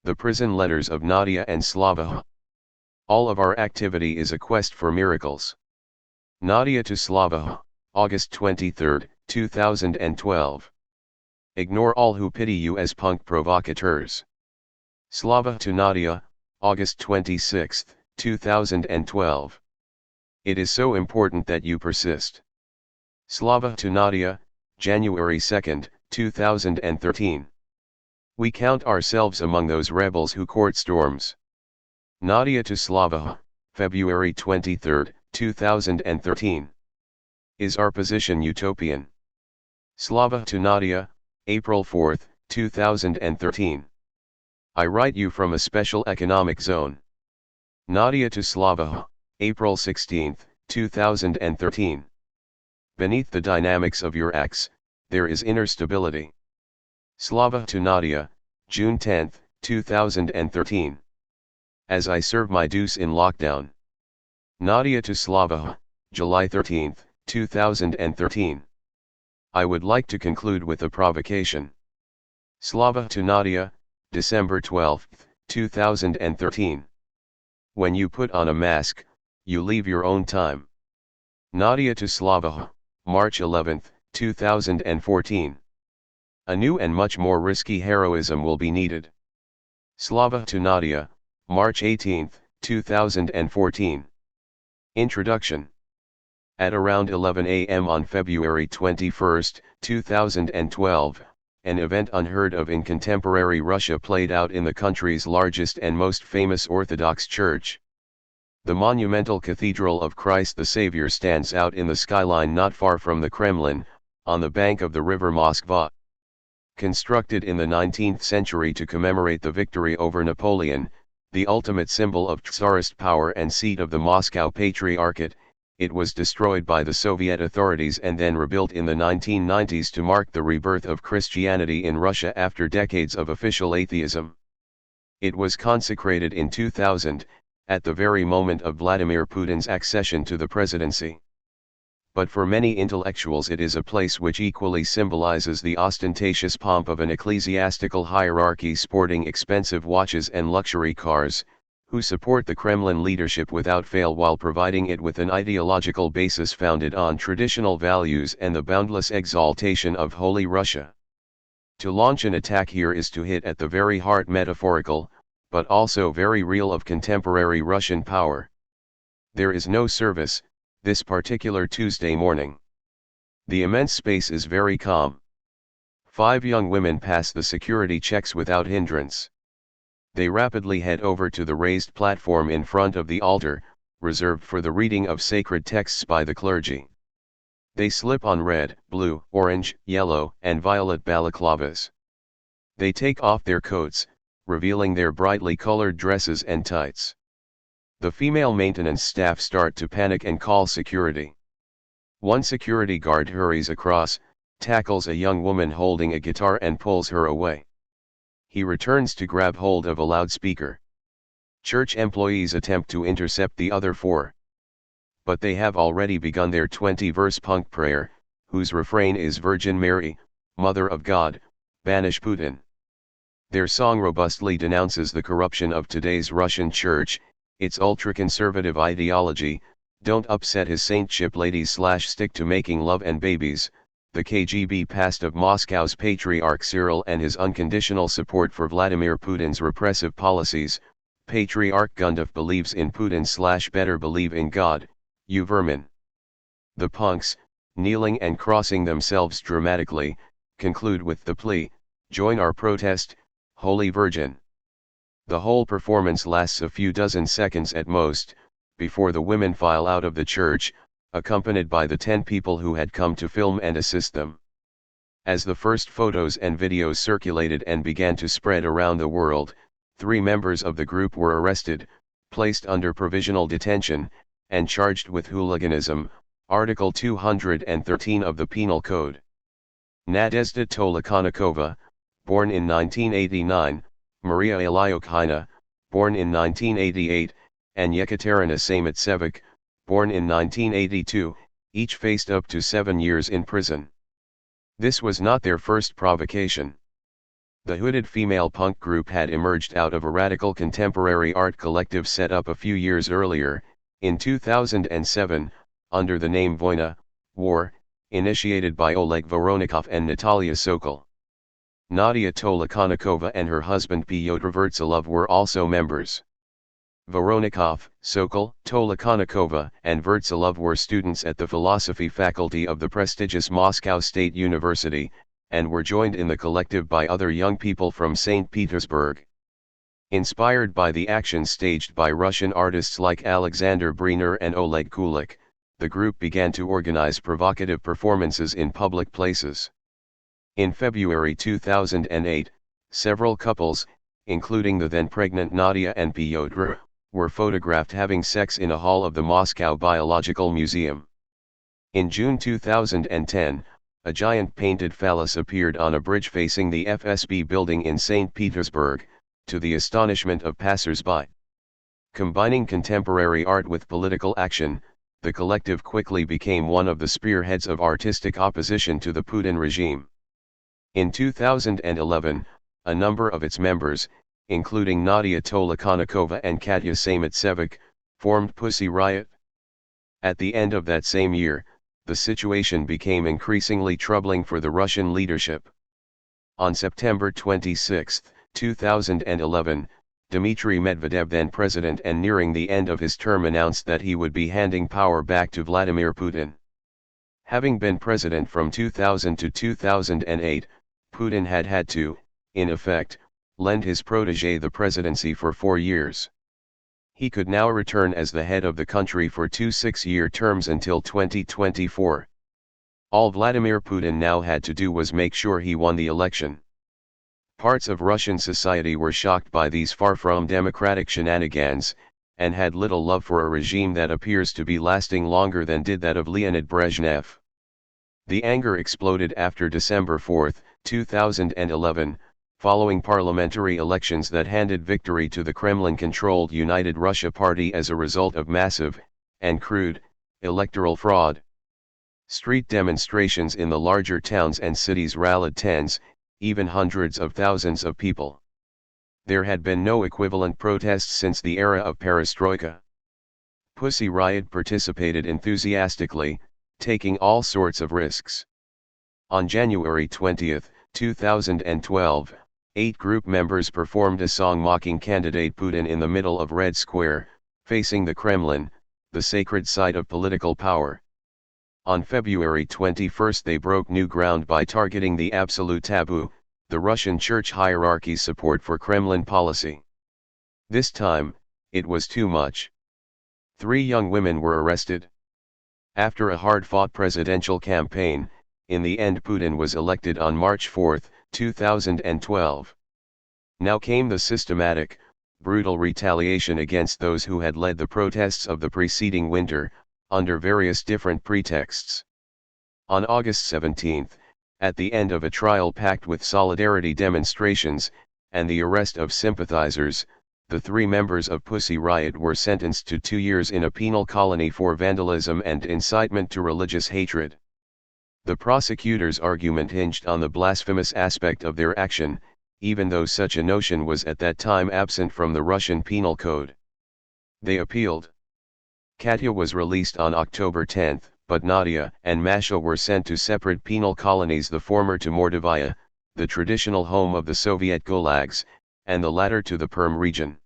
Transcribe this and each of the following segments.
The prison letters of Nadya and Slavoj. All of our activity is a quest for miracles. Nadya to Slavoj, August 23, 2012. Ignore all who pity you as punk provocateurs. Slavoj to Nadya, August 26, 2012. It is so important that you persist. Slavoj to Nadya, January 2, 2013. We count ourselves among those rebels who court storms. Nadya to Slavoj, February 23, 2013. Is our position utopian? Slavoj to Nadya, April 4, 2013. I write you from a special economic zone. Nadya to Slavoj, April 16, 2013. Beneath the dynamics of your acts, there is inner stability. Slavoj to Nadya, June 10, 2013. As I serve my dues in lockdown. Nadya to Slavoj, July 13, 2013. I would like to conclude with a provocation. Slavoj to Nadya, December 12, 2013. When you put on a mask, you leave your own time. Nadya to Slavoj, March 11, 2014. A new and much more risky heroism will be needed. Slavoj to Nadya, March 18, 2014. Introduction. At around 11 a.m. on February 21, 2012, an event unheard of in contemporary Russia played out in the country's largest and most famous Orthodox church. The monumental Cathedral of Christ the Savior stands out in the skyline not far from the Kremlin, on the bank of the river Moskva. Constructed in the 19th century to commemorate the victory over Napoleon, the ultimate symbol of Tsarist power and seat of the Moscow Patriarchate, it was destroyed by the Soviet authorities and then rebuilt in the 1990s to mark the rebirth of Christianity in Russia after decades of official atheism. It was consecrated in 2000, at the very moment of Vladimir Putin's accession to the presidency. But for many intellectuals it is a place which equally symbolizes the ostentatious pomp of an ecclesiastical hierarchy sporting expensive watches and luxury cars, who support the Kremlin leadership without fail while providing it with an ideological basis founded on traditional values and the boundless exaltation of Holy Russia. To launch an attack here is to hit at the very heart metaphorical, but also very real of contemporary Russian power. There is no service, this particular Tuesday morning. The immense space is very calm. 5 young women pass the security checks without hindrance. They rapidly head over to the raised platform in front of the altar, reserved for the reading of sacred texts by the clergy. They slip on red, blue, orange, yellow, and violet balaclavas. They take off their coats, revealing their brightly colored dresses and tights. The female maintenance staff start to panic and call security. One security guard hurries across, tackles a young woman holding a guitar and pulls her away. He returns to grab hold of a loudspeaker. Church employees attempt to intercept the other 4. But they have already begun their 20-verse punk prayer, whose refrain is Virgin Mary, Mother of God, banish Putin. Their song robustly denounces the corruption of today's Russian church, its ultra-conservative ideology, don't upset his saintship ladies / stick to making love and babies, the KGB past of Moscow's Patriarch Cyril and his unconditional support for Vladimir Putin's repressive policies. Patriarch Gundaf believes in Putin / better believe in God, you vermin. The punks, kneeling and crossing themselves dramatically, conclude with the plea, join our protest, Holy Virgin. The whole performance lasts a few dozen seconds at most, before the women file out of the church, accompanied by the 10 people who had come to film and assist them. As the first photos and videos circulated and began to spread around the world, 3 members of the group were arrested, placed under provisional detention, and charged with hooliganism, Article 213 of the Penal Code. Nadezhda Tolokonnikova, born in 1989, Maria Ilyokhina, born in 1988, and Yekaterina Sametsevich, born in 1982, each faced up to 7 years in prison. This was not their first provocation. The hooded female punk group had emerged out of a radical contemporary art collective set up a few years earlier, in 2007, under the name Voina, War, initiated by Oleg Voronikov and Natalia Sokol. Nadya Tolokonnikova and her husband Pyotr Vertsilov were also members. Voronikov, Sokol, Tolokonnikova, and Vertsilov were students at the philosophy faculty of the prestigious Moscow State University, and were joined in the collective by other young people from St. Petersburg. Inspired by the actions staged by Russian artists like Alexander Briner and Oleg Kulik, the group began to organize provocative performances in public places. In February 2008, several couples, including the then pregnant Nadya and Pyotr, were photographed having sex in a hall of the Moscow Biological Museum. In June 2010, a giant painted phallus appeared on a bridge facing the FSB building in St. Petersburg, to the astonishment of passers-by. Combining contemporary art with political action, the collective quickly became one of the spearheads of artistic opposition to the Putin regime. In 2011, a number of its members, including Nadya Tolokonnikova and Katya Samitsevic, formed Pussy Riot. At the end of that same year, the situation became increasingly troubling for the Russian leadership. On September 26, 2011, Dmitry Medvedev, then president and nearing the end of his term, announced that he would be handing power back to Vladimir Putin. Having been president from 2000 to 2008, Putin had to, in effect, lend his protégé the presidency for 4 years. He could now return as the head of the country for 2 6-year terms until 2024. All Vladimir Putin now had to do was make sure he won the election. Parts of Russian society were shocked by these far from democratic shenanigans, and had little love for a regime that appears to be lasting longer than did that of Leonid Brezhnev. The anger exploded after December 4, 2011, following parliamentary elections that handed victory to the Kremlin-controlled United Russia Party as a result of massive, and crude, electoral fraud. Street demonstrations in the larger towns and cities rallied tens, even hundreds of thousands of people. There had been no equivalent protests since the era of perestroika. Pussy Riot participated enthusiastically, taking all sorts of risks. On January 20, 2012, 8 group members performed a song mocking candidate Putin in the middle of Red Square, facing the Kremlin, the sacred site of political power. On February 21 they broke new ground by targeting the absolute taboo, the Russian church hierarchy's support for Kremlin policy. This time, it was too much. 3 young women were arrested. After a hard-fought presidential campaign, in the end Putin was elected on March 4, 2012. Now came the systematic, brutal retaliation against those who had led the protests of the preceding winter, under various different pretexts. On August 17, at the end of a trial packed with solidarity demonstrations, and the arrest of sympathizers, the 3 members of Pussy Riot were sentenced to 2 years in a penal colony for vandalism and incitement to religious hatred. The prosecutor's argument hinged on the blasphemous aspect of their action, even though such a notion was at that time absent from the Russian Penal Code. They appealed. Katya was released on October 10, but Nadya and Masha were sent to separate penal colonies, the former to Mordovia, the traditional home of the Soviet gulags, and the latter to the Perm region.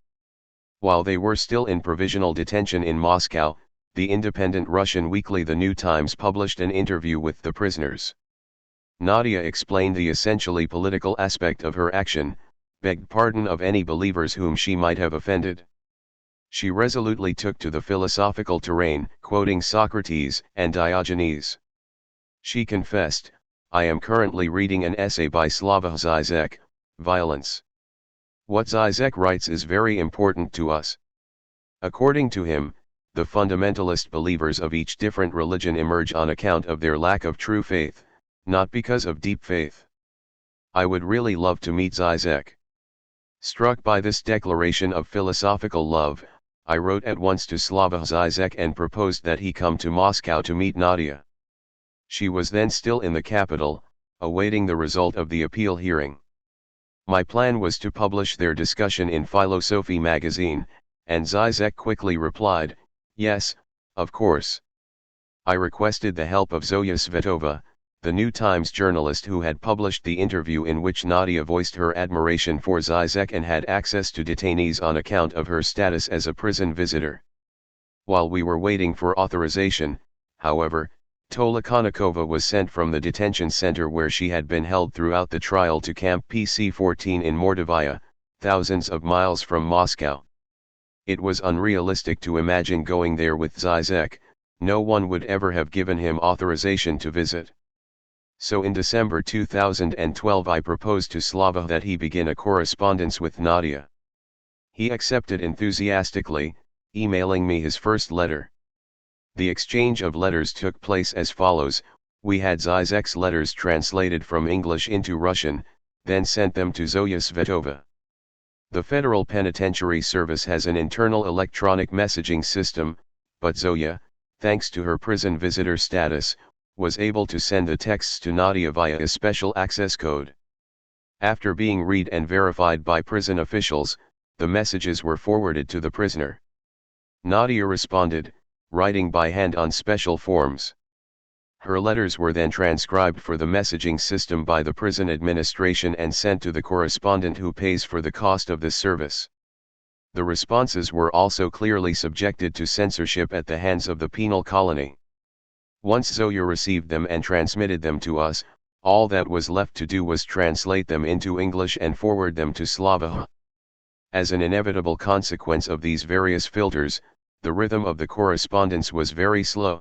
While they were still in provisional detention in Moscow, the independent Russian weekly The New Times published an interview with the prisoners. Nadya explained the essentially political aspect of her action, begged pardon of any believers whom she might have offended. She resolutely took to the philosophical terrain, quoting Socrates and Diogenes. She confessed, "I am currently reading an essay by Slavoj Zizek, Violence. What Zizek writes is very important to us. According to him, the fundamentalist believers of each different religion emerge on account of their lack of true faith, not because of deep faith. I would really love to meet Zizek." Struck by this declaration of philosophical love, I wrote at once to Slavoj Zizek and proposed that he come to Moscow to meet Nadya. She was then still in the capital, awaiting the result of the appeal hearing. My plan was to publish their discussion in Philosophy magazine, and Zizek quickly replied, "Yes, of course." I requested the help of Zoya Svetova, the New Times journalist who had published the interview in which Nadya voiced her admiration for Zizek and had access to detainees on account of her status as a prison visitor. While we were waiting for authorization, however, Tolokonnikova was sent from the detention center where she had been held throughout the trial to Camp PC-14 in Mordovia, thousands of miles from Moscow. It was unrealistic to imagine going there with Zizek. No one would ever have given him authorization to visit. So in December 2012 I proposed to Slavoj that he begin a correspondence with Nadya. He accepted enthusiastically, emailing me his first letter. The exchange of letters took place as follows: we had Zizek's letters translated from English into Russian, then sent them to Zoya Svetova. The Federal Penitentiary Service has an internal electronic messaging system, but Zoya, thanks to her prison visitor status, was able to send the texts to Nadya via a special access code. After being read and verified by prison officials, the messages were forwarded to the prisoner. Nadya responded, writing by hand on special forms. Her letters were then transcribed for the messaging system by the prison administration and sent to the correspondent who pays for the cost of this service. The responses were also clearly subjected to censorship at the hands of the penal colony. Once Zoya received them and transmitted them to us, all that was left to do was translate them into English and forward them to Slavoj. As an inevitable consequence of these various filters, the rhythm of the correspondence was very slow.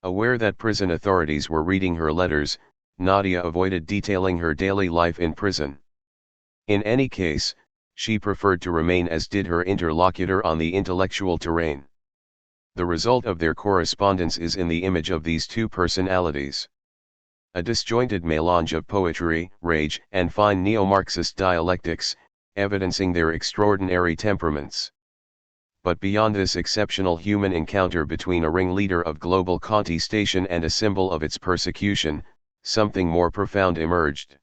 Aware that prison authorities were reading her letters, Nadya avoided detailing her daily life in prison. In any case, she preferred to remain as did her interlocutor on the intellectual terrain. The result of their correspondence is in the image of these two personalities. A disjointed melange of poetry, rage, and fine neo-Marxist dialectics, evidencing their extraordinary temperaments. But beyond this exceptional human encounter between a ringleader of global contestation and a symbol of its persecution, something more profound emerged.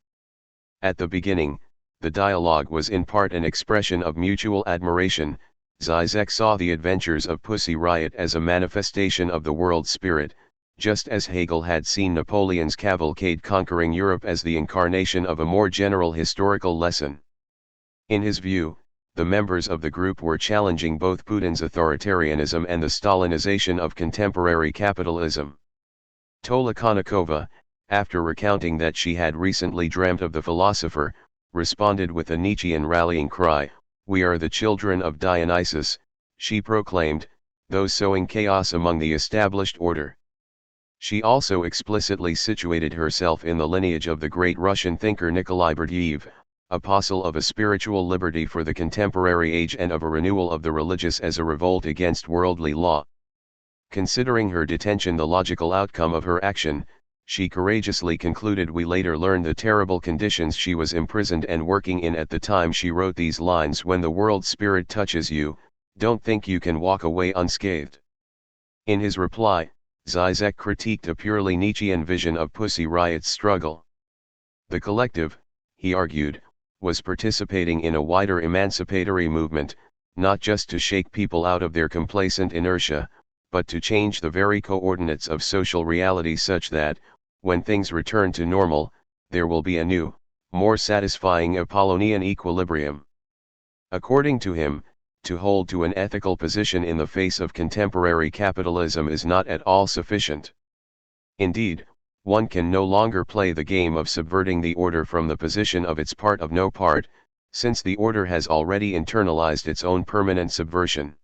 At the beginning, the dialogue was in part an expression of mutual admiration. Zizek saw the adventures of Pussy Riot as a manifestation of the world spirit, just as Hegel had seen Napoleon's cavalcade conquering Europe as the incarnation of a more general historical lesson. In his view, the members of the group were challenging both Putin's authoritarianism and the Stalinization of contemporary capitalism. Tolokonnikova, after recounting that she had recently dreamt of the philosopher, responded with a Nietzschean rallying cry, "We are the children of Dionysus," she proclaimed, those sowing chaos among the established order. She also explicitly situated herself in the lineage of the great Russian thinker Nikolai Berdyaev, apostle of a spiritual liberty for the contemporary age and of a renewal of the religious as a revolt against worldly law. Considering her detention the logical outcome of her action, she courageously concluded, "We later learned the terrible conditions she was imprisoned and working in at the time she wrote these lines. When the world spirit touches you, don't think you can walk away unscathed." In his reply, Zizek critiqued a purely Nietzschean vision of Pussy Riot's struggle. The collective, he argued, was participating in a wider emancipatory movement, not just to shake people out of their complacent inertia, but to change the very coordinates of social reality such that, when things return to normal, there will be a new, more satisfying Apollonian equilibrium. According to him, to hold to an ethical position in the face of contemporary capitalism is not at all sufficient. Indeed, one can no longer play the game of subverting the order from the position of its part of no part, since the order has already internalized its own permanent subversion.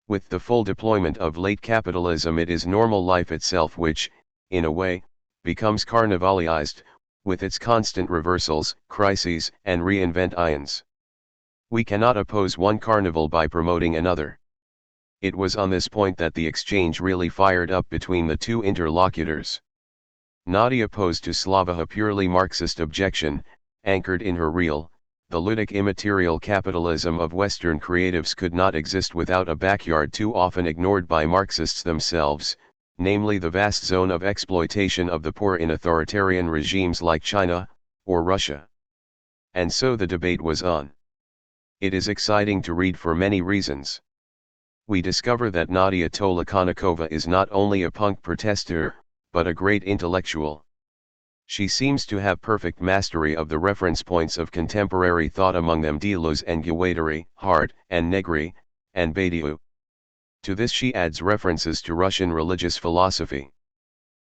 With the full deployment of late capitalism, it is normal life itself which, in a way, becomes carnivalized, with its constant reversals, crises, and reinvent ions. We cannot oppose one carnival by promoting another. It was on this point that the exchange really fired up between the two interlocutors. Nadya posed to Slavoj a purely Marxist objection, anchored in her real, the ludic immaterial capitalism of Western creatives could not exist without a backyard too often ignored by Marxists themselves, namely the vast zone of exploitation of the poor in authoritarian regimes like China, or Russia. And so the debate was on. It is exciting to read for many reasons. We discover that Nadya Tolokonnikova is not only a punk protester, but a great intellectual. She seems to have perfect mastery of the reference points of contemporary thought, among them Deleuze and Guattari, Hart and Negri, and Badiou. To this she adds references to Russian religious philosophy.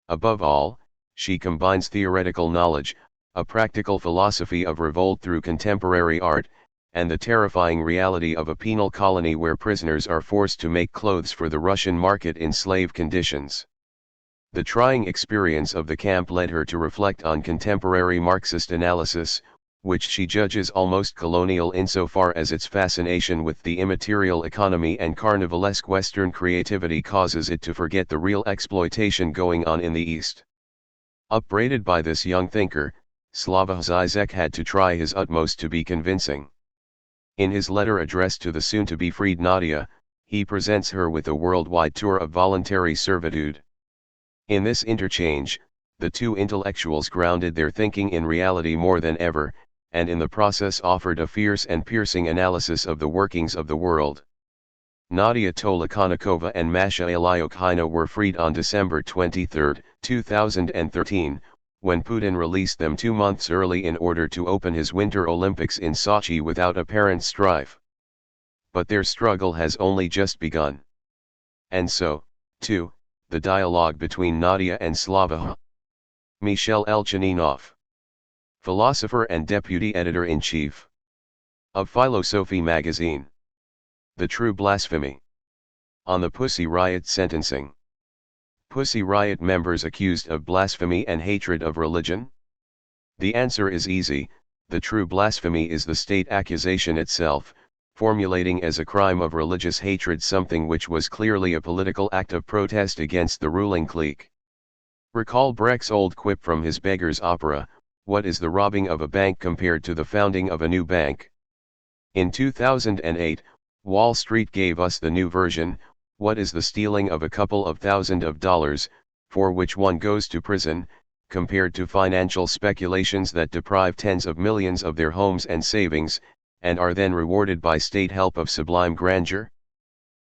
Above all, she combines theoretical knowledge, a practical philosophy of revolt through contemporary art, and the terrifying reality of a penal colony where prisoners are forced to make clothes for the Russian market in slave conditions. The trying experience of the camp led her to reflect on contemporary Marxist analysis, which she judges almost colonial insofar as its fascination with the immaterial economy and carnivalesque Western creativity causes it to forget the real exploitation going on in the East. Upbraided by this young thinker, Slavoj Zizek had to try his utmost to be convincing. In his letter addressed to the soon-to-be freed Nadya, he presents her with a worldwide tour of voluntary servitude. In this interchange, the two intellectuals grounded their thinking in reality more than ever, and in the process offered a fierce and piercing analysis of the workings of the world. Nadya Tolokonnikova and Masha Ilyukhina were freed on December 23, 2013, when Putin released them 2 months early in order to open his Winter Olympics in Sochi without apparent strife. But their struggle has only just begun. And so, too, the dialogue between Nadya and Slavoj. Michel Elchaninov, philosopher and deputy editor-in-chief of Philosophy magazine. The True Blasphemy. On the Pussy Riot sentencing. Pussy Riot members accused of blasphemy and hatred of religion? The answer is easy: the true blasphemy is the state accusation itself, formulating as a crime of religious hatred something which was clearly a political act of protest against the ruling clique. Recall Brecht's old quip from his Beggar's Opera: what is the robbing of a bank compared to the founding of a new bank? In 2008, Wall Street gave us the new version: what is the stealing of a couple of $1,000s, for which one goes to prison, compared to financial speculations that deprive tens of millions of their homes and savings, and are then rewarded by state help of sublime grandeur?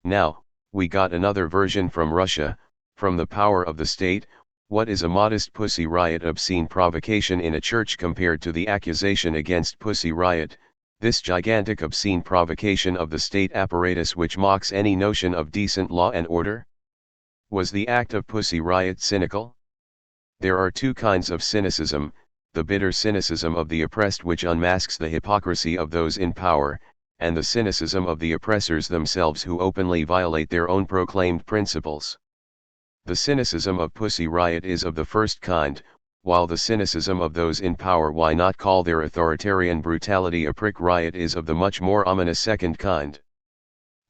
Now, we got another version from Russia: from the power of the state, what is a modest Pussy Riot obscene provocation in a church compared to the accusation against Pussy Riot, this gigantic obscene provocation of the state apparatus which mocks any notion of decent law and order? Was the act of Pussy Riot cynical? There are two kinds of cynicism: the bitter cynicism of the oppressed which unmasks the hypocrisy of those in power, and the cynicism of the oppressors themselves who openly violate their own proclaimed principles. The cynicism of Pussy Riot is of the first kind, while the cynicism of those in power, why not call their authoritarian brutality a prick riot, is of the much more ominous second kind.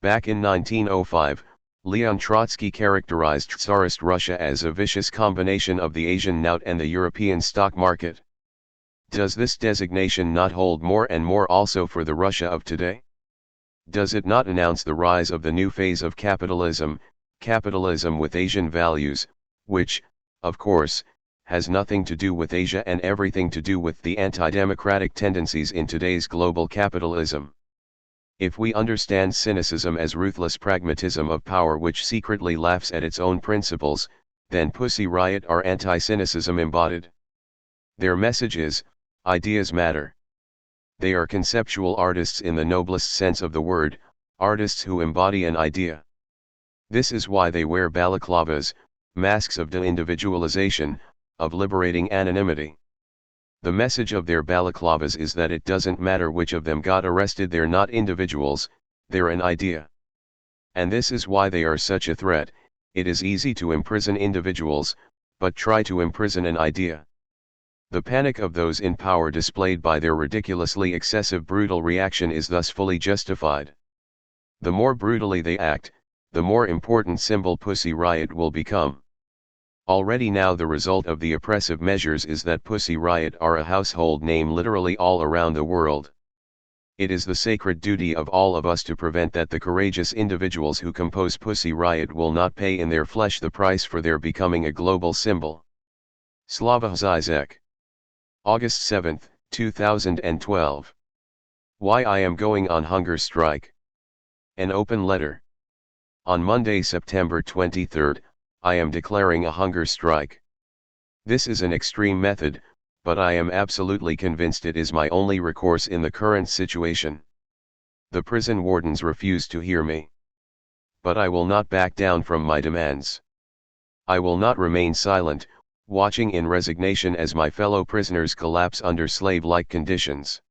Back in 1905, Leon Trotsky characterized Tsarist Russia as a vicious combination of the Asian knout and the European stock market. Does this designation not hold more and more also for the Russia of today? Does it not announce the rise of the new phase of capitalism, capitalism with Asian values, which, of course, has nothing to do with Asia and everything to do with the anti-democratic tendencies in today's global capitalism? If we understand cynicism as ruthless pragmatism of power which secretly laughs at its own principles, then Pussy Riot are anti-cynicism embodied. Their message is, ideas matter. They are conceptual artists in the noblest sense of the word, artists who embody an idea. This is why they wear balaclavas, masks of de-individualization, of liberating anonymity. The message of their balaclavas is that it doesn't matter which of them got arrested, they're not individuals, they're an idea. And this is why they are such a threat. It is easy to imprison individuals, but try to imprison an idea. The panic of those in power displayed by their ridiculously excessive brutal reaction is thus fully justified. The more brutally they act, the more important symbol Pussy Riot will become. Already now the result of the oppressive measures is that Pussy Riot are a household name literally all around the world. It is the sacred duty of all of us to prevent that the courageous individuals who compose Pussy Riot will not pay in their flesh the price for their becoming a global symbol. Slavoj Zizek. August 7, 2012. Why I am going on hunger strike. An open letter. On Monday, September 23, I am declaring a hunger strike. This is an extreme method, but I am absolutely convinced it is my only recourse in the current situation. The prison wardens refuse to hear me. But I will not back down from my demands. I will not remain silent, watching in resignation as my fellow prisoners collapse under slave-like conditions.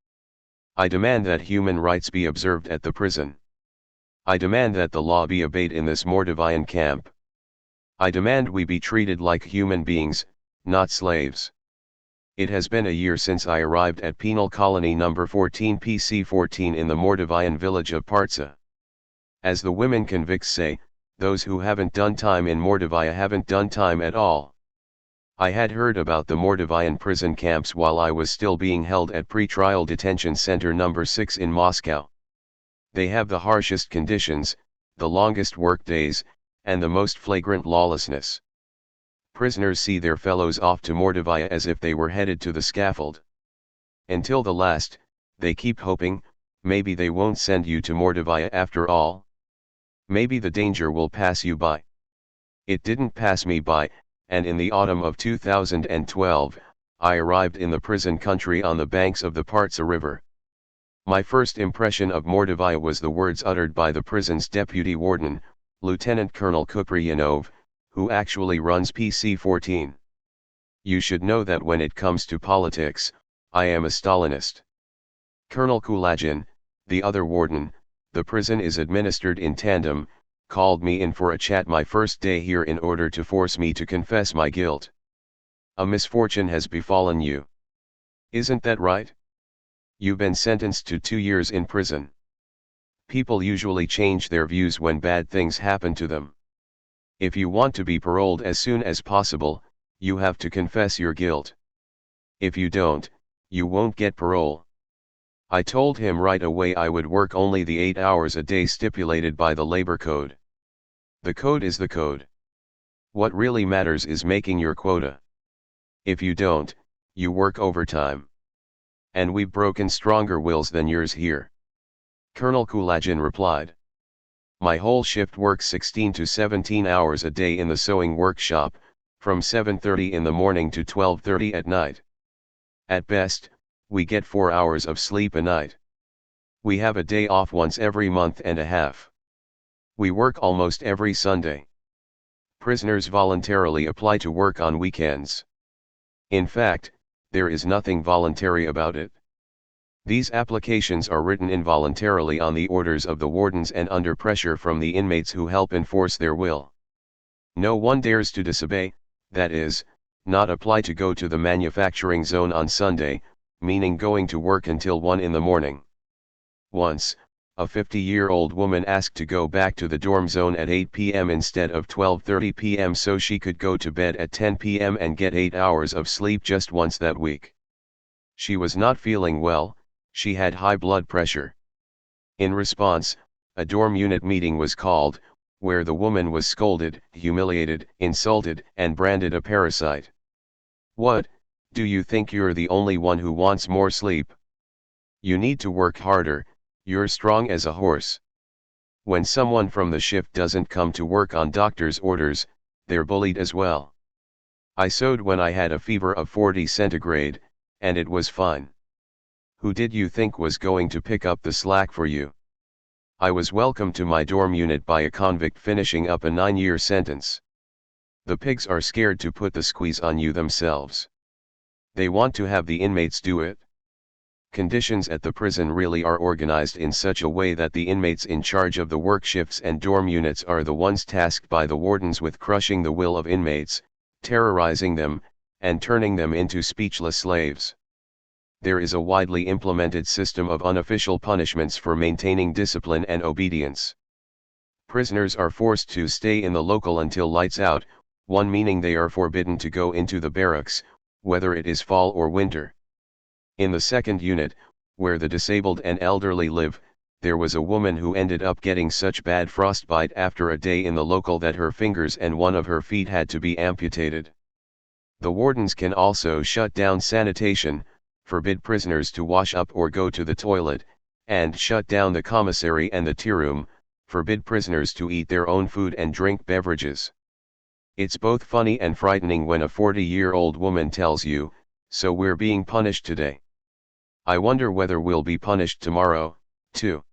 I demand that human rights be observed at the prison. I demand that the law be obeyed in this Mordovayan camp. I demand we be treated like human beings, not slaves. It has been a year since I arrived at Penal Colony number 14 PC14 in the Mordovayan village of Partsa. As the women convicts say, those who haven't done time in Mordovaya haven't done time at all. I had heard about the Mordovayan prison camps while I was still being held at Pretrial Detention Center number 6 in Moscow. They have the harshest conditions, the longest work days, and the most flagrant lawlessness. Prisoners see their fellows off to Mordovaya as if they were headed to the scaffold. Until the last, they keep hoping, maybe they won't send you to Mordovaya after all. Maybe the danger will pass you by. It didn't pass me by, and in the autumn of 2012, I arrived in the prison country on the banks of the Partsa River. My first impression of Mordovaya was the words uttered by the prison's deputy warden, Lieutenant Colonel Kupryanov, who actually runs PC-14. You should know that when it comes to politics, I am a Stalinist. Colonel Kulagin, the other warden, the prison is administered in tandem, called me in for a chat my first day here in order to force me to confess my guilt. A misfortune has befallen you. Isn't that right? You've been sentenced to 2 years in prison. People usually change their views when bad things happen to them. If you want to be paroled as soon as possible, you have to confess your guilt. If you don't, you won't get parole. I told him right away I would work only the 8 hours a day stipulated by the labor code. The code is the code. What really matters is making your quota. If you don't, you work overtime. And we've broken stronger wills than yours here. Colonel Kulagin replied. My whole shift works 16 to 17 hours a day in the sewing workshop, from 7:30 in the morning to 12:30 at night. At best, we get 4 hours of sleep a night. We have a day off once every month and a half. We work almost every Sunday. Prisoners voluntarily apply to work on weekends. In fact, there is nothing voluntary about it. These applications are written involuntarily on the orders of the wardens and under pressure from the inmates who help enforce their will. No one dares to disobey, that is, not apply to go to the manufacturing zone on Sunday, meaning going to work until 1 in the morning. Once, a 50-year-old woman asked to go back to the dorm zone at 8 p.m. instead of 12:30 p.m. so she could go to bed at 10 p.m. and get 8 hours of sleep just once that week. She was not feeling well, she had high blood pressure. In response, a dorm unit meeting was called, where the woman was scolded, humiliated, insulted, and branded a parasite. What, do you think you're the only one who wants more sleep? You need to work harder, you're strong as a horse. When someone from the shift doesn't come to work on doctor's orders, they're bullied as well. I sewed when I had a fever of 40 centigrade, and it was fine. Who did you think was going to pick up the slack for you? I was welcomed to my dorm unit by a convict finishing up a 9-year sentence. The pigs are scared to put the squeeze on you themselves. They want to have the inmates do it. Conditions at the prison really are organized in such a way that the inmates in charge of the work shifts and dorm units are the ones tasked by the wardens with crushing the will of inmates, terrorizing them, and turning them into speechless slaves. There is a widely implemented system of unofficial punishments for maintaining discipline and obedience. Prisoners are forced to stay in the local until lights out, one meaning they are forbidden to go into the barracks, whether it is fall or winter. In the second unit, where the disabled and elderly live, there was a woman who ended up getting such bad frostbite after a day in the local that her fingers and one of her feet had to be amputated. The wardens can also shut down sanitation, forbid prisoners to wash up or go to the toilet, and shut down the commissary and the tea room, forbid prisoners to eat their own food and drink beverages. It's both funny and frightening when a 40-year-old woman tells you, "So we're being punished today. I wonder whether we'll be punished tomorrow, too."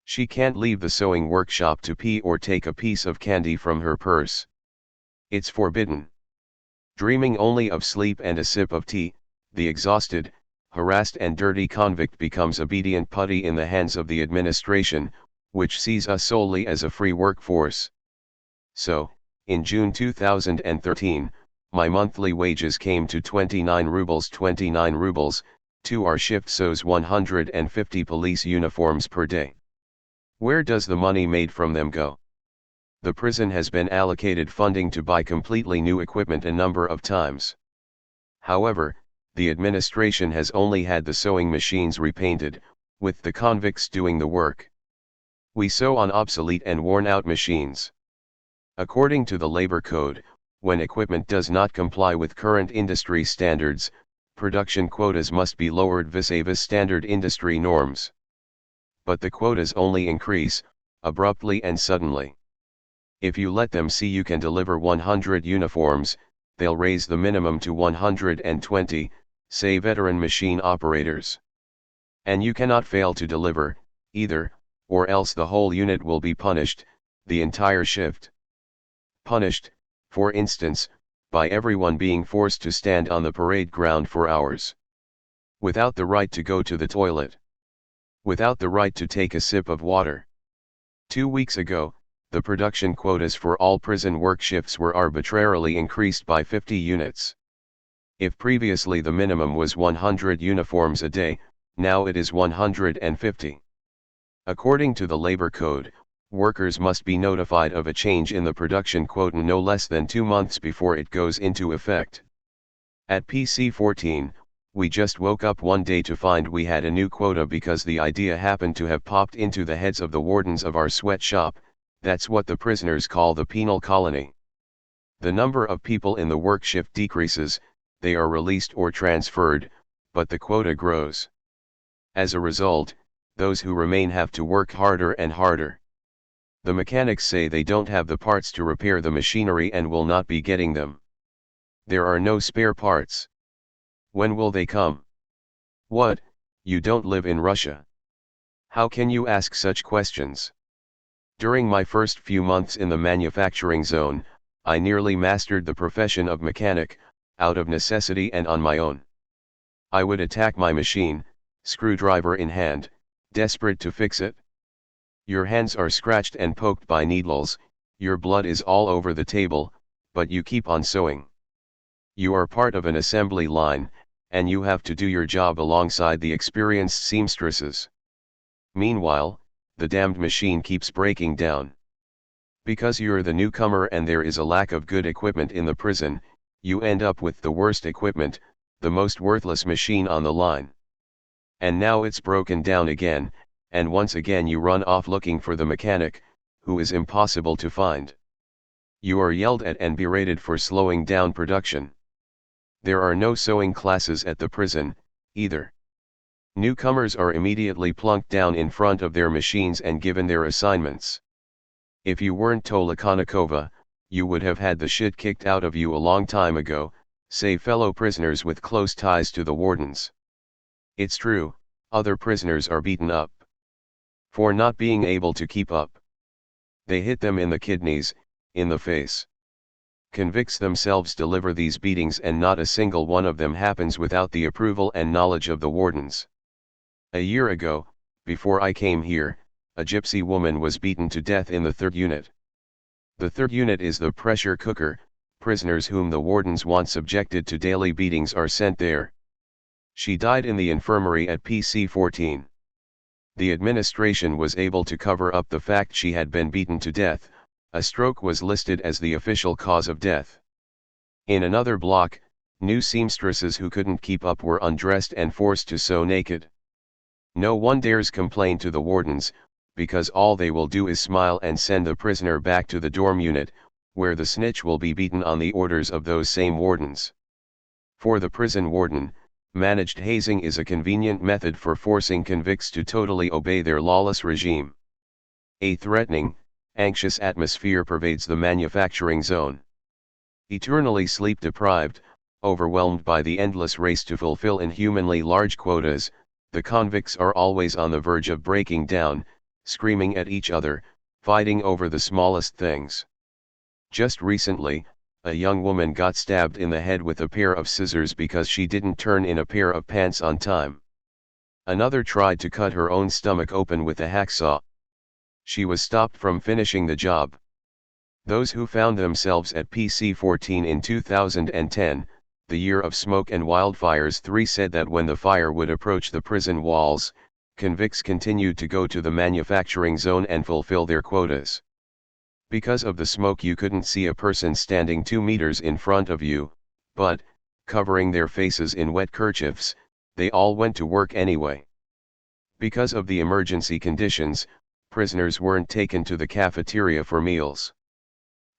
She can't leave the sewing workshop to pee or take a piece of candy from her purse. It's forbidden. Dreaming only of sleep and a sip of tea, the exhausted, harassed and dirty convict becomes obedient putty in the hands of the administration, which sees us solely as a free workforce. So, in June 2013, my monthly wages came to 29 rubles. 29 rubles, 2-hour shift sews 150 police uniforms per day. Where does the money made from them go? The prison has been allocated funding to buy completely new equipment a number of times. However, the administration has only had the sewing machines repainted, with the convicts doing the work. We sew on obsolete and worn-out machines. According to the labor code, when equipment does not comply with current industry standards, production quotas must be lowered vis-a-vis standard industry norms. But the quotas only increase, abruptly and suddenly. If you let them see you can deliver 100 uniforms, they'll raise the minimum to 120, say veteran machine operators. And you cannot fail to deliver, either, or else the whole unit will be punished, the entire shift. Punished, for instance, by everyone being forced to stand on the parade ground for hours. Without the right to go to the toilet. Without the right to take a sip of water. 2 weeks ago, the production quotas for all prison work shifts were arbitrarily increased by 50 units. If previously the minimum was 100 uniforms a day, now it is 150. According to the labor code, workers must be notified of a change in the production quota no less than 2 months before it goes into effect. At PC14, we just woke up one day to find we had a new quota because the idea happened to have popped into the heads of the wardens of our sweatshop. That's what the prisoners call the penal colony. The number of people in the work shift decreases, they are released or transferred, but the quota grows. As a result, those who remain have to work harder and harder. The mechanics say they don't have the parts to repair the machinery and will not be getting them. There are no spare parts. When will they come? What, you don't live in Russia? How can you ask such questions? During my first few months in the manufacturing zone, I nearly mastered the profession of mechanic, out of necessity and on my own. I would attack my machine, screwdriver in hand, desperate to fix it. Your hands are scratched and poked by needles, your blood is all over the table, but you keep on sewing. You are part of an assembly line, and you have to do your job alongside the experienced seamstresses. Meanwhile, the damned machine keeps breaking down. Because you're the newcomer and there is a lack of good equipment in the prison, you end up with the worst equipment, the most worthless machine on the line. And now it's broken down again, and once again you run off looking for the mechanic, who is impossible to find. You are yelled at and berated for slowing down production. There are no sewing classes at the prison, either. Newcomers are immediately plunked down in front of their machines and given their assignments. If you weren't Tolokonnikova, you would have had the shit kicked out of you a long time ago, say fellow prisoners with close ties to the wardens. It's true, other prisoners are beaten up. For not being able to keep up. They hit them in the kidneys, in the face. Convicts themselves deliver these beatings and not a single one of them happens without the approval and knowledge of the wardens. A year ago, before I came here, a gypsy woman was beaten to death in the 3rd unit. The 3rd unit is the pressure cooker. Prisoners whom the wardens want subjected to daily beatings are sent there. She died in the infirmary at PC14. The administration was able to cover up the fact she had been beaten to death. A stroke was listed as the official cause of death. In another block, new seamstresses who couldn't keep up were undressed and forced to sew naked. No one dares complain to the wardens, because all they will do is smile and send the prisoner back to the dorm unit, where the snitch will be beaten on the orders of those same wardens. For the prison warden, Managed hazing is a convenient method for forcing convicts to totally obey their lawless regime. A threatening, anxious atmosphere pervades the manufacturing zone. Eternally sleep-deprived, overwhelmed by the endless race to fulfill inhumanly large quotas, the convicts are always on the verge of breaking down, screaming at each other, fighting over the smallest things. Just recently, a young woman got stabbed in the head with a pair of scissors because she didn't turn in a pair of pants on time. Another tried to cut her own stomach open with a hacksaw. She was stopped from finishing the job. Those who found themselves at PC-14 in 2010, the year of smoke and wildfires 3, said that when the fire would approach the prison walls, convicts continued to go to the manufacturing zone and fulfill their quotas. Because of the smoke you couldn't see a person standing 2 meters in front of you, but, covering their faces in wet kerchiefs, they all went to work anyway. Because of the emergency conditions, prisoners weren't taken to the cafeteria for meals.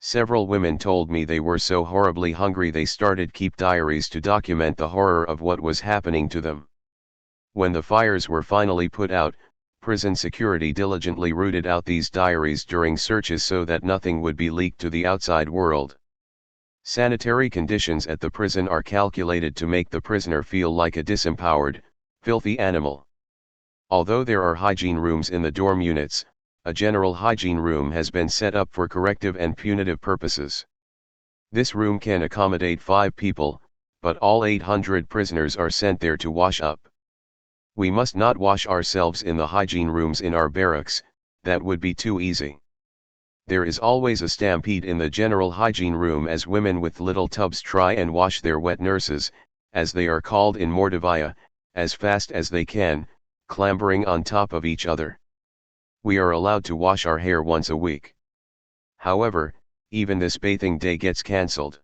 Several women told me they were so horribly hungry they started keep diaries to document the horror of what was happening to them. When the fires were finally put out, prison security diligently rooted out these diaries during searches so that nothing would be leaked to the outside world. Sanitary conditions at the prison are calculated to make the prisoner feel like a disempowered, filthy animal. Although there are hygiene rooms in the dorm units, a general hygiene room has been set up for corrective and punitive purposes. This room can accommodate 5 people, but all 800 prisoners are sent there to wash up. We must not wash ourselves in the hygiene rooms in our barracks, that would be too easy. There is always a stampede in the general hygiene room as women with little tubs try and wash their wet nurses, as they are called in Mordovia, as fast as they can, clambering on top of each other. We are allowed to wash our hair once a week. However, even this bathing day gets cancelled.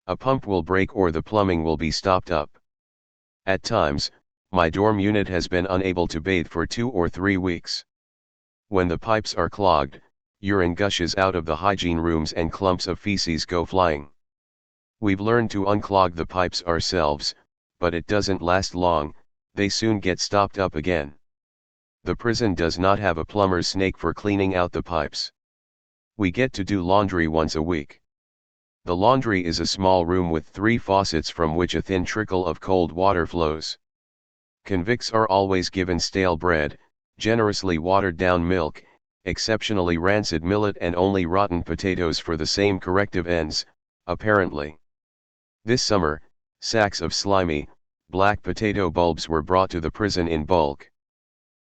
A pump will break or the plumbing will be stopped up. At times, my dorm unit has been unable to bathe for 2 or 3 weeks. When the pipes are clogged, urine gushes out of the hygiene rooms and clumps of feces go flying. We've learned to unclog the pipes ourselves, but it doesn't last long, they soon get stopped up again. The prison does not have a plumber's snake for cleaning out the pipes. We get to do laundry once a week. The laundry is a small room with 3 faucets from which a thin trickle of cold water flows. Convicts are always given stale bread, generously watered down milk, exceptionally rancid millet and only rotten potatoes for the same corrective ends, apparently. This summer, sacks of slimy, black potato bulbs were brought to the prison in bulk.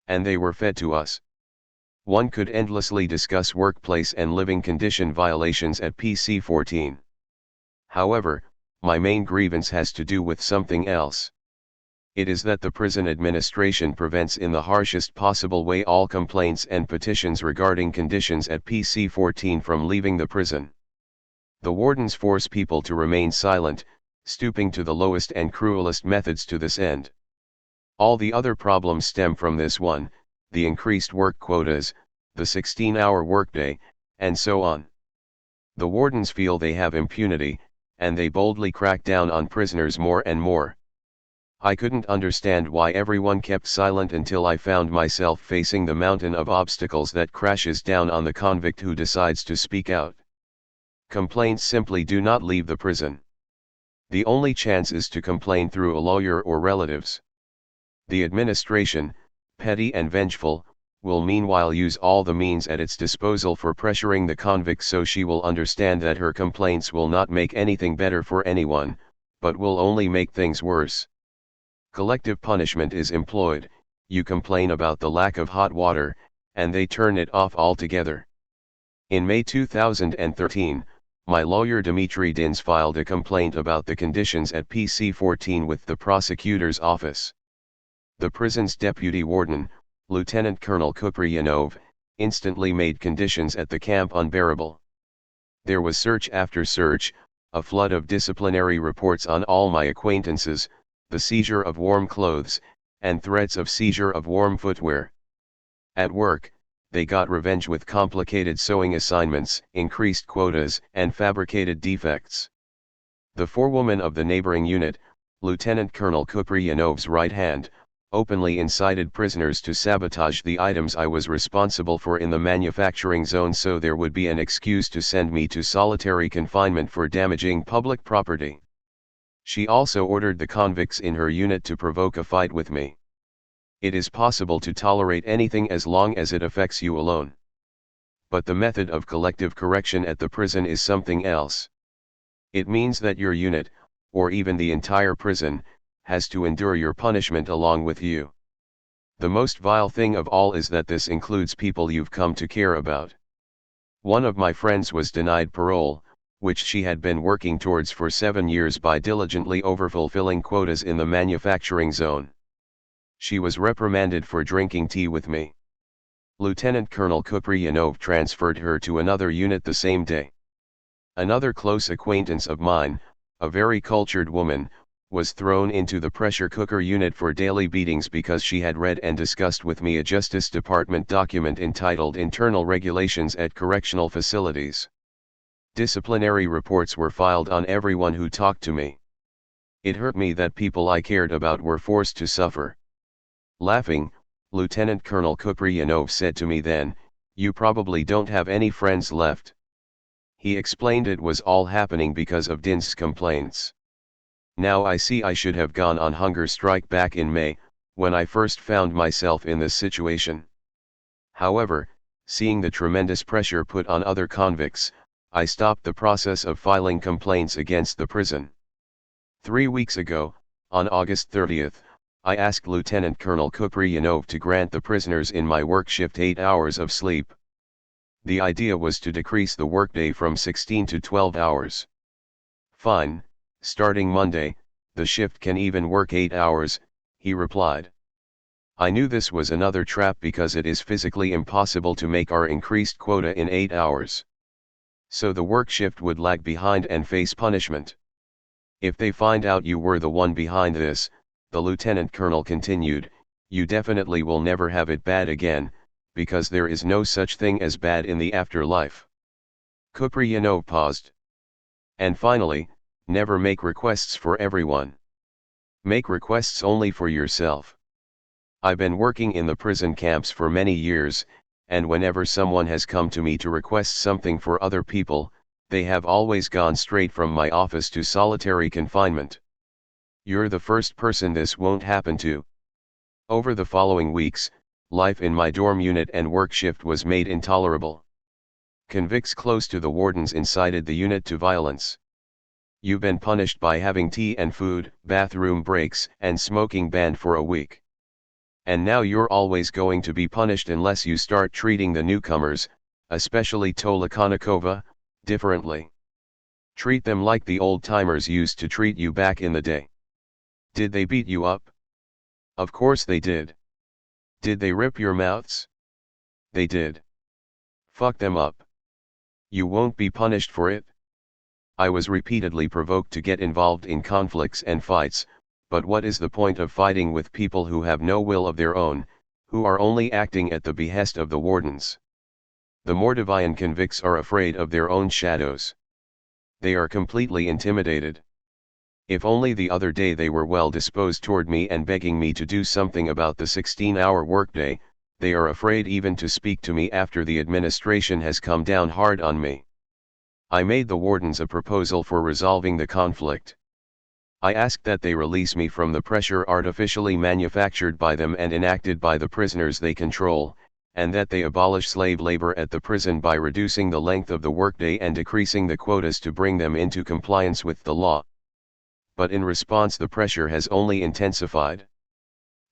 And they were fed to us. One could endlessly discuss workplace and living condition violations at PC-14. However, my main grievance has to do with something else. It is that the prison administration prevents in the harshest possible way all complaints and petitions regarding conditions at PC-14 from leaving the prison. The wardens force people to remain silent, stooping to the lowest and cruelest methods to this end. All the other problems stem from this one, the increased work quotas, the 16-hour workday, and so on. The wardens feel they have impunity, and they boldly crack down on prisoners more and more. I couldn't understand why everyone kept silent until I found myself facing the mountain of obstacles that crashes down on the convict who decides to speak out. Complaints simply do not leave the prison. The only chance is to complain through a lawyer or relatives. The administration, petty and vengeful, will meanwhile use all the means at its disposal for pressuring the convict so she will understand that her complaints will not make anything better for anyone, but will only make things worse. Collective punishment is employed, you complain about the lack of hot water, and they turn it off altogether. In May 2013, my lawyer Dmitry Dins filed a complaint about the conditions at PC-14 with the prosecutor's office. The prison's deputy warden, Lieutenant Colonel Kupryanov, instantly made conditions at the camp unbearable. There was search after search, a flood of disciplinary reports on all my acquaintances, the seizure of warm clothes, and threats of seizure of warm footwear. At work, they got revenge with complicated sewing assignments, increased quotas, and fabricated defects. The forewoman of the neighboring unit, Lieutenant Colonel Kupryanov's right hand, openly incited prisoners to sabotage the items I was responsible for in the manufacturing zone so there would be an excuse to send me to solitary confinement for damaging public property. She also ordered the convicts in her unit to provoke a fight with me. It is possible to tolerate anything as long as it affects you alone. But the method of collective correction at the prison is something else. It means that your unit, or even the entire prison, has to endure your punishment along with you. The most vile thing of all is that this includes people you've come to care about. One of my friends was denied parole, which she had been working towards for 7 years by diligently overfulfilling quotas in the manufacturing zone. She was reprimanded for drinking tea with me. Lieutenant Colonel Kupryanov transferred her to another unit the same day. Another close acquaintance of mine, a very cultured woman, was thrown into the pressure cooker unit for daily beatings because she had read and discussed with me a Justice Department document entitled Internal Regulations at Correctional Facilities. Disciplinary reports were filed on everyone who talked to me. It hurt me that people I cared about were forced to suffer. Laughing, Lieutenant Colonel Kupryanov said to me then, "You probably don't have any friends left." He explained it was all happening because of Dinsk's complaints. Now I see I should have gone on hunger strike back in May, when I first found myself in this situation. However, seeing the tremendous pressure put on other convicts, I stopped the process of filing complaints against the prison. 3 weeks ago, on August 30th, I asked Lieutenant Colonel Kupryanov to grant the prisoners in my work shift 8 hours of sleep. The idea was to decrease the workday from 16 to 12 hours. "Fine, starting Monday, the shift can even work 8 hours, he replied. I knew this was another trap because it is physically impossible to make our increased quota in 8 hours. So the work shift would lag behind and face punishment. If they find out you were the one behind this, the lieutenant colonel continued, you definitely will never have it bad again, because there is no such thing as bad in the afterlife." Kupryanov paused. "And finally, never make requests for everyone. Make requests only for yourself. I've been working in the prison camps for many years, and whenever someone has come to me to request something for other people, they have always gone straight from my office to solitary confinement. You're the first person this won't happen to." Over the following weeks, life in my dorm unit and work shift was made intolerable. Convicts close to the wardens incited the unit to violence. "You've been punished by having tea and food, bathroom breaks, and smoking banned for a week. And now you're always going to be punished unless you start treating the newcomers, especially Tolokonnikova, differently. Treat them like the old-timers used to treat you back in the day." "Did they beat you up?" "Of course they did." "Did they rip your mouths?" "They did." "Fuck them up. You won't be punished for it." I was repeatedly provoked to get involved in conflicts and fights, but what is the point of fighting with people who have no will of their own, who are only acting at the behest of the wardens? The Mordovian convicts are afraid of their own shadows. They are completely intimidated. If only the other day they were well disposed toward me and begging me to do something about the 16-hour workday, they are afraid even to speak to me after the administration has come down hard on me. I made the wardens a proposal for resolving the conflict. I asked that they release me from the pressure artificially manufactured by them and enacted by the prisoners they control, and that they abolish slave labor at the prison by reducing the length of the workday and decreasing the quotas to bring them into compliance with the law. But in response the pressure has only intensified.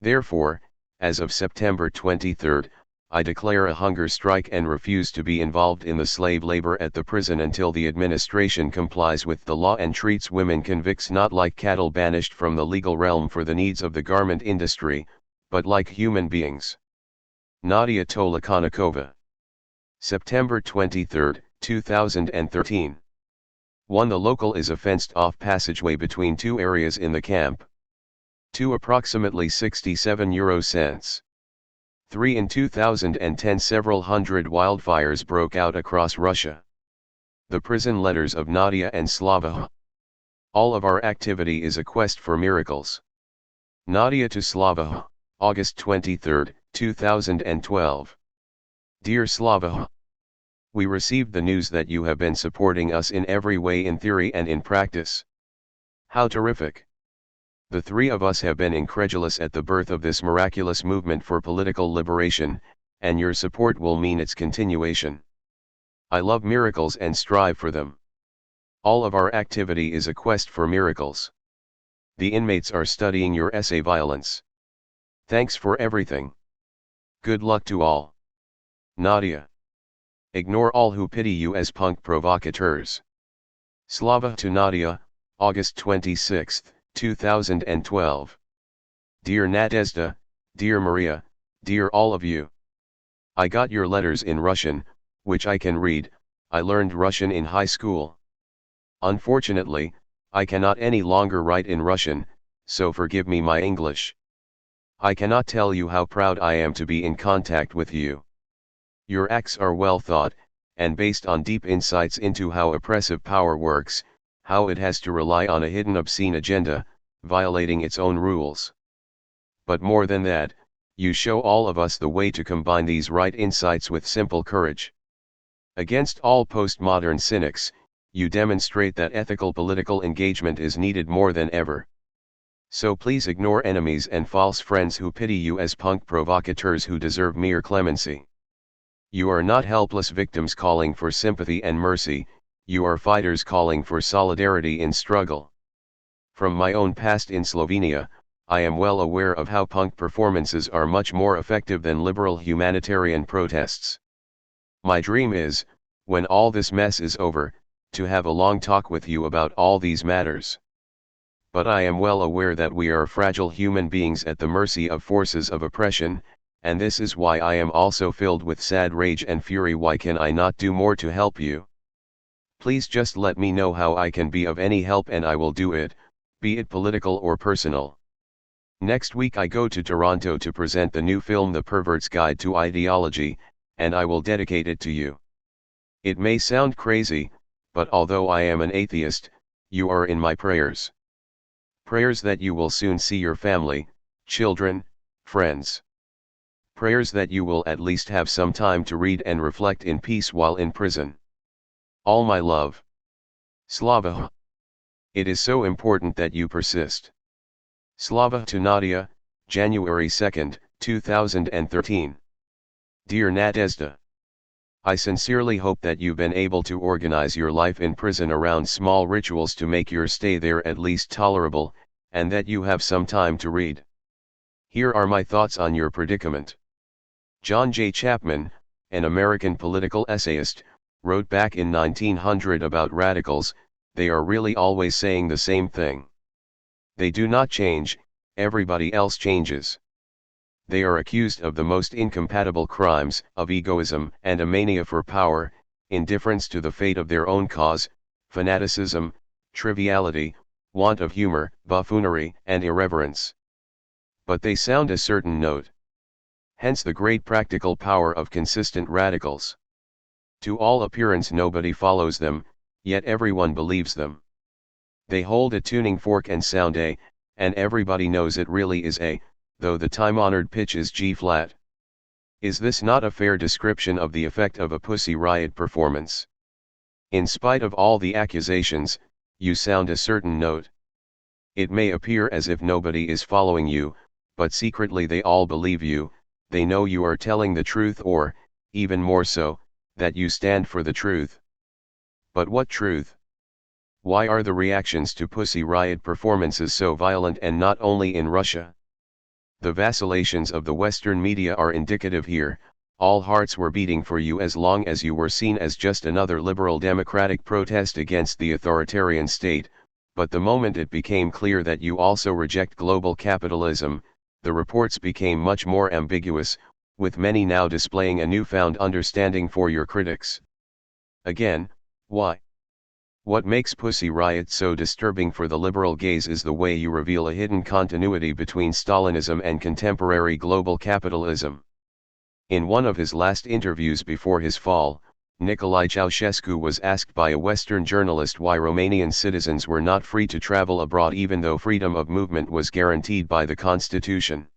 Therefore, as of September 23, I declare a hunger strike and refuse to be involved in the slave labor at the prison until the administration complies with the law and treats women convicts not like cattle banished from the legal realm for the needs of the garment industry, but like human beings. Nadya Tolokonnikova. September 23, 2013. 1. The local is a fenced-off passageway between two areas in the camp. 2. Approximately 67 euro cents. 3. In 2010 several hundred wildfires broke out across Russia. The prison letters of Nadya and Slavoj. All of our activity is a quest for miracles. Nadya to Slavoj, August 23, 2012. Dear Slavoj, we received the news that you have been supporting us in every way in theory and in practice. How terrific! The three of us have been incredulous at the birth of this miraculous movement for political liberation, and your support will mean its continuation. I love miracles and strive for them. All of our activity is a quest for miracles. The inmates are studying your essay Violence. Thanks for everything. Good luck to all. Nadya. Ignore all who pity you as punk provocateurs. Slavoj to Nadya, August 26, 2012. Dear Nadezhda, dear Maria, dear all of you. I got your letters in Russian, which I can read. I learned Russian in high school. Unfortunately, I cannot any longer write in Russian, so forgive me my English. I cannot tell you how proud I am to be in contact with you. Your acts are well thought, and based on deep insights into how oppressive power works, how it has to rely on a hidden obscene agenda, violating its own rules. But more than that, you show all of us the way to combine these right insights with simple courage. Against all postmodern cynics, you demonstrate that ethical political engagement is needed more than ever. So please ignore enemies and false friends who pity you as punk provocateurs who deserve mere clemency. You are not helpless victims calling for sympathy and mercy, you are fighters calling for solidarity in struggle. From my own past in Slovenia, I am well aware of how punk performances are much more effective than liberal humanitarian protests. My dream is, when all this mess is over, to have a long talk with you about all these matters. But I am well aware that we are fragile human beings at the mercy of forces of oppression, and this is why I am also filled with sad rage and fury. Why can I not do more to help you? Please just let me know how I can be of any help and I will do it, be it political or personal. Next week I go to Toronto to present the new film The Pervert's Guide to Ideology, and I will dedicate it to you. It may sound crazy, but although I am an atheist, you are in my prayers. Prayers that you will soon see your family, children, friends. Prayers that you will at least have some time to read and reflect in peace while in prison. All my love. Slavoj. It is so important that you persist. Slavoj to Nadya, January 2, 2013. Dear Nadezhda, I sincerely hope that you've been able to organize your life in prison around small rituals to make your stay there at least tolerable, and that you have some time to read. Here are my thoughts on your predicament. John J. Chapman, an American political essayist, wrote back in 1900 about radicals, they are really always saying the same thing. They do not change, everybody else changes. They are accused of the most incompatible crimes, of egoism and a mania for power, indifference to the fate of their own cause, fanaticism, triviality, want of humor, buffoonery and irreverence. But they sound a certain note. Hence the great practical power of consistent radicals. To all appearance nobody follows them, yet everyone believes them. They hold a tuning fork and sound A, and everybody knows it really is A, though the time-honored pitch is G-flat. Is this not a fair description of the effect of a Pussy Riot performance? In spite of all the accusations, you sound a certain note. It may appear as if nobody is following you, but secretly they all believe you, they know you are telling the truth or, even more so, that you stand for the truth. But what truth? Why are the reactions to Pussy Riot performances so violent, and not only in Russia? The vacillations of the Western media are indicative here. All hearts were beating for you as long as you were seen as just another liberal democratic protest against the authoritarian state, but the moment it became clear that you also reject global capitalism, the reports became much more ambiguous, with many now displaying a newfound understanding for your critics. Again, why? What makes Pussy Riot so disturbing for the liberal gaze is the way you reveal a hidden continuity between Stalinism and contemporary global capitalism. In one of his last interviews before his fall, Nicolae Ceausescu was asked by a Western journalist why Romanian citizens were not free to travel abroad even though freedom of movement was guaranteed by the constitution.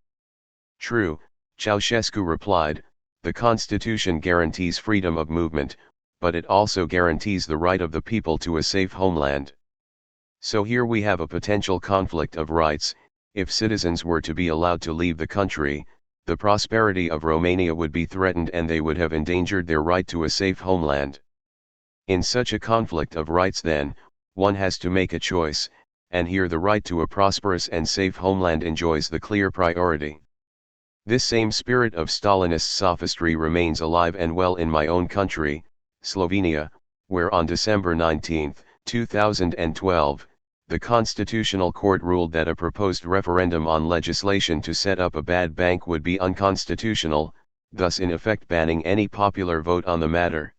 True, Ceausescu replied, the constitution guarantees freedom of movement, but it also guarantees the right of the people to a safe homeland. So here we have a potential conflict of rights. If citizens were to be allowed to leave the country, the prosperity of Romania would be threatened and they would have endangered their right to a safe homeland. In such a conflict of rights then, one has to make a choice, and here the right to a prosperous and safe homeland enjoys the clear priority. This same spirit of Stalinist sophistry remains alive and well in my own country, Slovenia, where on December 19, 2012, the Constitutional Court ruled that a proposed referendum on legislation to set up a bad bank would be unconstitutional, thus in effect banning any popular vote on the matter.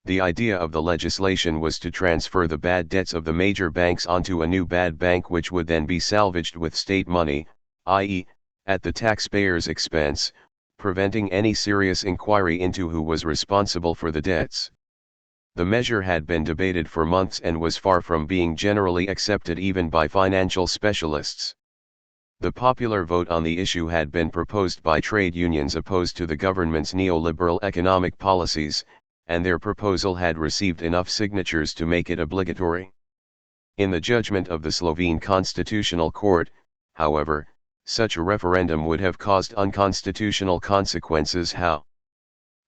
The idea of the legislation was to transfer the bad debts of the major banks onto a new bad bank which would then be salvaged with state money, i.e., at the taxpayer's expense, preventing any serious inquiry into who was responsible for the debts. The measure had been debated for months and was far from being generally accepted even by financial specialists. The popular vote on the issue had been proposed by trade unions opposed to the government's neoliberal economic policies, and their proposal had received enough signatures to make it obligatory. In the judgment of the Slovene Constitutional Court, however, such a referendum would have caused unconstitutional consequences. How?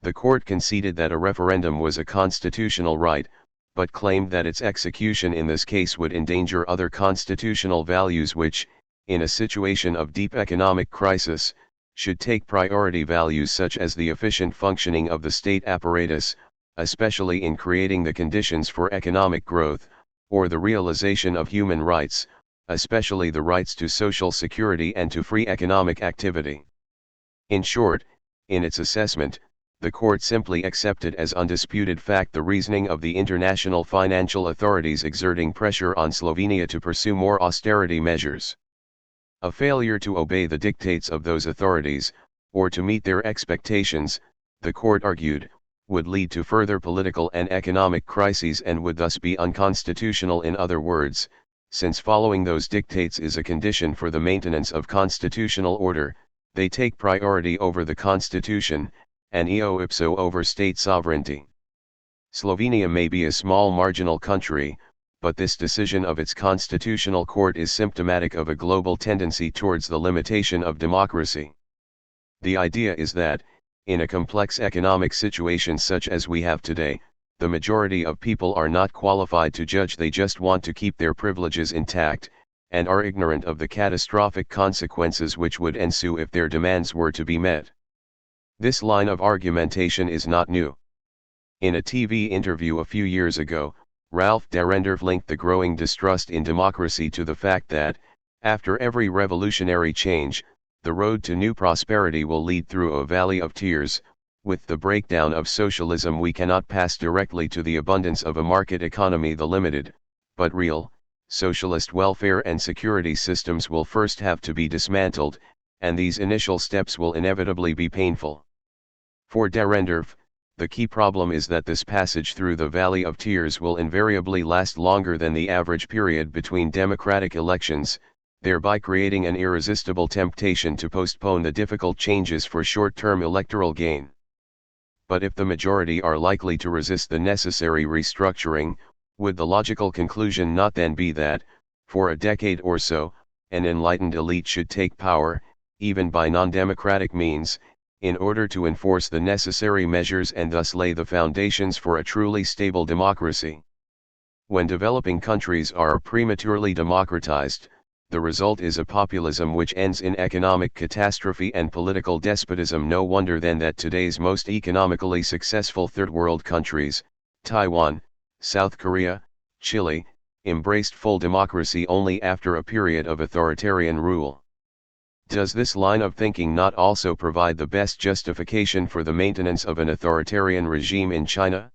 The court conceded that a referendum was a constitutional right, but claimed that its execution in this case would endanger other constitutional values which, in a situation of deep economic crisis, should take priority, values such as the efficient functioning of the state apparatus, especially in creating the conditions for economic growth, or the realization of human rights, especially the rights to social security and to free economic activity. In short, in its assessment, the court simply accepted as undisputed fact the reasoning of the international financial authorities exerting pressure on Slovenia to pursue more austerity measures. A failure to obey the dictates of those authorities, or to meet their expectations, the court argued, would lead to further political and economic crises and would thus be unconstitutional. In other words, since following those dictates is a condition for the maintenance of constitutional order, they take priority over the constitution, and eo ipso over state sovereignty. Slovenia may be a small marginal country, but this decision of its constitutional court is symptomatic of a global tendency towards the limitation of democracy. The idea is that, in a complex economic situation such as we have today, the majority of people are not qualified to judge. They just want to keep their privileges intact, and are ignorant of the catastrophic consequences which would ensue if their demands were to be met. This line of argumentation is not new. In a TV interview a few years ago, Ralph Dahrendorf linked the growing distrust in democracy to the fact that, after every revolutionary change, the road to new prosperity will lead through a valley of tears. With the breakdown of socialism, we cannot pass directly to the abundance of a market economy. The limited, but real, socialist welfare and security systems will first have to be dismantled, and these initial steps will inevitably be painful. For Dahrendorf, the key problem is that this passage through the Valley of Tears will invariably last longer than the average period between democratic elections, thereby creating an irresistible temptation to postpone the difficult changes for short-term electoral gain. But if the majority are likely to resist the necessary restructuring, would the logical conclusion not then be that, for a decade or so, an enlightened elite should take power, even by non-democratic means, in order to enforce the necessary measures and thus lay the foundations for a truly stable democracy? When developing countries are prematurely democratized, the result is a populism which ends in economic catastrophe and political despotism. No wonder then that today's most economically successful third world countries, Taiwan, South Korea, Chile, embraced full democracy only after a period of authoritarian rule. Does this line of thinking not also provide the best justification for the maintenance of an authoritarian regime in China?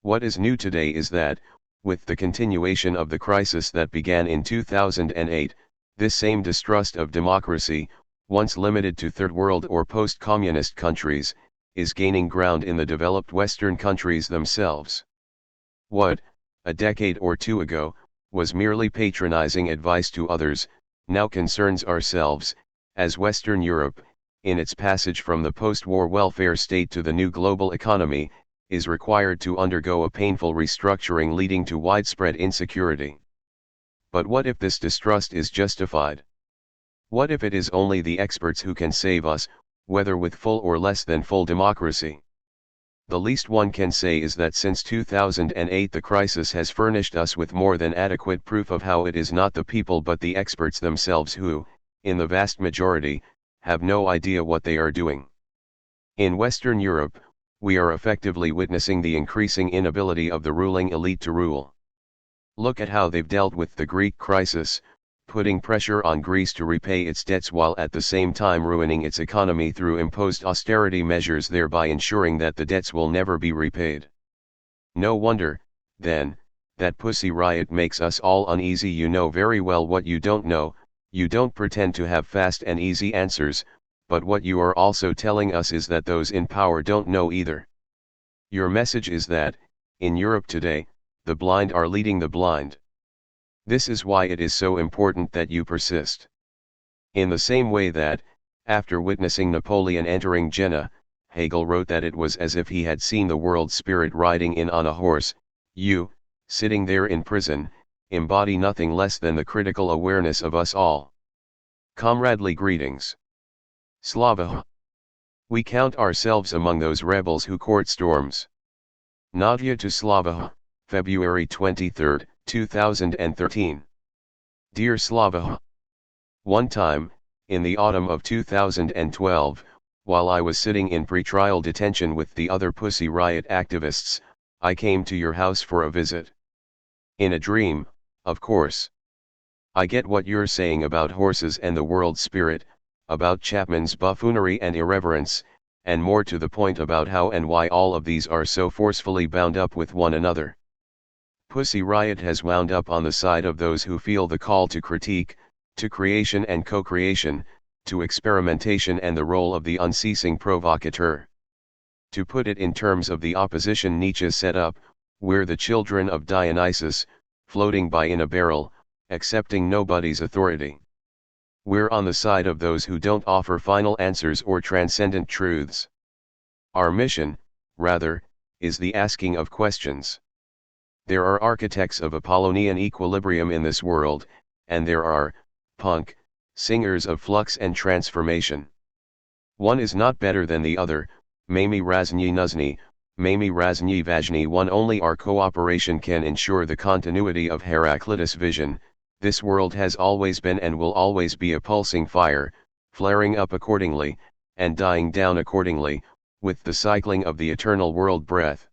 What is new today is that, with the continuation of the crisis that began in 2008, this same distrust of democracy, once limited to third world or post-communist countries, is gaining ground in the developed Western countries themselves. What, a decade or two ago, was merely patronizing advice to others, now concerns ourselves, as Western Europe, in its passage from the post-war welfare state to the new global economy, is required to undergo a painful restructuring leading to widespread insecurity. But what if this distrust is justified? What if it is only the experts who can save us, whether with full or less than full democracy? The least one can say is that since 2008 the crisis has furnished us with more than adequate proof of how it is not the people but the experts themselves who, in the vast majority, have no idea what they are doing. In Western Europe, we are effectively witnessing the increasing inability of the ruling elite to rule. Look at how they've dealt with the Greek crisis, putting pressure on Greece to repay its debts while at the same time ruining its economy through imposed austerity measures, thereby ensuring that the debts will never be repaid. No wonder, then, that Pussy Riot makes us all uneasy. You know very well what you don't know, you don't pretend to have fast and easy answers, but what you are also telling us is that those in power don't know either. Your message is that, in Europe today, the blind are leading the blind. This is why it is so important that you persist. In the same way that, after witnessing Napoleon entering Jena, Hegel wrote that it was as if he had seen the world spirit riding in on a horse, you, sitting there in prison, embody nothing less than the critical awareness of us all. Comradely greetings. Slavoj. We count ourselves among those rebels who court storms. Nadya to Slavoj, February 23, 2013. Dear Slavoj. One time, in the autumn of 2012, while I was sitting in pretrial detention with the other Pussy Riot activists, I came to your house for a visit. In a dream, of course. I get what you're saying about horses and the world spirit, about Chapman's buffoonery and irreverence, and more to the point about how and why all of these are so forcefully bound up with one another. Pussy Riot has wound up on the side of those who feel the call to critique, to creation and co-creation, to experimentation and the role of the unceasing provocateur. To put it in terms of the opposition Nietzsche set up, we're the children of Dionysus, floating by in a barrel, accepting nobody's authority. We're on the side of those who don't offer final answers or transcendent truths. Our mission, rather, is the asking of questions. There are architects of Apollonian equilibrium in this world, and there are, punk, singers of flux and transformation. One is not better than the other, Mami Razny Nuzny, Mami Razny Vajny one, only our cooperation can ensure the continuity of Heraclitus' vision. This world has always been and will always be a pulsing fire, flaring up accordingly, and dying down accordingly, with the cycling of the eternal world breath.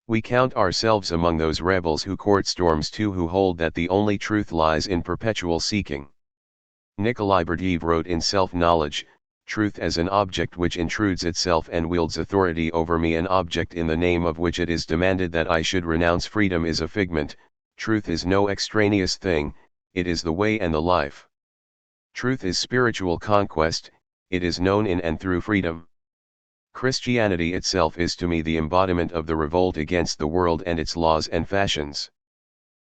We count ourselves among those rebels who court storms too, who hold that the only truth lies in perpetual seeking. Nikolai Berdyaev wrote in Self-Knowledge, truth as an object which intrudes itself and wields authority over me, an object in the name of which it is demanded that I should renounce freedom, is a figment. Truth is no extraneous thing, it is the way and the life. Truth is spiritual conquest, it is known in and through freedom. Christianity itself is to me the embodiment of the revolt against the world and its laws and fashions.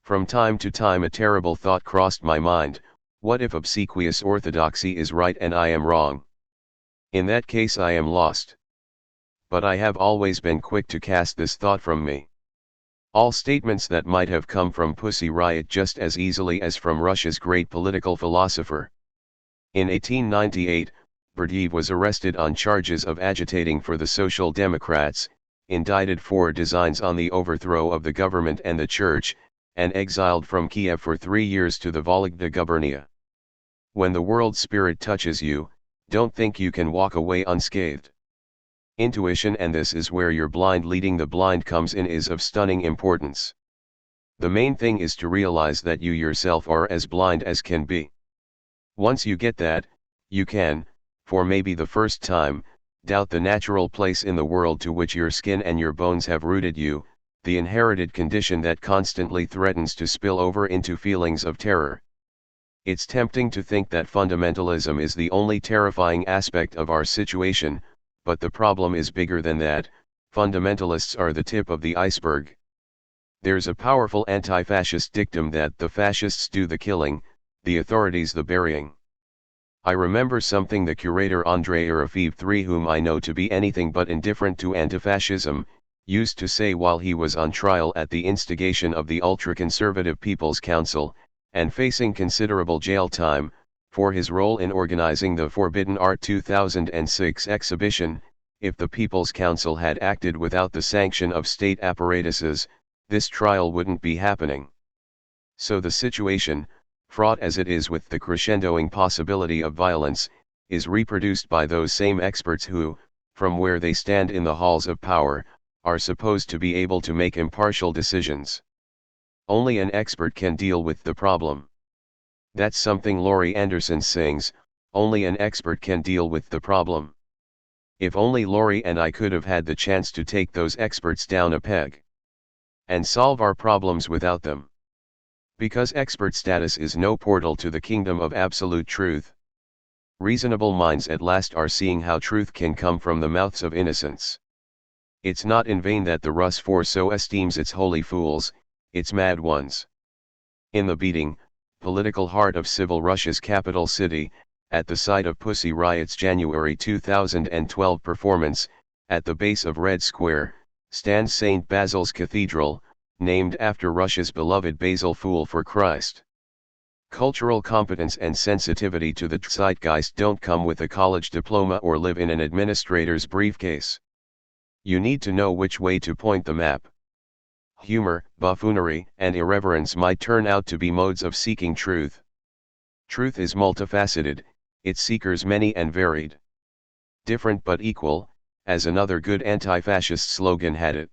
From time to time a terrible thought crossed my mind: what if obsequious orthodoxy is right and I am wrong? In that case I am lost. But I have always been quick to cast this thought from me. All statements that might have come from Pussy Riot just as easily as from Russia's great political philosopher. In 1898, Berdyaev was arrested on charges of agitating for the Social Democrats, indicted for designs on the overthrow of the government and the church, and exiled from Kiev for 3 years to the Vologda gubernia. When the world spirit touches you, don't think you can walk away unscathed. Intuition, and this is where your blind leading the blind comes in, is of stunning importance. The main thing is to realize that you yourself are as blind as can be. Once you get that, you can, for maybe the first time, doubt the natural place in the world to which your skin and your bones have rooted you, the inherited condition that constantly threatens to spill over into feelings of terror. It's tempting to think that fundamentalism is the only terrifying aspect of our situation, but the problem is bigger than that. Fundamentalists are the tip of the iceberg. There's a powerful anti-fascist dictum that the fascists do the killing, the authorities the burying. I remember something the curator Andrei Arafeev III, whom I know to be anything but indifferent to anti-fascism, used to say while he was on trial at the instigation of the ultra-conservative People's Council, and facing considerable jail time, for his role in organizing the Forbidden Art 2006 exhibition. If the People's Council had acted without the sanction of state apparatuses, this trial wouldn't be happening. So the situation, fraught as it is with the crescendoing possibility of violence, is reproduced by those same experts who, from where they stand in the halls of power, are supposed to be able to make impartial decisions. Only an expert can deal with the problem. That's something Laurie Anderson sings, only an expert can deal with the problem. If only Laurie and I could have had the chance to take those experts down a peg and solve our problems without them. Because expert status is no portal to the kingdom of absolute truth. Reasonable minds at last are seeing how truth can come from the mouths of innocents. It's not in vain that the Rus for so esteems its holy fools, its mad ones. In the beating, political heart of civil Russia's capital city, at the site of Pussy Riot's January 2012 performance, at the base of Red Square, stands St. Basil's Cathedral, named after Russia's beloved Basil Fool for Christ. Cultural competence and sensitivity to the zeitgeist don't come with a college diploma or live in an administrator's briefcase. You need to know which way to point the map. Humor, buffoonery, and irreverence might turn out to be modes of seeking truth. Truth is multifaceted, its seekers many and varied. Different but equal, as another good anti-fascist slogan had it.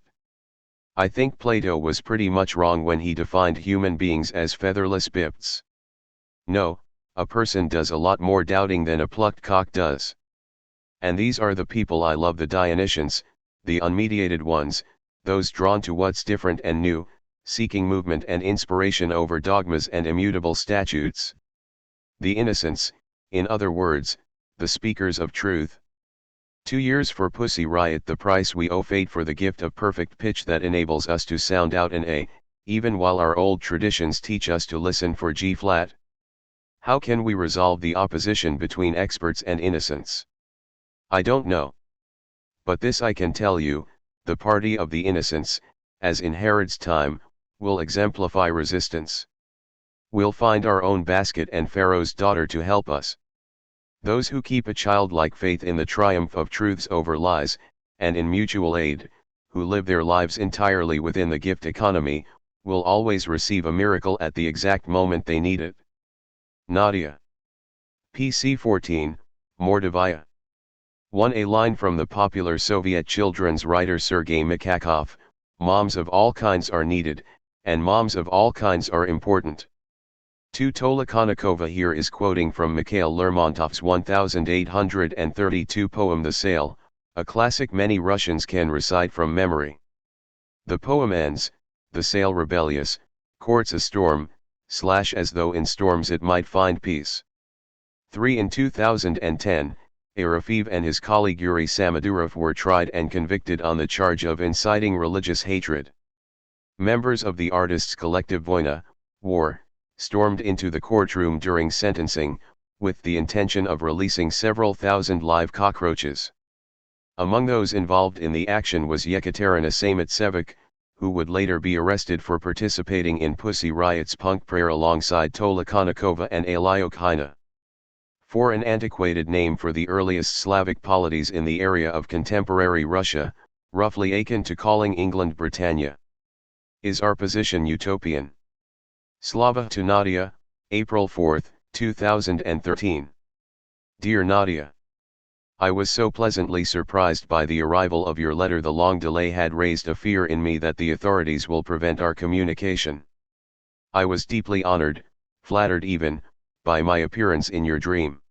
I think Plato was pretty much wrong when he defined human beings as featherless bipts. No, a person does a lot more doubting than a plucked cock does. And these are the people I love, the Dionysians, the unmediated ones, those drawn to what's different and new, seeking movement and inspiration over dogmas and immutable statutes. The innocents, in other words, the speakers of truth. 2 years for Pussy Riot, the price we owe fate for the gift of perfect pitch that enables us to sound out an A, even while our old traditions teach us to listen for G-flat. How can we resolve the opposition between experts and innocents? I don't know. But this I can tell you, the party of the innocents, as in Herod's time, will exemplify resistance. We'll find our own basket and Pharaoh's daughter to help us. Those who keep a childlike faith in the triumph of truths over lies, and in mutual aid, who live their lives entirely within the gift economy, will always receive a miracle at the exact moment they need it. Nadya. PC 14, Mordovaya. 1. A line from the popular Soviet children's writer Sergei Makhakov: moms of all kinds are needed, and moms of all kinds are important. 2. Tolokonnikova here is quoting from Mikhail Lermontov's 1832 poem The Sale, a classic many Russians can recite from memory. The poem ends, the sail rebellious, courts a storm, / as though in storms it might find peace. 3. In 2010, Arafeev and his colleague Yuri Samodurov were tried and convicted on the charge of inciting religious hatred. Members of the artists' collective Voyna, War, stormed into the courtroom during sentencing, with the intention of releasing several thousand live cockroaches. Among those involved in the action was Yekaterina Sametsevich, who would later be arrested for participating in Pussy Riot's punk prayer alongside Tolokonnikova and Alyokhyna. 4. An antiquated name for the earliest Slavic polities in the area of contemporary Russia, roughly akin to calling England Britannia. Is our position utopian? Slavoj to Nadya, April 4, 2013. Dear Nadya, I was so pleasantly surprised by the arrival of your letter. The long delay had raised a fear in me that the authorities will prevent our communication. I was deeply honored, flattered even, by my appearance in your dream.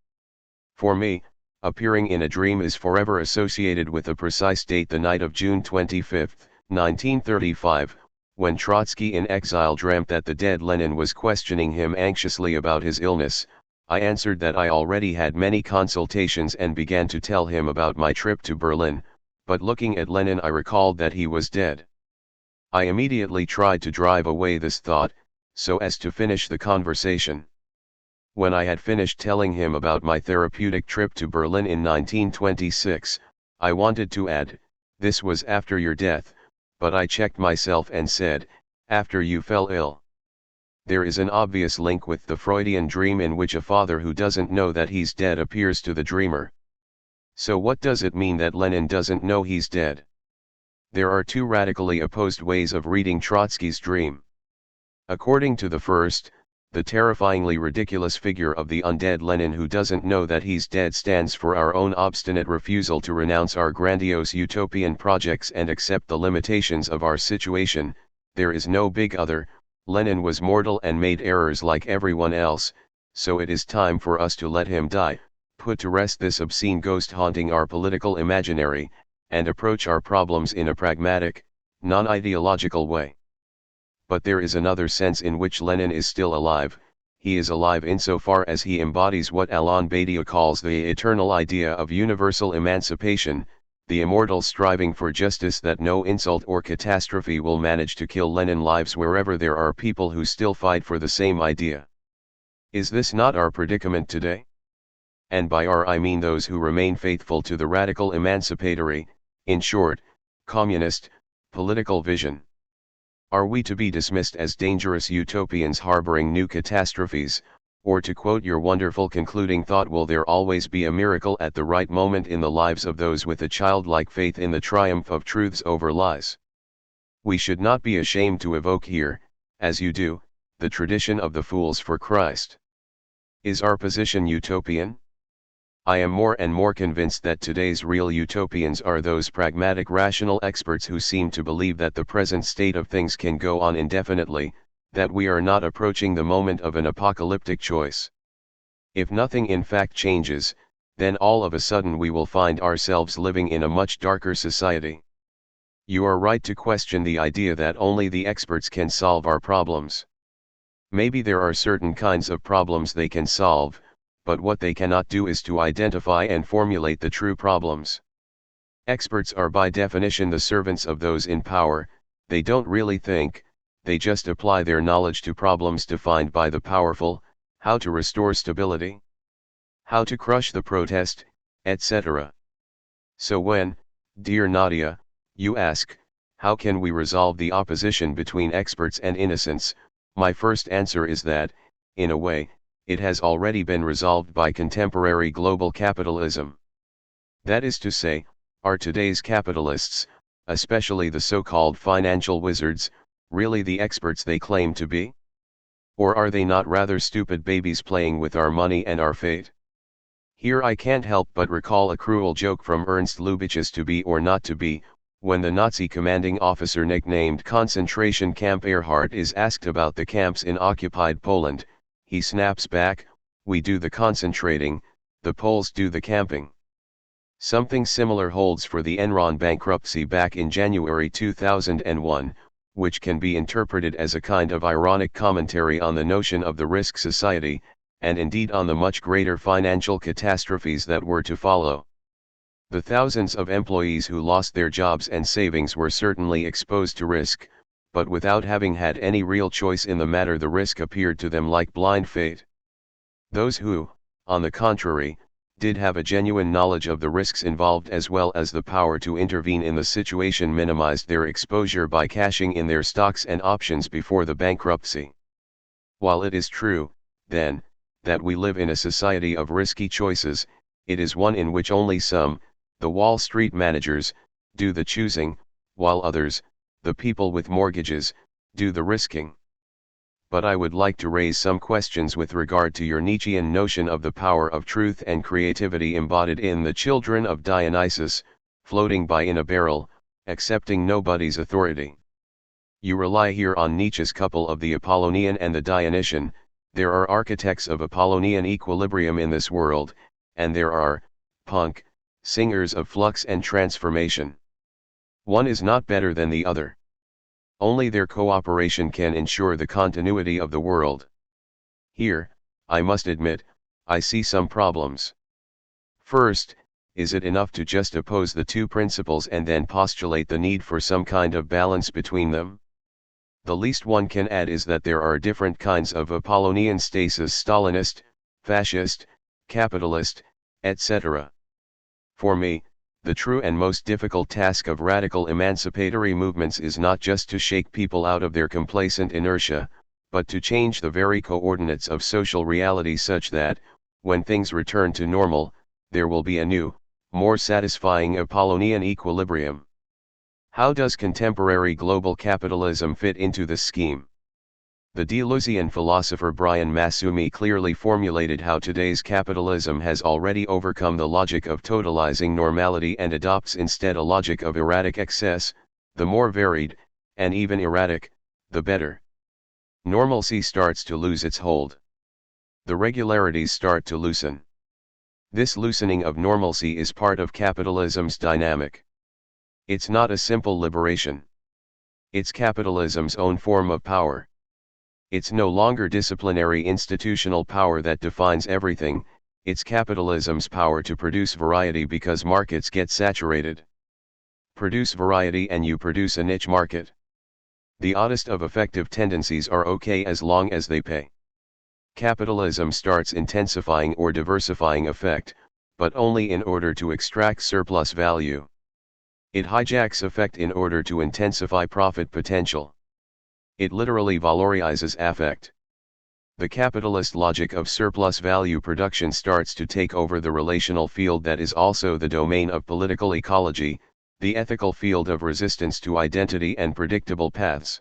For me, appearing in a dream is forever associated with a precise date, the night of June 25, 1935, when Trotsky in exile dreamt that the dead Lenin was questioning him anxiously about his illness, I answered that I already had many consultations and began to tell him about my trip to Berlin, but looking at Lenin I recalled that he was dead. I immediately tried to drive away this thought, so as to finish the conversation. When I had finished telling him about my therapeutic trip to Berlin in 1926, I wanted to add, "This was after your death," but I checked myself and said, "After you fell ill." There is an obvious link with the Freudian dream in which a father who doesn't know that he's dead appears to the dreamer. So what does it mean that Lenin doesn't know he's dead? There are two radically opposed ways of reading Trotsky's dream. According to the first, the terrifyingly ridiculous figure of the undead Lenin who doesn't know that he's dead stands for our own obstinate refusal to renounce our grandiose utopian projects and accept the limitations of our situation. There is no big other. Lenin was mortal and made errors like everyone else, so it is time for us to let him die, put to rest this obscene ghost haunting our political imaginary, and approach our problems in a pragmatic, non-ideological way. But there is another sense in which Lenin is still alive. He is alive insofar as he embodies what Alain Badiou calls the eternal idea of universal emancipation, the immortal striving for justice that no insult or catastrophe will manage to kill Lenin lives wherever there are people who still fight for the same idea. Is this not our predicament today? And by our I mean those who remain faithful to the radical emancipatory, in short, communist, political vision. Are we to be dismissed as dangerous utopians harboring new catastrophes, or to quote your wonderful concluding thought, will there always be a miracle at the right moment in the lives of those with a childlike faith in the triumph of truths over lies? We should not be ashamed to evoke here, as you do, the tradition of the fools for Christ. Is our position utopian? I am more and more convinced that today's real utopians are those pragmatic rational experts who seem to believe that the present state of things can go on indefinitely, that we are not approaching the moment of an apocalyptic choice. If nothing in fact changes, then all of a sudden we will find ourselves living in a much darker society. You are right to question the idea that only the experts can solve our problems. Maybe there are certain kinds of problems they can solve, but what they cannot do is to identify and formulate the true problems. Experts are by definition the servants of those in power. They don't really think, they just apply their knowledge to problems defined by the powerful: how to restore stability, how to crush the protest, etc. So when, dear Nadya, you ask, how can we resolve the opposition between experts and innocents, my first answer is that, in a way, it has already been resolved by contemporary global capitalism. That is to say, are today's capitalists, especially the so-called financial wizards, really the experts they claim to be? Or are they not rather stupid babies playing with our money and our fate? Here I can't help but recall a cruel joke from Ernst Lubitsch's To Be or Not to Be, when the Nazi commanding officer nicknamed concentration camp Erhard is asked about the camps in occupied Poland. He snaps back, "We do the concentrating, the Poles do the camping." Something similar holds for the Enron bankruptcy back in January 2001, which can be interpreted as a kind of ironic commentary on the notion of the risk society, and indeed on the much greater financial catastrophes that were to follow. The thousands of employees who lost their jobs and savings were certainly exposed to risk, but without having had any real choice in the matter, the risk appeared to them like blind fate. Those who, on the contrary, did have a genuine knowledge of the risks involved as well as the power to intervene in the situation minimized their exposure by cashing in their stocks and options before the bankruptcy. While it is true, then, that we live in a society of risky choices, it is one in which only some, the Wall Street managers, do the choosing, while others, the people with mortgages, do the risking. But I would like to raise some questions with regard to your Nietzschean notion of the power of truth and creativity embodied in the children of Dionysus, floating by in a barrel, accepting nobody's authority. You rely here on Nietzsche's couple of the Apollonian and the Dionysian. There are architects of Apollonian equilibrium in this world, and there are, punk, singers of flux and transformation. One is not better than the other. Only their cooperation can ensure the continuity of the world. Here, I must admit, I see some problems. First, is it enough to just oppose the two principles and then postulate the need for some kind of balance between them? The least one can add is that there are different kinds of Apollonian stasis: Stalinist, fascist, capitalist, etc. For me, the true and most difficult task of radical emancipatory movements is not just to shake people out of their complacent inertia, but to change the very coordinates of social reality such that, when things return to normal, there will be a new, more satisfying Apollonian equilibrium. How does contemporary global capitalism fit into this scheme? The Deleuzian philosopher Brian Massumi clearly formulated how today's capitalism has already overcome the logic of totalizing normality and adopts instead a logic of erratic excess. The more varied, and even erratic, the better. Normalcy starts to lose its hold. The regularities start to loosen. This loosening of normalcy is part of capitalism's dynamic. It's not a simple liberation. It's capitalism's own form of power. It's no longer disciplinary institutional power that defines everything, it's capitalism's power to produce variety because markets get saturated. Produce variety and you produce a niche market. The oddest of effective tendencies are okay as long as they pay. Capitalism starts intensifying or diversifying effect, but only in order to extract surplus value. It hijacks effect in order to intensify profit potential. It literally valorizes affect. The capitalist logic of surplus value production starts to take over the relational field that is also the domain of political ecology, the ethical field of resistance to identity and predictable paths.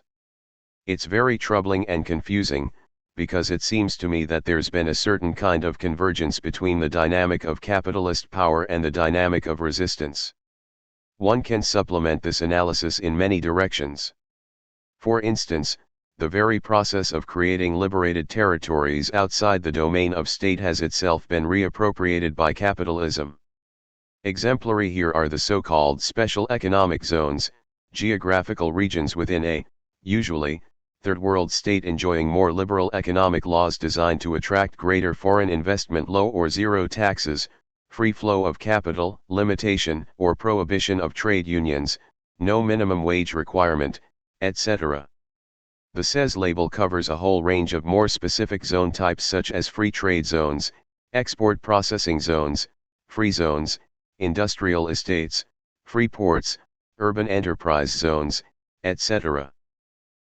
It's very troubling and confusing, because it seems to me that there's been a certain kind of convergence between the dynamic of capitalist power and the dynamic of resistance. One can supplement this analysis in many directions. For instance, the very process of creating liberated territories outside the domain of state has itself been reappropriated by capitalism. Exemplary here are the so-called special economic zones, geographical regions within a, usually, third world state enjoying more liberal economic laws designed to attract greater foreign investment, low or zero taxes, free flow of capital, limitation or prohibition of trade unions, no minimum wage requirement, etc. The SEZ label covers a whole range of more specific zone types such as free trade zones, export processing zones, free zones, industrial estates, free ports, urban enterprise zones, etc.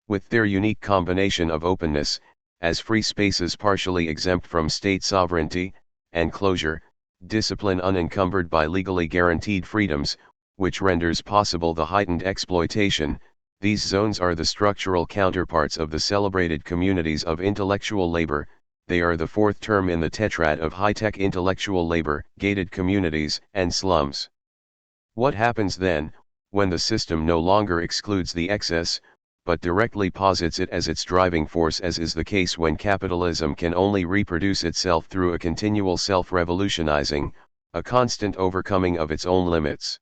With their unique combination of openness, as free spaces partially exempt from state sovereignty, and closure, discipline unencumbered by legally guaranteed freedoms, which renders possible the heightened exploitation, these zones are the structural counterparts of the celebrated communities of intellectual labor. They are the fourth term in the tetrad of high-tech intellectual labor, gated communities, and slums. What happens then, when the system no longer excludes the excess, but directly posits it as its driving force, as is the case when capitalism can only reproduce itself through a continual self-revolutionizing, a constant overcoming of its own limits?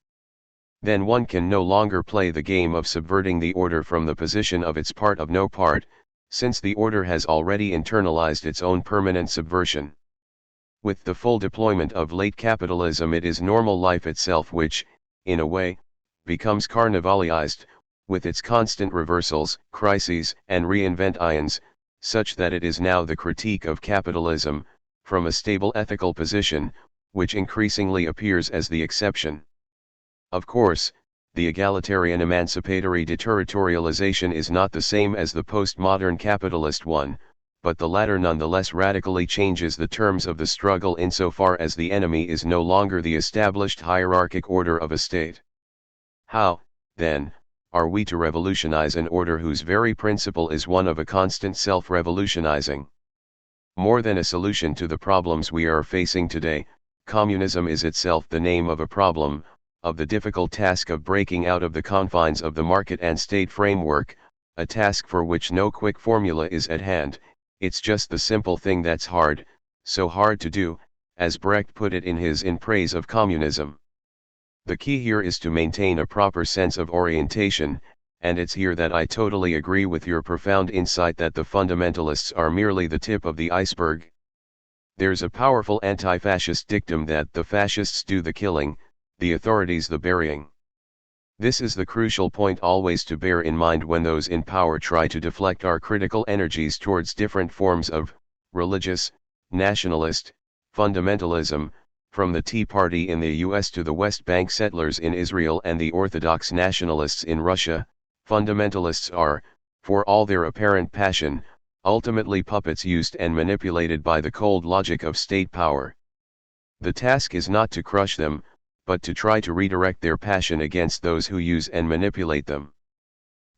Then one can no longer play the game of subverting the order from the position of its part of no part, since the order has already internalized its own permanent subversion. With the full deployment of late capitalism, it is normal life itself which, in a way, becomes carnivalized, with its constant reversals, crises, and reinventions, such that it is now the critique of capitalism, from a stable ethical position, which increasingly appears as the exception. Of course, the egalitarian emancipatory deterritorialization is not the same as the postmodern capitalist one, but the latter nonetheless radically changes the terms of the struggle insofar as the enemy is no longer the established hierarchic order of a state. How, then, are we to revolutionize an order whose very principle is one of a constant self-revolutionizing? More than a solution to the problems we are facing today, communism is itself the name of a problem, of the difficult task of breaking out of the confines of the market and state framework, a task for which no quick formula is at hand. It's just the simple thing that's hard, so hard to do, as Brecht put it in his In Praise of Communism. The key here is to maintain a proper sense of orientation, and it's here that I totally agree with your profound insight that the fundamentalists are merely the tip of the iceberg. There's a powerful anti-fascist dictum that the fascists do the killing, the authorities the burying. This is the crucial point always to bear in mind when those in power try to deflect our critical energies towards different forms of religious, nationalist, fundamentalism, from the Tea Party in the US to the West Bank settlers in Israel and the Orthodox nationalists in Russia. Fundamentalists are, for all their apparent passion, ultimately puppets used and manipulated by the cold logic of state power. The task is not to crush them, but to try to redirect their passion against those who use and manipulate them.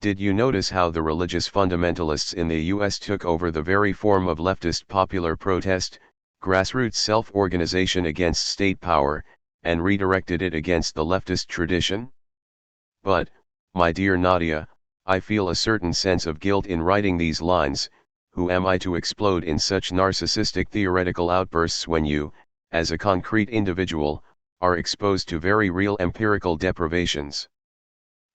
Did you notice how the religious fundamentalists in the US took over the very form of leftist popular protest, grassroots self-organization against state power, and redirected it against the leftist tradition? But, my dear Nadya, I feel a certain sense of guilt in writing these lines. Who am I to explode in such narcissistic theoretical outbursts when you, as a concrete individual, are exposed to very real empirical deprivations?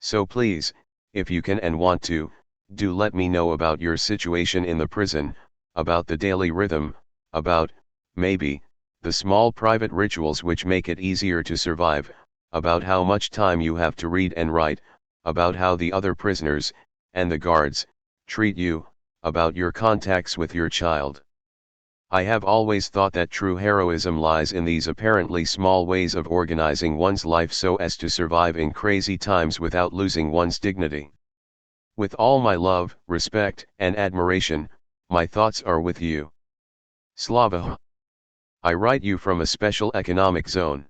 So please, if you can and want to, do let me know about your situation in the prison, about the daily rhythm, about, maybe, the small private rituals which make it easier to survive, about how much time you have to read and write, about how the other prisoners, and the guards, treat you, about your contacts with your child. I have always thought that true heroism lies in these apparently small ways of organizing one's life so as to survive in crazy times without losing one's dignity. With all my love, respect, and admiration, my thoughts are with you. Slavoj. I write you from a special economic zone.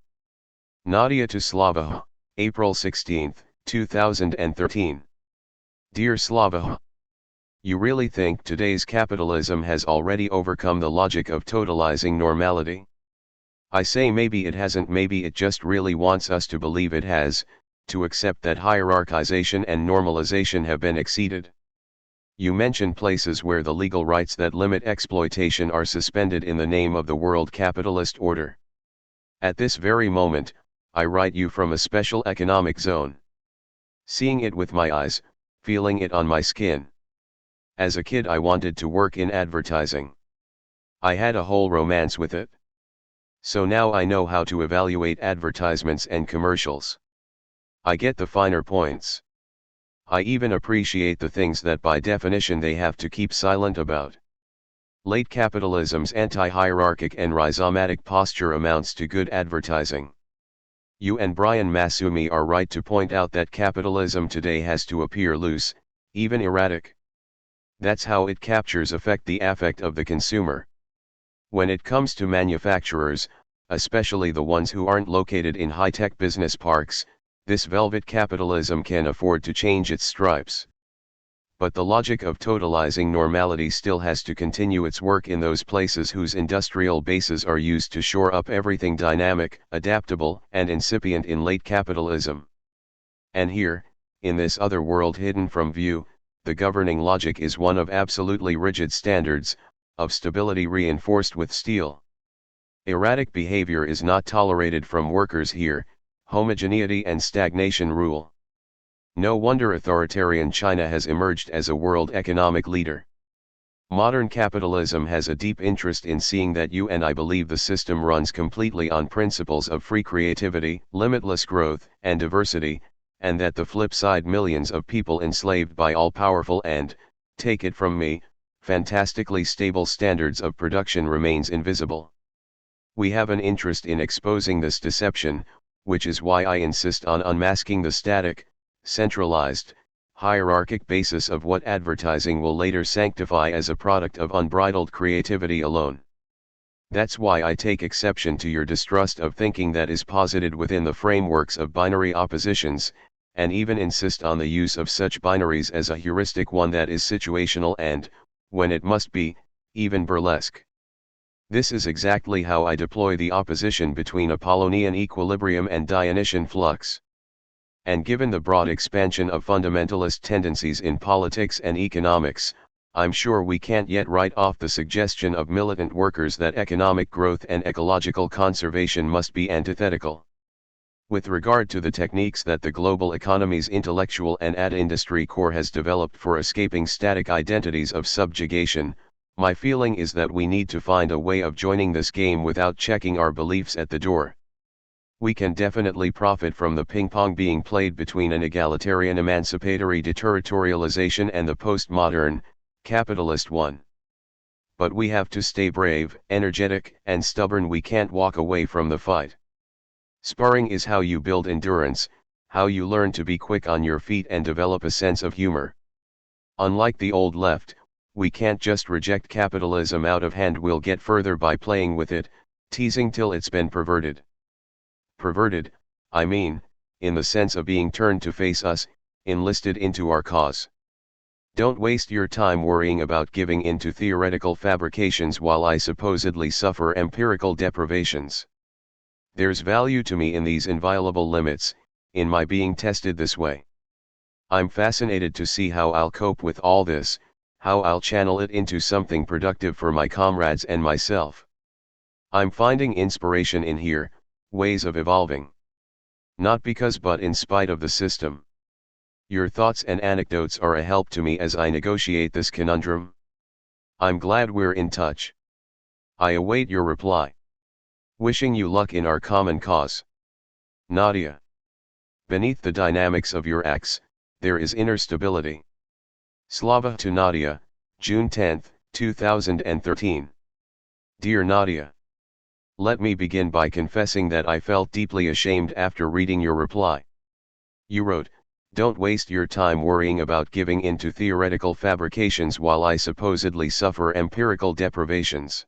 Nadya to Slavoj, April 16, 2013. Dear Slavoj, you really think today's capitalism has already overcome the logic of totalizing normality? I say maybe it hasn't, maybe it just really wants us to believe it has, to accept that hierarchization and normalization have been exceeded. You mention places where the legal rights that limit exploitation are suspended in the name of the world capitalist order. At this very moment, I write you from a special economic zone. Seeing it with my eyes, feeling it on my skin. As a kid I wanted to work in advertising. I had a whole romance with it. So now I know how to evaluate advertisements and commercials. I get the finer points. I even appreciate the things that by definition they have to keep silent about. Late capitalism's anti-hierarchic and rhizomatic posture amounts to good advertising. You and Brian Masumi are right to point out that capitalism today has to appear loose, even erratic. That's how it captures the affect of the consumer. When it comes to manufacturers, especially the ones who aren't located in high-tech business parks, this velvet capitalism can afford to change its stripes. But the logic of totalizing normality still has to continue its work in those places whose industrial bases are used to shore up everything dynamic, adaptable, and incipient in late capitalism. And here, in this other world hidden from view, the governing logic is one of absolutely rigid standards, of stability reinforced with steel. Erratic behavior is not tolerated from workers here, homogeneity and stagnation rule. No wonder authoritarian China has emerged as a world economic leader. Modern capitalism has a deep interest in seeing that you and I believe the system runs completely on principles of free creativity, limitless growth, and diversity, and that the flip side, millions of people enslaved by all-powerful and, take it from me, fantastically stable standards of production remains invisible. We have an interest in exposing this deception, which is why I insist on unmasking the static, centralized, hierarchic basis of what advertising will later sanctify as a product of unbridled creativity alone. That's why I take exception to your distrust of thinking that is posited within the frameworks of binary oppositions, and even insist on the use of such binaries as a heuristic one that is situational and, when it must be, even burlesque. This is exactly how I deploy the opposition between Apollonian equilibrium and Dionysian flux. And given the broad expansion of fundamentalist tendencies in politics and economics, I'm sure we can't yet write off the suggestion of militant workers that economic growth and ecological conservation must be antithetical. With regard to the techniques that the global economy's intellectual and ad industry core has developed for escaping static identities of subjugation, My feeling is that we need to find a way of joining this game without checking our beliefs at the door. We can definitely profit from the ping-pong being played between an egalitarian emancipatory deterritorialization and the postmodern, capitalist one. But we have to stay brave, energetic, and stubborn. We can't walk away from the fight. Sparring is how you build endurance, how you learn to be quick on your feet and develop a sense of humor. Unlike the old left, we can't just reject capitalism out of hand. We'll get further by playing with it, teasing till it's been perverted. Perverted, I mean, in the sense of being turned to face us, enlisted into our cause. Don't waste your time worrying about giving in to theoretical fabrications while I supposedly suffer empirical deprivations. There's value to me in these inviolable limits, in my being tested this way. I'm fascinated to see how I'll cope with all this, how I'll channel it into something productive for my comrades and myself. I'm finding inspiration in here, ways of evolving. Not because but in spite of the system. Your thoughts and anecdotes are a help to me as I negotiate this conundrum. I'm glad we're in touch. I await your reply. Wishing you luck in our common cause. Nadya. Beneath the dynamics of your acts, there is inner stability. Slavoj to Nadya, June 10, 2013. Dear Nadya. Let me begin by confessing that I felt deeply ashamed after reading your reply. You wrote, "Don't waste your time worrying about giving in to theoretical fabrications while I supposedly suffer empirical deprivations."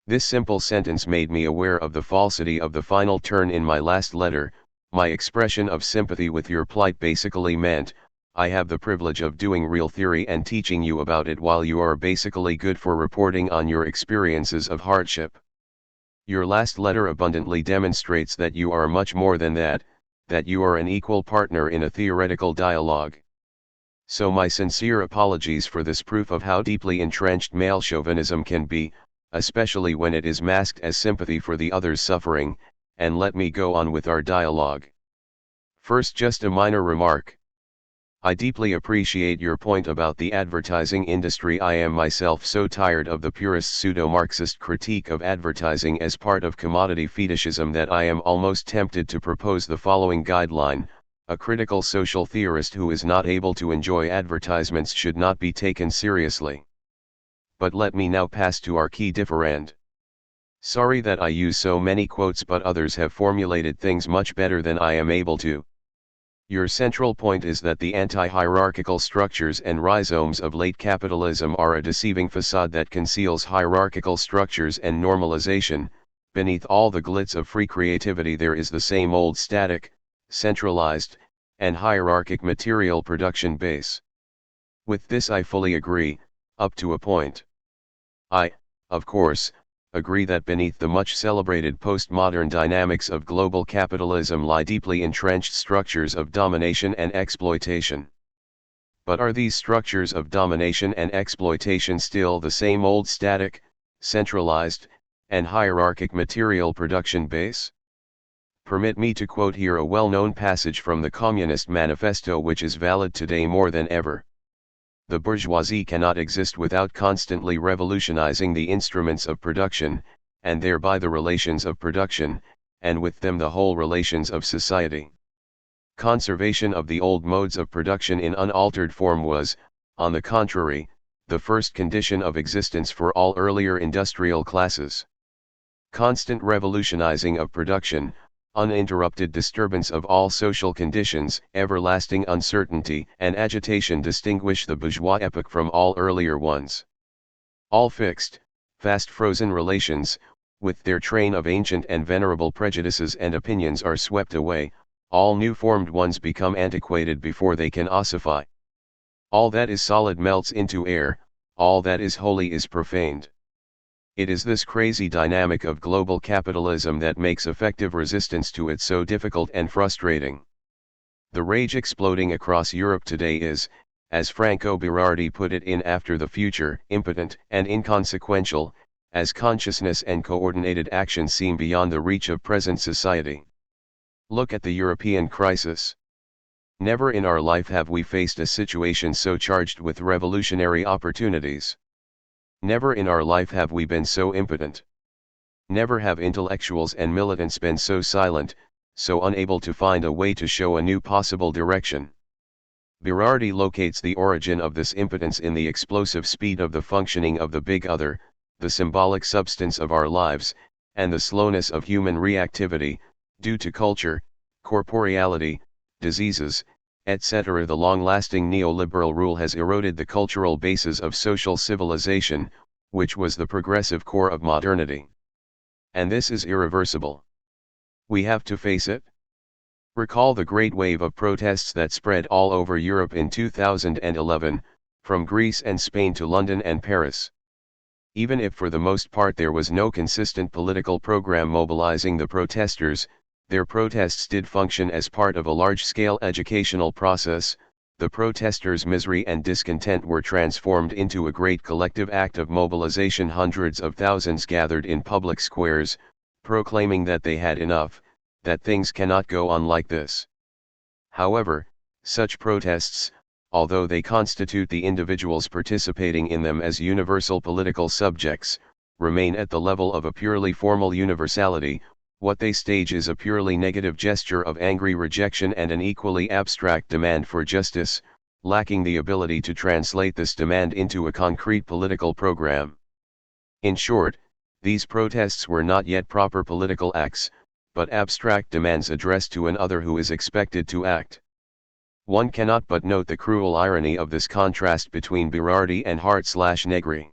This simple sentence made me aware of the falsity of the final turn in my last letter. My expression of sympathy with your plight basically meant, I have the privilege of doing real theory and teaching you about it while you are basically good for reporting on your experiences of hardship. Your last letter abundantly demonstrates that you are much more than that you are an equal partner in a theoretical dialogue. So my sincere apologies for this proof of how deeply entrenched male chauvinism can be, especially when it is masked as sympathy for the other's suffering, and let me go on with our dialogue. First, just a minor remark. I deeply appreciate your point about the advertising industry. I am myself so tired of the purist pseudo-Marxist critique of advertising as part of commodity fetishism that I am almost tempted to propose the following guideline: a critical social theorist who is not able to enjoy advertisements should not be taken seriously. But let me now pass to our key differend. Sorry that I use so many quotes, but others have formulated things much better than I am able to. Your central point is that the anti-hierarchical structures and rhizomes of late capitalism are a deceiving facade that conceals hierarchical structures and normalization. Beneath all the glitz of free creativity there is the same old static, centralized, and hierarchic material production base. With this I fully agree, up to a point. I, of course, agree that beneath the much celebrated postmodern dynamics of global capitalism lie deeply entrenched structures of domination and exploitation. But are these structures of domination and exploitation still the same old static, centralized, and hierarchic material production base? Permit me to quote here a well-known passage from the Communist Manifesto which is valid today more than ever. The bourgeoisie cannot exist without constantly revolutionizing the instruments of production, and thereby the relations of production, and with them the whole relations of society. Conservation of the old modes of production in unaltered form was, on the contrary, the first condition of existence for all earlier industrial classes. Constant revolutionizing of production, uninterrupted disturbance of all social conditions, everlasting uncertainty and agitation distinguish the bourgeois epoch from all earlier ones. All fixed, fast-frozen relations, with their train of ancient and venerable prejudices and opinions are swept away, all new-formed ones become antiquated before they can ossify. All that is solid melts into air, all that is holy is profaned. It is this crazy dynamic of global capitalism that makes effective resistance to it so difficult and frustrating. The rage exploding across Europe today is, as Franco Berardi put it in After the Future, impotent and inconsequential, as consciousness and coordinated action seem beyond the reach of present society. Look at the European crisis. Never in our life have we faced a situation so charged with revolutionary opportunities. Never in our life have we been so impotent. Never have intellectuals and militants been so silent, so unable to find a way to show a new possible direction. Berardi locates the origin of this impotence in the explosive speed of the functioning of the big other, the symbolic substance of our lives, and the slowness of human reactivity, due to culture, corporeality, diseases, etc. The long-lasting neoliberal rule has eroded the cultural basis of social civilization, which was the progressive core of modernity. And this is irreversible. We have to face it. Recall the great wave of protests that spread all over Europe in 2011, from Greece and Spain to London and Paris. Even if for the most part there was no consistent political program mobilizing the protesters, their protests did function as part of a large-scale educational process. The protesters' misery and discontent were transformed into a great collective act of mobilization. Hundreds of thousands gathered in public squares, proclaiming that they had enough, that things cannot go on like this. However, such protests, although they constitute the individuals participating in them as universal political subjects, remain at the level of a purely formal universality. What they stage is a purely negative gesture of angry rejection and an equally abstract demand for justice, lacking the ability to translate this demand into a concrete political program. In short, these protests were not yet proper political acts, but abstract demands addressed to an other who is expected to act. One cannot but note the cruel irony of this contrast between Berardi and Hart/Negri.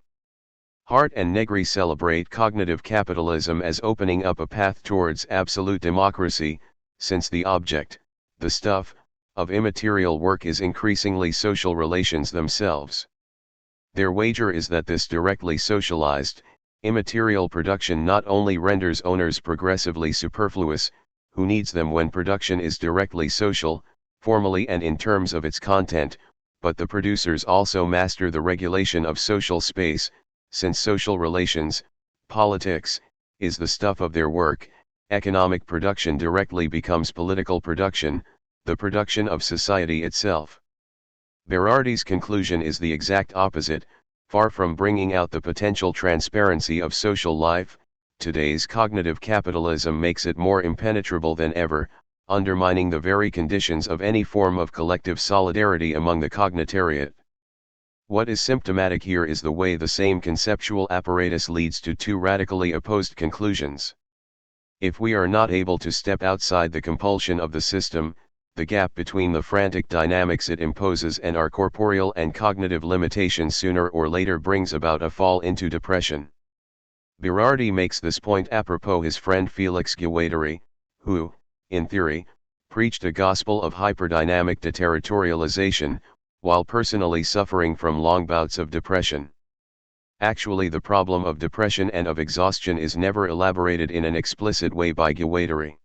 Hart and Negri celebrate cognitive capitalism as opening up a path towards absolute democracy, since the object, the stuff, of immaterial work is increasingly social relations themselves. Their wager is that this directly socialized, immaterial production not only renders owners progressively superfluous, who needs them when production is directly social, formally and in terms of its content, but the producers also master the regulation of social space, since social relations, politics, is the stuff of their work. Economic production directly becomes political production, the production of society itself. Berardi's conclusion is the exact opposite. Far from bringing out the potential transparency of social life, today's cognitive capitalism makes it more impenetrable than ever, undermining the very conditions of any form of collective solidarity among the cognitariat. What is symptomatic here is the way the same conceptual apparatus leads to two radically opposed conclusions. If we are not able to step outside the compulsion of the system, the gap between the frantic dynamics it imposes and our corporeal and cognitive limitations sooner or later brings about a fall into depression. Berardi makes this point apropos his friend Felix Guattari, who, in theory, preached a gospel of hyperdynamic deterritorialization, while personally suffering from long bouts of depression. Actually, the problem of depression and of exhaustion is never elaborated in an explicit way by Guattari.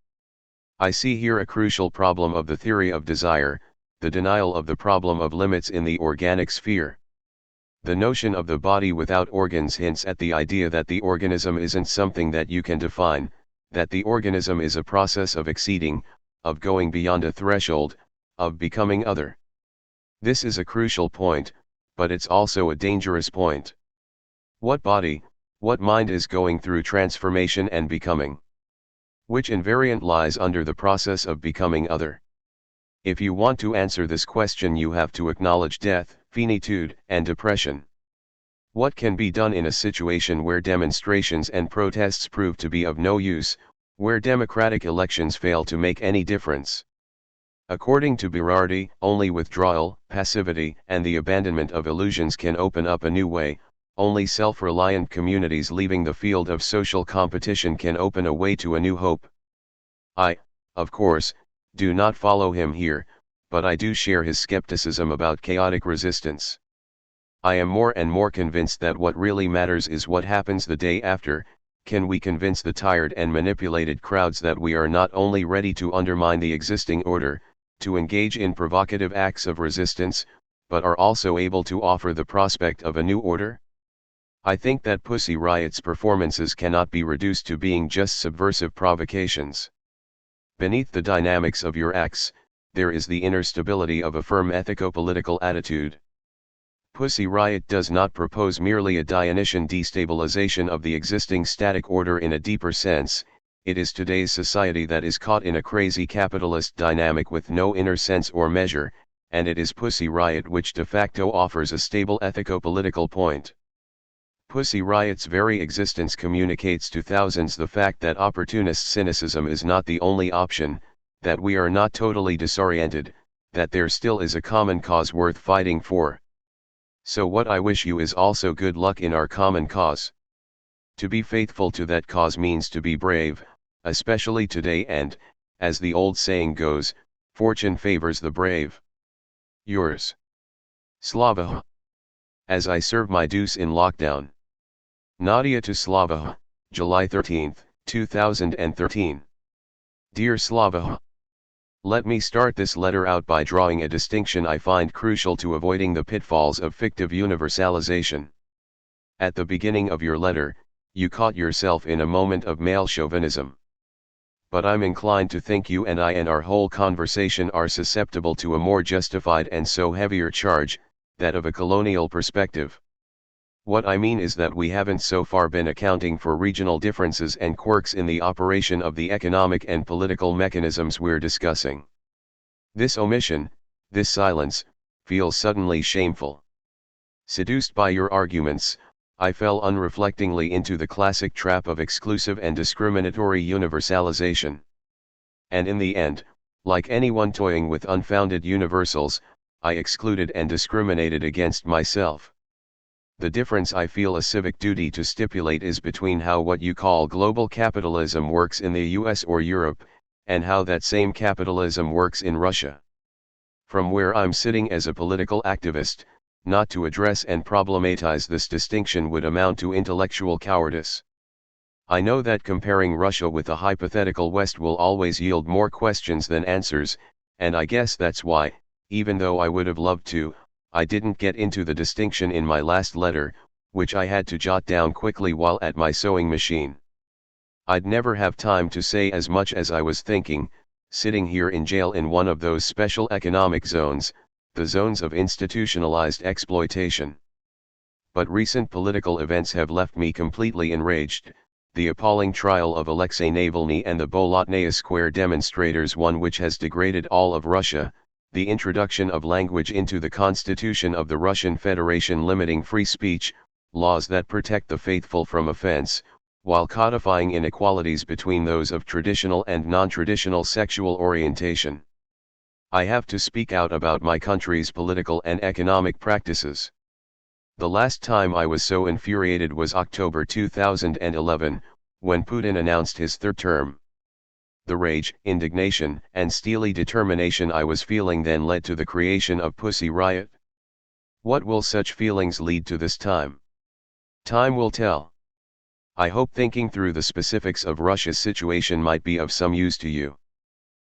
I see here a crucial problem of the theory of desire, the denial of the problem of limits in the organic sphere. The notion of the body without organs hints at the idea that the organism isn't something that you can define, that the organism is a process of exceeding, of going beyond a threshold, of becoming other. This is a crucial point, but it's also a dangerous point. What body, what mind is going through transformation and becoming? Which invariant lies under the process of becoming other? If you want to answer this question, you have to acknowledge death, finitude, and depression. What can be done in a situation where demonstrations and protests prove to be of no use, where democratic elections fail to make any difference? According to Berardi, only withdrawal, passivity, and the abandonment of illusions can open up a new way. Only self-reliant communities leaving the field of social competition can open a way to a new hope. I, of course, do not follow him here, but I do share his skepticism about chaotic resistance. I am more and more convinced that what really matters is what happens the day after. Can we convince the tired and manipulated crowds that we are not only ready to undermine the existing order, to engage in provocative acts of resistance, but are also able to offer the prospect of a new order? I think that Pussy Riot's performances cannot be reduced to being just subversive provocations. Beneath the dynamics of your acts, there is the inner stability of a firm ethico-political attitude. Pussy Riot does not propose merely a Dionysian destabilization of the existing static order in a deeper sense. It is today's society that is caught in a crazy capitalist dynamic with no inner sense or measure, and it is Pussy Riot which de facto offers a stable ethico-political point. Pussy Riot's very existence communicates to thousands the fact that opportunist cynicism is not the only option, that we are not totally disoriented, that there still is a common cause worth fighting for. So what I wish you is also good luck in our common cause. To be faithful to that cause means to be brave, especially today, and, as the old saying goes, fortune favors the brave. Yours, Slavoj. As I serve my deuce in lockdown. Nadya to Slavoj, July 13, 2013. Dear Slavoj, let me start this letter out by drawing a distinction I find crucial to avoiding the pitfalls of fictive universalization. At the beginning of your letter, you caught yourself in a moment of male chauvinism. But I'm inclined to think you and I and our whole conversation are susceptible to a more justified and so heavier charge, that of a colonial perspective. What I mean is that we haven't so far been accounting for regional differences and quirks in the operation of the economic and political mechanisms we're discussing. This omission, this silence, feels suddenly shameful. Seduced by your arguments, I fell unreflectingly into the classic trap of exclusive and discriminatory universalization. And in the end, like anyone toying with unfounded universals, I excluded and discriminated against myself. The difference I feel a civic duty to stipulate is between how what you call global capitalism works in the US or Europe, and how that same capitalism works in Russia. From where I'm sitting as a political activist, not to address and problematize this distinction would amount to intellectual cowardice. I know that comparing Russia with a hypothetical West will always yield more questions than answers, and I guess that's why, even though I would have loved to, I didn't get into the distinction in my last letter, which I had to jot down quickly while at my sewing machine. I'd never have time to say as much as I was thinking, sitting here in jail in one of those special economic zones, the zones of institutionalized exploitation. But recent political events have left me completely enraged. The appalling trial of Alexei Navalny and the Bolotnaya Square demonstrators, one which has degraded all of Russia, the introduction of language into the Constitution of the Russian Federation limiting free speech, laws that protect the faithful from offense, while codifying inequalities between those of traditional and non-traditional sexual orientation. I have to speak out about my country's political and economic practices. The last time I was so infuriated was October 2011, when Putin announced his third term. The rage, indignation, and steely determination I was feeling then led to the creation of Pussy Riot. What will such feelings lead to this time? Time will tell. I hope thinking through the specifics of Russia's situation might be of some use to you.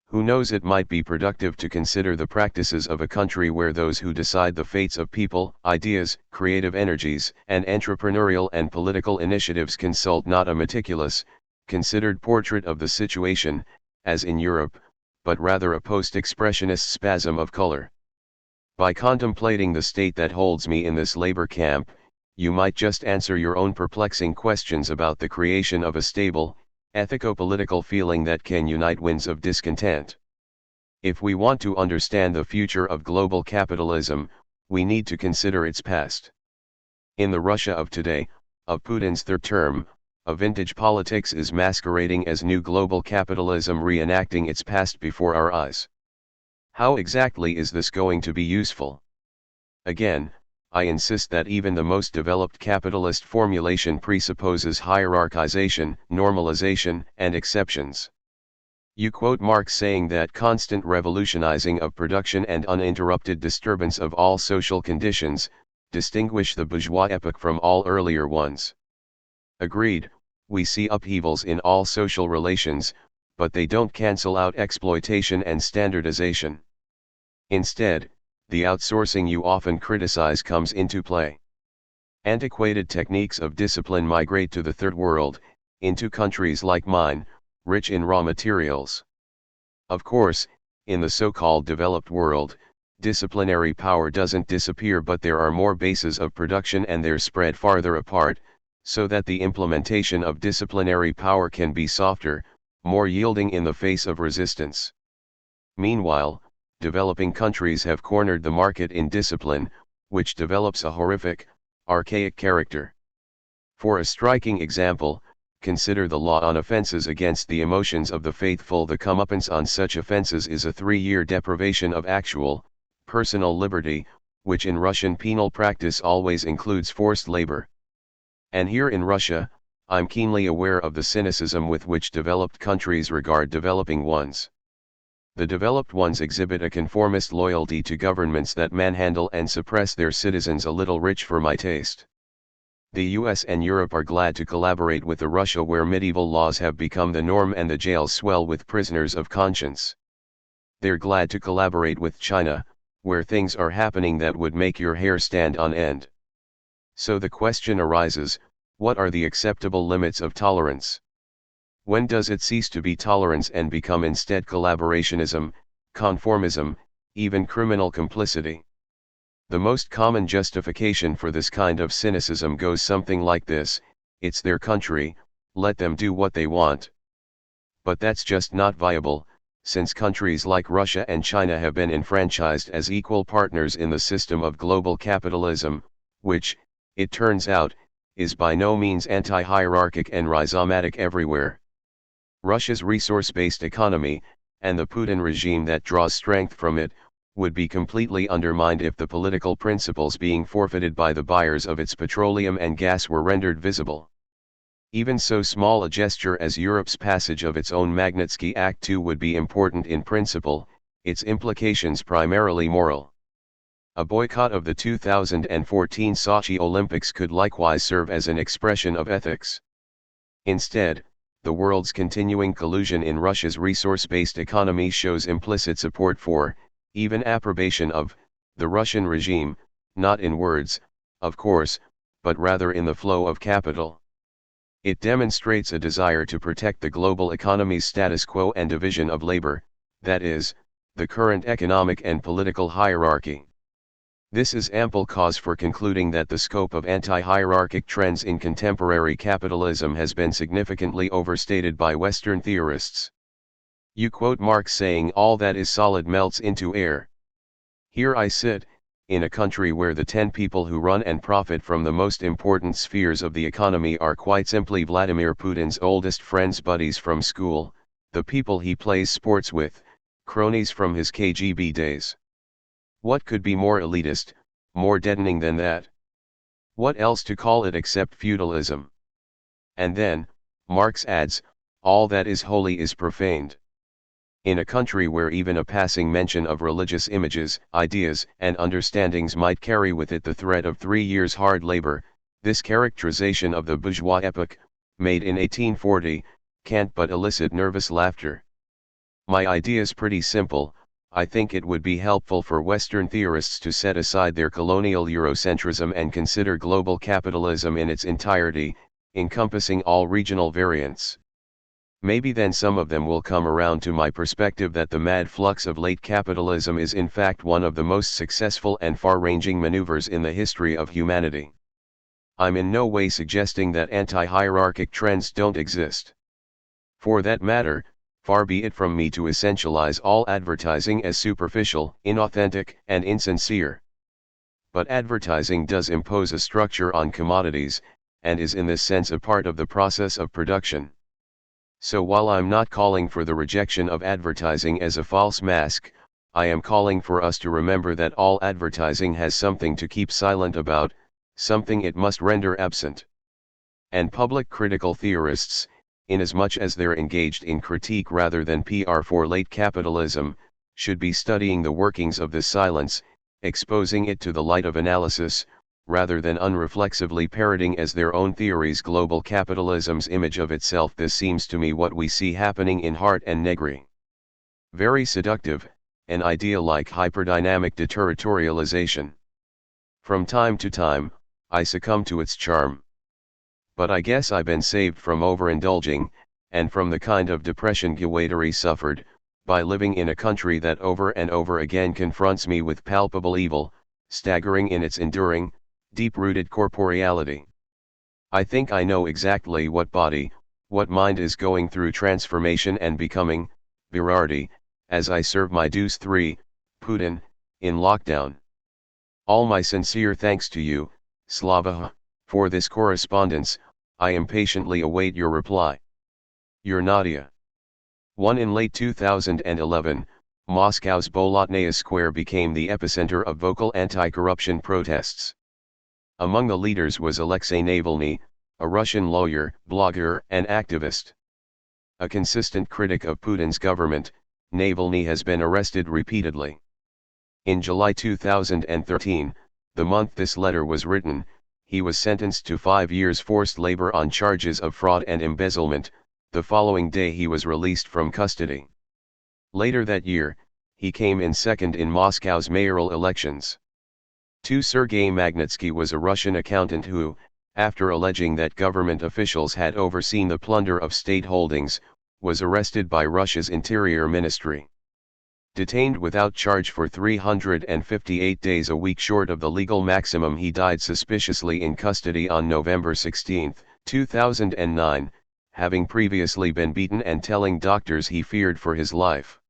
Who knows, it might be productive to consider the practices of a country where those who decide the fates of people, ideas, creative energies, and entrepreneurial and political initiatives consult not a meticulous, considered portrait of the situation, as in Europe, but rather a post-expressionist spasm of color. By contemplating the state that holds me in this labor camp, you might just answer your own perplexing questions about the creation of a stable, ethico-political feeling that can unite winds of discontent. If we want to understand the future of global capitalism, we need to consider its past. In the Russia of today, of Putin's third term, a vintage politics is masquerading as new global capitalism reenacting its past before our eyes. How exactly is this going to be useful? Again, I insist that even the most developed capitalist formulation presupposes hierarchization, normalization, and exceptions. You quote Marx saying that constant revolutionizing of production and uninterrupted disturbance of all social conditions distinguish the bourgeois epoch from all earlier ones. Agreed, we see upheavals in all social relations, but they don't cancel out exploitation and standardization. Instead, the outsourcing you often criticize comes into play. Antiquated techniques of discipline migrate to the third world, into countries like mine, rich in raw materials. Of course, in the so-called developed world, disciplinary power doesn't disappear, but there are more bases of production and they're spread farther apart, so that the implementation of disciplinary power can be softer, more yielding in the face of resistance. Meanwhile, developing countries have cornered the market in discipline, which develops a horrific, archaic character. For a striking example, consider the law on offenses against the emotions of the faithful. The comeuppance on such offenses is a 3-year deprivation of actual, personal liberty, which in Russian penal practice always includes forced labor. And here in Russia, I'm keenly aware of the cynicism with which developed countries regard developing ones. The developed ones exhibit a conformist loyalty to governments that manhandle and suppress their citizens, a little rich for my taste. The US and Europe are glad to collaborate with a Russia where medieval laws have become the norm and the jails swell with prisoners of conscience. They're glad to collaborate with China, where things are happening that would make your hair stand on end. So the question arises, what are the acceptable limits of tolerance? When does it cease to be tolerance and become instead collaborationism, conformism, even criminal complicity? The most common justification for this kind of cynicism goes something like this: it's their country, let them do what they want. But that's just not viable, since countries like Russia and China have been enfranchised as equal partners in the system of global capitalism, which, it turns out, is by no means anti-hierarchic and rhizomatic everywhere. Russia's resource-based economy, and the Putin regime that draws strength from it, would be completely undermined if the political principles being forfeited by the buyers of its petroleum and gas were rendered visible. Even so small a gesture as Europe's passage of its own Magnitsky Act II would be important in principle, its implications primarily moral. A boycott of the 2014 Sochi Olympics could likewise serve as an expression of ethics. Instead, the world's continuing collusion in Russia's resource-based economy shows implicit support for, even approbation of, the Russian regime, not in words, of course, but rather in the flow of capital. It demonstrates a desire to protect the global economy's status quo and division of labor, that is, the current economic and political hierarchy. This is ample cause for concluding that the scope of anti-hierarchic trends in contemporary capitalism has been significantly overstated by Western theorists. You quote Marx saying all that is solid melts into air. Here I sit, in a country where the 10 people who run and profit from the most important spheres of the economy are quite simply Vladimir Putin's oldest friends, buddies from school, the people he plays sports with, cronies from his KGB days. What could be more elitist, more deadening than that? What else to call it except feudalism? And then, Marx adds, all that is holy is profaned. In a country where even a passing mention of religious images, ideas, and understandings might carry with it the threat of 3 years' hard labor, this characterization of the bourgeois epoch, made in 1840, can't but elicit nervous laughter. My idea's pretty simple. I think it would be helpful for Western theorists to set aside their colonial Eurocentrism and consider global capitalism in its entirety, encompassing all regional variants. Maybe then some of them will come around to my perspective that the mad flux of late capitalism is in fact one of the most successful and far-ranging maneuvers in the history of humanity. I'm in no way suggesting that anti-hierarchic trends don't exist. For that matter, far be it from me to essentialize all advertising as superficial, inauthentic, and insincere. But advertising does impose a structure on commodities, and is in this sense a part of the process of production. So while I'm not calling for the rejection of advertising as a false mask, I am calling for us to remember that all advertising has something to keep silent about, something it must render absent. And public critical theorists, inasmuch as they're engaged in critique rather than PR for late capitalism, should be studying the workings of this silence, exposing it to the light of analysis, rather than unreflexively parroting as their own theories global capitalism's image of itself. This seems to me what we see happening in Hart and Negri. Very seductive, an idea like hyperdynamic deterritorialization. From time to time, I succumb to its charm. But I guess I've been saved from overindulging, and from the kind of depression Guattari suffered, by living in a country that over and over again confronts me with palpable evil, staggering in its enduring, deep-rooted corporeality. I think I know exactly what body, what mind is going through transformation and becoming, Berardi, as I serve my dues 3, Putin, in lockdown. All my sincere thanks to you, Slavoj, for this correspondence. I impatiently await your reply. Your Nadya. 1. In late 2011, Moscow's Bolotnaya Square became the epicenter of vocal anti-corruption protests. Among the leaders was Alexei Navalny, a Russian lawyer, blogger, and activist. A consistent critic of Putin's government, Navalny has been arrested repeatedly. In July 2013, the month this letter was written, he was sentenced to 5 years forced labor on charges of fraud and embezzlement. The following day he was released from custody. Later that year, he came in second in Moscow's mayoral elections. 2. Sergei Magnitsky was a Russian accountant who, after alleging that government officials had overseen the plunder of state holdings, was arrested by Russia's Interior Ministry. Detained without charge for 358 days, a week short of the legal maximum, he died suspiciously in custody on November 16, 2009, having previously been beaten and telling doctors he feared for his life.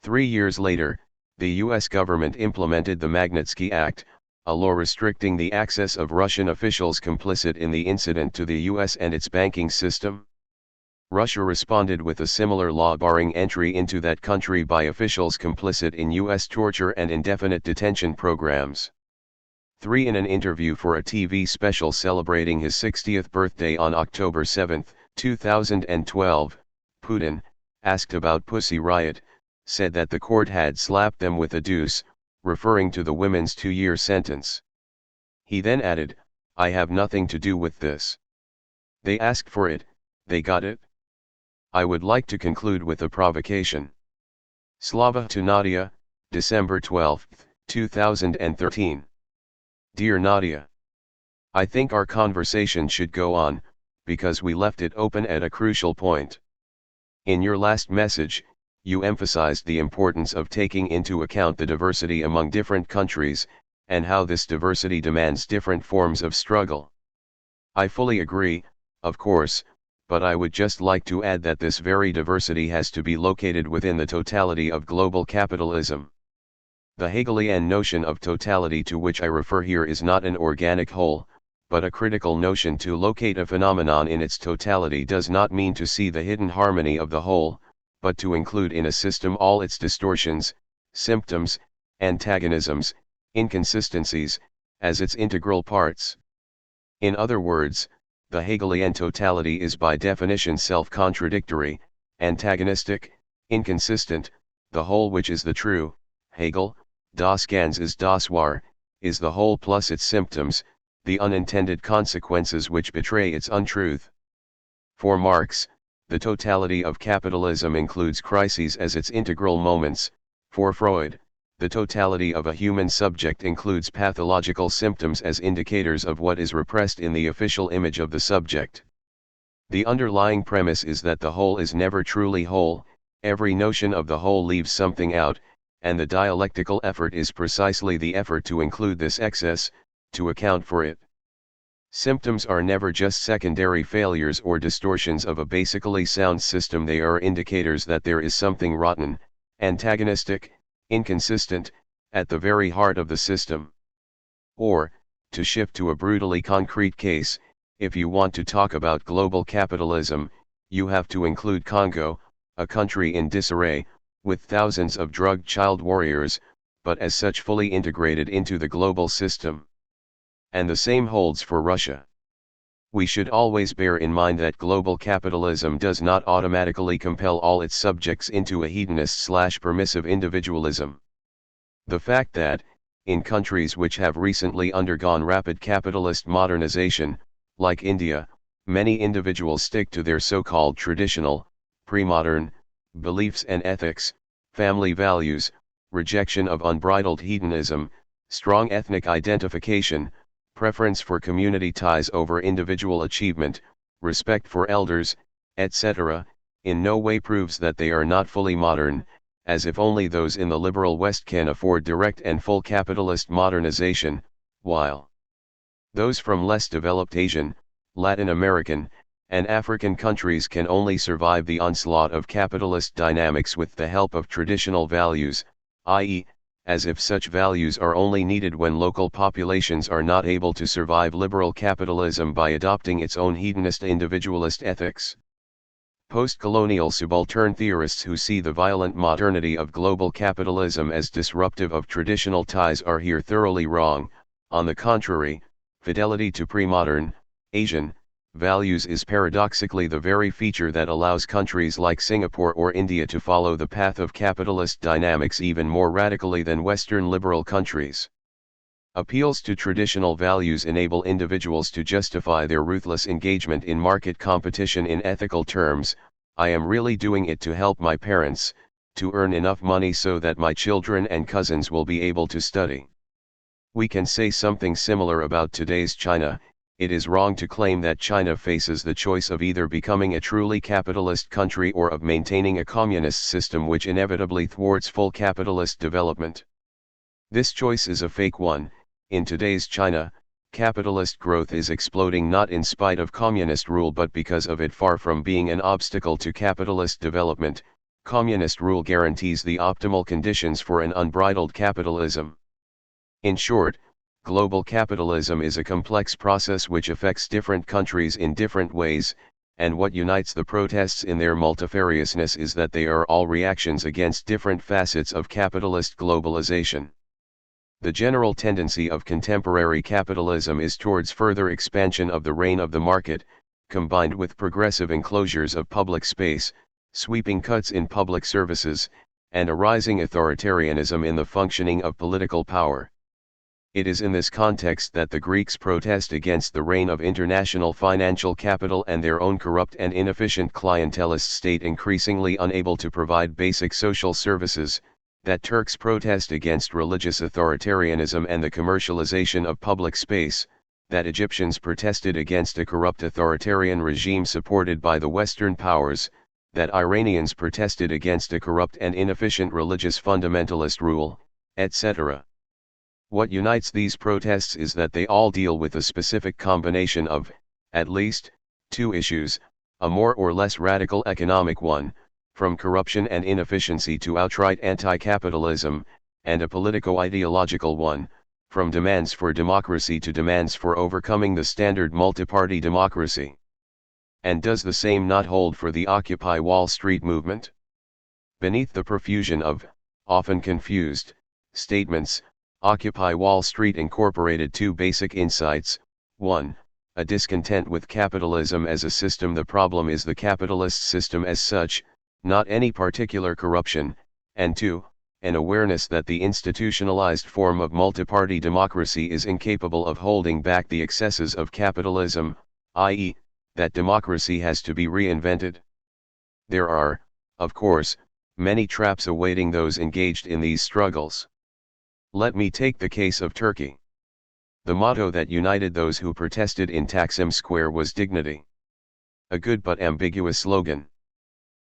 3 years later, the U.S. government implemented the Magnitsky Act, a law restricting the access of Russian officials complicit in the incident to the U.S. and its banking system. Russia responded with a similar law barring entry into that country by officials complicit in U.S. torture and indefinite detention programs. 3. In an interview for a TV special celebrating his 60th birthday on October 7, 2012, Putin, asked about Pussy Riot, said that the court had slapped them with a deuce, referring to the women's 2-year sentence. He then added, "I have nothing to do with this. They asked for it, they got it." I would like to conclude with a provocation. Slavoj to Nadya, December 12, 2013. Dear Nadya, I think our conversation should go on, because we left it open at a crucial point. In your last message, you emphasized the importance of taking into account the diversity among different countries, and how this diversity demands different forms of struggle. I fully agree, of course, but I would just like to add that this very diversity has to be located within the totality of global capitalism. The Hegelian notion of totality to which I refer here is not an organic whole, but a critical notion. To locate a phenomenon in its totality does not mean to see the hidden harmony of the whole, but to include in a system all its distortions, symptoms, antagonisms, inconsistencies, as its integral parts. In other words, the Hegelian totality is by definition self-contradictory, antagonistic, inconsistent. The whole, which is the true, Hegel, das Ganz ist das Wahre, is the whole plus its symptoms, the unintended consequences which betray its untruth. For Marx, the totality of capitalism includes crises as its integral moments. For Freud, the totality of a human subject includes pathological symptoms as indicators of what is repressed in the official image of the subject. The underlying premise is that the whole is never truly whole, every notion of the whole leaves something out, and the dialectical effort is precisely the effort to include this excess, to account for it. Symptoms are never just secondary failures or distortions of a basically sound system. They are indicators that there is something rotten, antagonistic, inconsistent, at the very heart of the system. Or, to shift to a brutally concrete case, if you want to talk about global capitalism, you have to include Congo, a country in disarray, with thousands of drugged child warriors, but as such fully integrated into the global system. And the same holds for Russia. We should always bear in mind that global capitalism does not automatically compel all its subjects into a hedonist/permissive individualism. The fact that, in countries which have recently undergone rapid capitalist modernization, like India, many individuals stick to their so-called traditional, pre-modern, beliefs and ethics, family values, rejection of unbridled hedonism, strong ethnic identification, preference for community ties over individual achievement, respect for elders, etc., in no way proves that they are not fully modern, as if only those in the liberal West can afford direct and full capitalist modernization, while those from less developed Asian, Latin American, and African countries can only survive the onslaught of capitalist dynamics with the help of traditional values, i.e., as if such values are only needed when local populations are not able to survive liberal capitalism by adopting its own hedonist individualist ethics. Post-colonial subaltern theorists who see the violent modernity of global capitalism as disruptive of traditional ties are here thoroughly wrong. On the contrary, fidelity to pre-modern, Asian, values is paradoxically the very feature that allows countries like Singapore or India to follow the path of capitalist dynamics even more radically than Western liberal countries. Appeals to traditional values enable individuals to justify their ruthless engagement in market competition in ethical terms. I am really doing it to help my parents, to earn enough money so that my children and cousins will be able to study. We can say something similar about today's China. It is wrong to claim that China faces the choice of either becoming a truly capitalist country or of maintaining a communist system which inevitably thwarts full capitalist development. This choice is a fake one. In today's China, capitalist growth is exploding not in spite of communist rule but because of it. Far from being an obstacle to capitalist development, communist rule guarantees the optimal conditions for an unbridled capitalism. In short, global capitalism is a complex process which affects different countries in different ways, and what unites the protests in their multifariousness is that they are all reactions against different facets of capitalist globalization. The general tendency of contemporary capitalism is towards further expansion of the reign of the market, combined with progressive enclosures of public space, sweeping cuts in public services, and a rising authoritarianism in the functioning of political power. It is in this context that the Greeks protest against the reign of international financial capital and their own corrupt and inefficient clientelist state increasingly unable to provide basic social services, that Turks protest against religious authoritarianism and the commercialization of public space, that Egyptians protested against a corrupt authoritarian regime supported by the Western powers, that Iranians protested against a corrupt and inefficient religious fundamentalist rule, etc. What unites these protests is that they all deal with a specific combination of, at least, two issues, a more or less radical economic one, from corruption and inefficiency to outright anti-capitalism, and a politico-ideological one, from demands for democracy to demands for overcoming the standard multi-party democracy. And does the same not hold for the Occupy Wall Street movement? Beneath the profusion of, often confused, statements, Occupy Wall Street incorporated two basic insights: 1. A discontent with capitalism as a system. The problem is the capitalist system as such, not any particular corruption, and 2. An awareness that the institutionalized form of multi-party democracy is incapable of holding back the excesses of capitalism, i.e., that democracy has to be reinvented. There are, of course, many traps awaiting those engaged in these struggles. Let me take the case of Turkey. The motto that united those who protested in Taksim Square was dignity. A good but ambiguous slogan.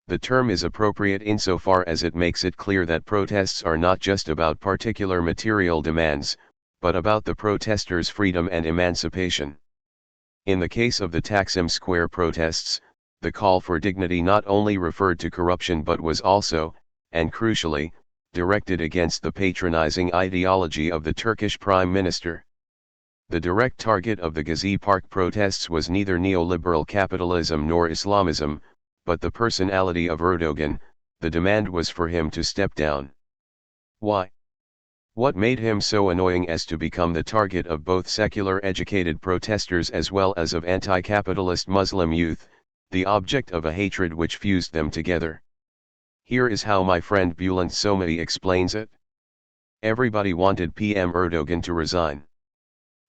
The term is appropriate insofar as it makes it clear that protests are not just about particular material demands, but about the protesters' freedom and emancipation. In the case of the Taksim Square protests, the call for dignity not only referred to corruption but was also, and crucially, directed against the patronizing ideology of the Turkish Prime Minister. The direct target of the Gezi Park protests was neither neoliberal capitalism nor Islamism, but the personality of Erdogan. The demand was for him to step down. Why? What made him so annoying as to become the target of both secular educated protesters as well as of anti-capitalist Muslim youth, the object of a hatred which fused them together? Here is how my friend Bülent Somai explains it. Everybody wanted PM Erdogan to resign.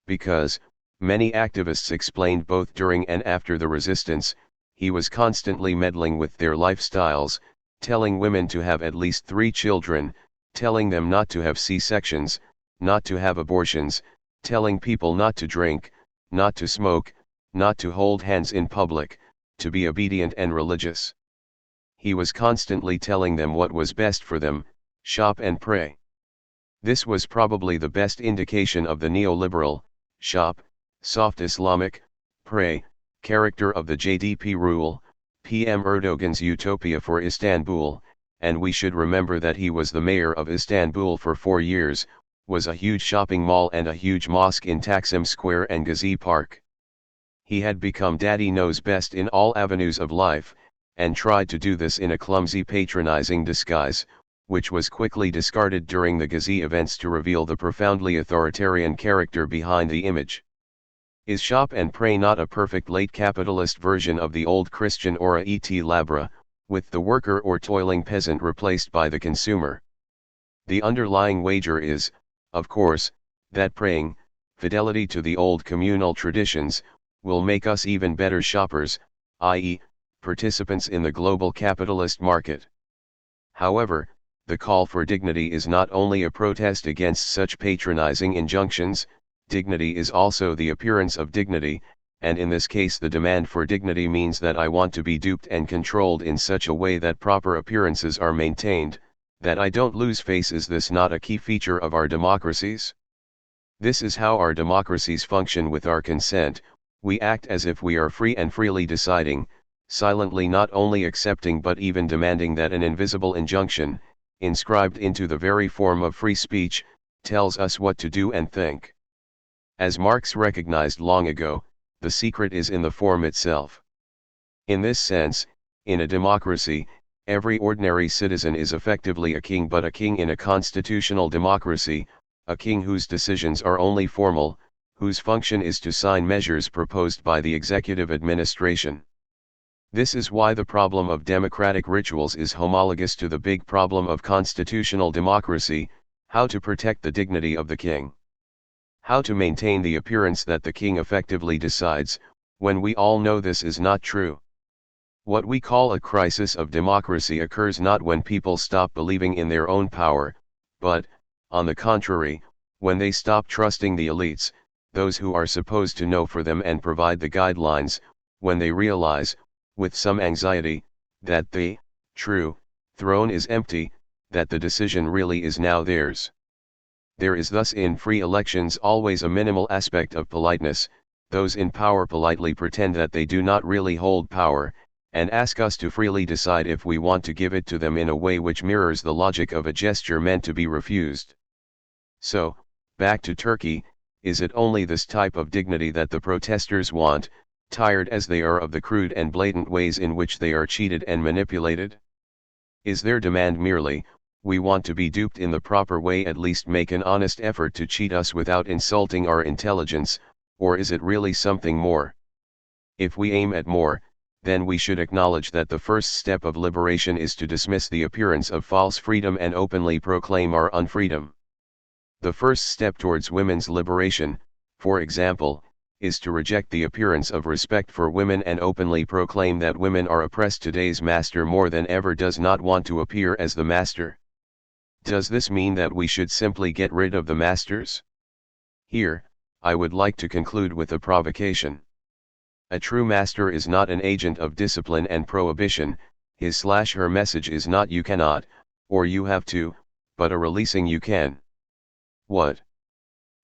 Because, many activists explained both during and after the resistance, he was constantly meddling with their lifestyles, telling women to have at least 3 children, telling them not to have C-sections, not to have abortions, telling people not to drink, not to smoke, not to hold hands in public, to be obedient and religious. he was constantly telling them what was best for them: shop and pray. This was probably the best indication of the neoliberal, shop, soft Islamic, pray, character of the JDP rule, PM Erdogan's utopia for Istanbul, and we should remember that he was the mayor of Istanbul for 4 years, was a huge shopping mall and a huge mosque in Taksim Square and Gezi Park. He had become Daddy Knows Best in all avenues of life, and tried to do this in a clumsy patronizing disguise, which was quickly discarded during the Gezi events to reveal the profoundly authoritarian character behind the image. Is shop and pray not a perfect late capitalist version of the old Christian ora et labora, with the worker or toiling peasant replaced by the consumer? The underlying wager is, of course, that praying, fidelity to the old communal traditions, will make us even better shoppers, i.e., participants in the global capitalist market. However, the call for dignity is not only a protest against such patronizing injunctions. Dignity is also the appearance of dignity, and in this case the demand for dignity means that I want to be duped and controlled in such a way that proper appearances are maintained, that I don't lose face. Is this not a key feature of our democracies? This is how our democracies function. With our consent, we act as if we are free and freely deciding, silently not only accepting but even demanding that an invisible injunction, inscribed into the very form of free speech, tells us what to do and think. As Marx recognized long ago, the secret is in the form itself. In this sense, in a democracy, every ordinary citizen is effectively a king, but a king in a constitutional democracy, a king whose decisions are only formal, whose function is to sign measures proposed by the executive administration. This is why the problem of democratic rituals is homologous to the big problem of constitutional democracy: how to protect the dignity of the king. How to maintain the appearance that the king effectively decides, when we all know this is not true. What we call a crisis of democracy occurs not when people stop believing in their own power, but, on the contrary, when they stop trusting the elites, those who are supposed to know for them and provide the guidelines, when they realize, with some anxiety, that the true throne is empty, that the decision really is now theirs. There is thus in free elections always a minimal aspect of politeness. Those in power politely pretend that they do not really hold power, and ask us to freely decide if we want to give it to them in a way which mirrors the logic of a gesture meant to be refused. So, back to Turkey, is it only this type of dignity that the protesters want, tired as they are of the crude and blatant ways in which they are cheated and manipulated? Is their demand merely, we want to be duped in the proper way, at least make an honest effort to cheat us without insulting our intelligence, or is it really something more? If we aim at more, then we should acknowledge that the first step of liberation is to dismiss the appearance of false freedom and openly proclaim our unfreedom. The first step towards women's liberation, for example, is to reject the appearance of respect for women and openly proclaim that women are oppressed. Today's master more than ever does not want to appear as the master. Does this mean that we should simply get rid of the masters? Here, I would like to conclude with a provocation. A true master is not an agent of discipline and prohibition. His/her message is not you cannot, or you have to, but a releasing you can. What?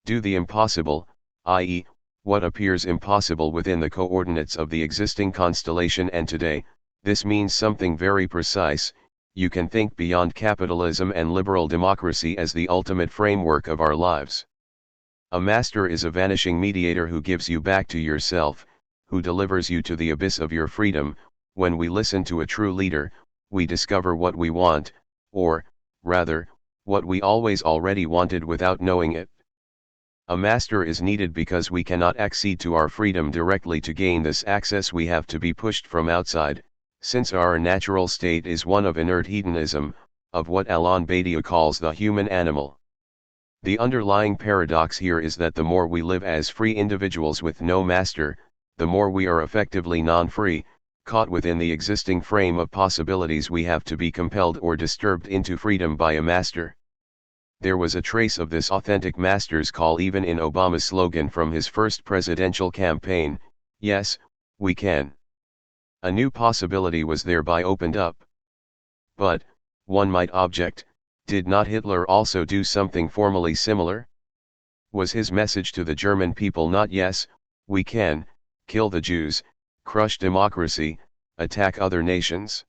Do the impossible, i.e., what appears impossible within the coordinates of the existing constellation, and today, this means something very precise. You can think beyond capitalism and liberal democracy as the ultimate framework of our lives. A master is a vanishing mediator who gives you back to yourself, who delivers you to the abyss of your freedom. When we listen to a true leader, we discover what we want, or, rather, what we always already wanted without knowing it. A master is needed because we cannot accede to our freedom directly. To gain this access we have to be pushed from outside, since our natural state is one of inert hedonism, of what Alain Badiou calls the human animal. The underlying paradox here is that the more we live as free individuals with no master, the more we are effectively non-free, caught within the existing frame of possibilities. We have to be compelled or disturbed into freedom by a master. There was a trace of this authentic master's call even in Obama's slogan from his first presidential campaign: "Yes, we can." A new possibility was thereby opened up. But, one might object, did not Hitler also do something formally similar? Was his message to the German people not yes, we can, kill the Jews, crush democracy, attack other nations?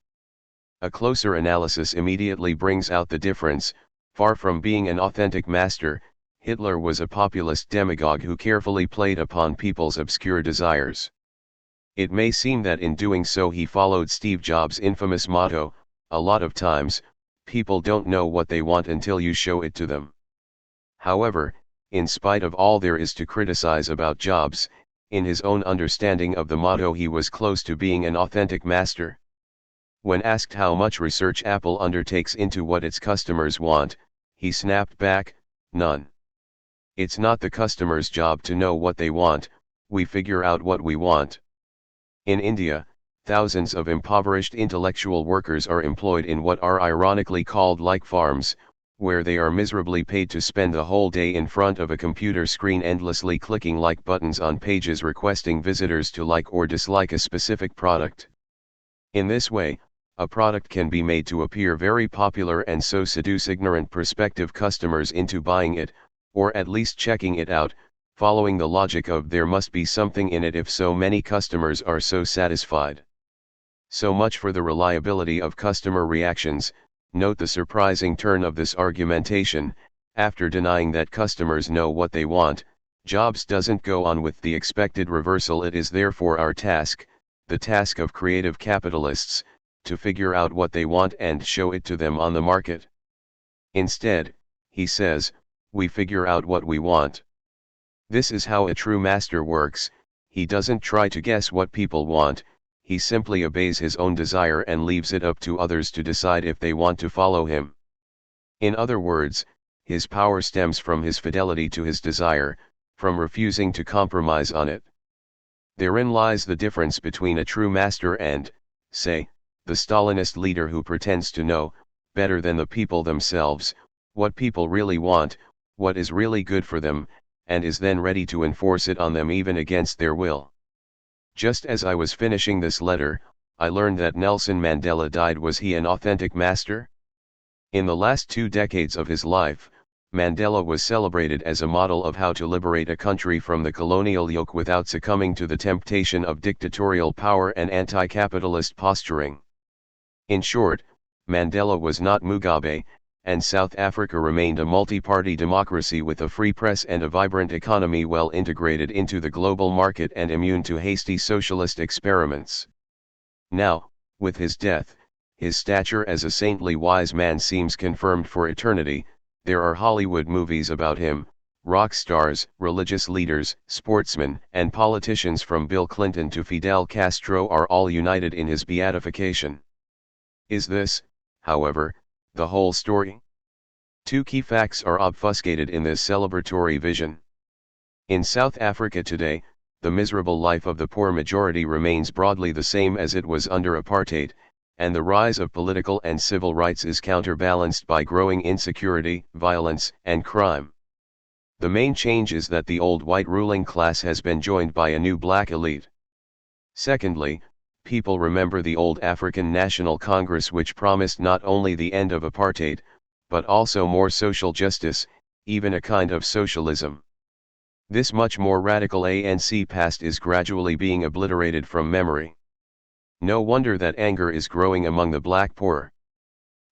A closer analysis immediately brings out the difference. Far from being an authentic master, Hitler was a populist demagogue who carefully played upon people's obscure desires. It may seem that in doing so he followed Steve Jobs' infamous motto, a lot of times, people don't know what they want until you show it to them. However, in spite of all there is to criticize about Jobs, in his own understanding of the motto he was close to being an authentic master. When asked how much research Apple undertakes into what its customers want, he snapped back, none. It's not the customer's job to know what they want, we figure out what we want. In India, thousands of impoverished intellectual workers are employed in what are ironically called like farms, where they are miserably paid to spend the whole day in front of a computer screen endlessly clicking like buttons on pages requesting visitors to like or dislike a specific product. In this way, a product can be made to appear very popular and so seduce ignorant prospective customers into buying it, or at least checking it out, following the logic of there must be something in it if so many customers are so satisfied. So much for the reliability of customer reactions. Note the surprising turn of this argumentation. After denying that customers know what they want, Jobs doesn't go on with the expected reversal. It is therefore our task, the task of creative capitalists, to figure out what they want and show it to them on the market. Instead, he says, we figure out what we want. This is how a true master works. He doesn't try to guess what people want, he simply obeys his own desire and leaves it up to others to decide if they want to follow him. In other words, his power stems from his fidelity to his desire, from refusing to compromise on it. Therein lies the difference between a true master and, say, the Stalinist leader who pretends to know, better than the people themselves, what people really want, what is really good for them, and is then ready to enforce it on them even against their will. Just as I was finishing this letter, I learned that Nelson Mandela died. Was he an authentic master? In the last 2 decades of his life, Mandela was celebrated as a model of how to liberate a country from the colonial yoke without succumbing to the temptation of dictatorial power and anti-capitalist posturing. In short, Mandela was not Mugabe, and South Africa remained a multi-party democracy with a free press and a vibrant economy well integrated into the global market and immune to hasty socialist experiments. Now, with his death, his stature as a saintly wise man seems confirmed for eternity. There are Hollywood movies about him, rock stars, religious leaders, sportsmen, and politicians from Bill Clinton to Fidel Castro are all united in his beatification. Is this, however, the whole story? 2 key facts are obfuscated in this celebratory vision. In South Africa today, the miserable life of the poor majority remains broadly the same as it was under apartheid, and the rise of political and civil rights is counterbalanced by growing insecurity, violence, and crime. The main change is that the old white ruling class has been joined by a new black elite. Secondly, people remember the old African National Congress, which promised not only the end of apartheid, but also more social justice, even a kind of socialism. This much more radical ANC past is gradually being obliterated from memory. No wonder that anger is growing among the black poor.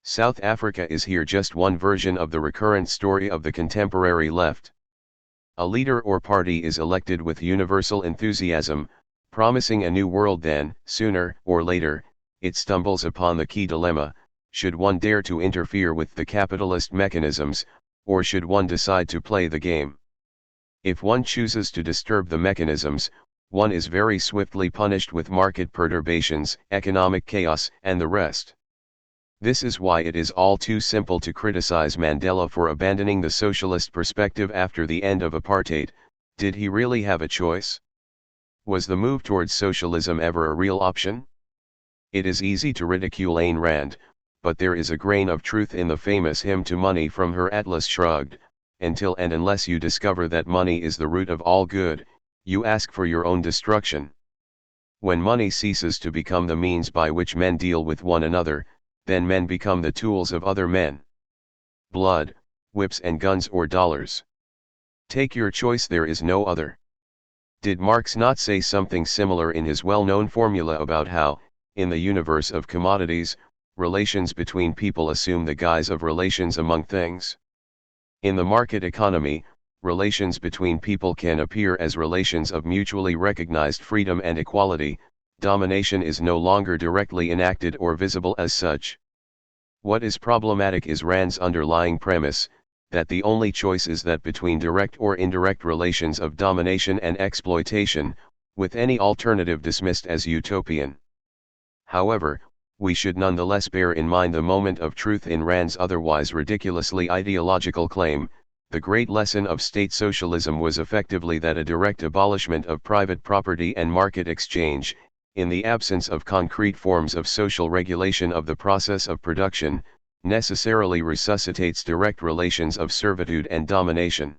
South Africa is here just one version of the recurrent story of the contemporary left. A leader or party is elected with universal enthusiasm, promising a new world. Then, sooner or later, it stumbles upon the key dilemma: should one dare to interfere with the capitalist mechanisms, or should one decide to play the game? If one chooses to disturb the mechanisms, one is very swiftly punished with market perturbations, economic chaos, and the rest. This is why it is all too simple to criticize Mandela for abandoning the socialist perspective after the end of apartheid. Did he really have a choice? Was the move towards socialism ever a real option? It is easy to ridicule Ayn Rand, but there is a grain of truth in the famous hymn to money from her Atlas Shrugged: until and unless you discover that money is the root of all good, you ask for your own destruction. When money ceases to become the means by which men deal with one another, then men become the tools of other men. Blood, whips and guns or dollars. Take your choice, there is no other. Did Marx not say something similar in his well-known formula about how, in the universe of commodities, relations between people assume the guise of relations among things? In the market economy, relations between people can appear as relations of mutually recognized freedom and equality. Domination is no longer directly enacted or visible as such. What is problematic is Rand's underlying premise, that the only choice is that between direct or indirect relations of domination and exploitation, with any alternative dismissed as utopian. However, we should nonetheless bear in mind the moment of truth in Rand's otherwise ridiculously ideological claim. The great lesson of state socialism was effectively that a direct abolishment of private property and market exchange, in the absence of concrete forms of social regulation of the process of production, necessarily resuscitates direct relations of servitude and domination.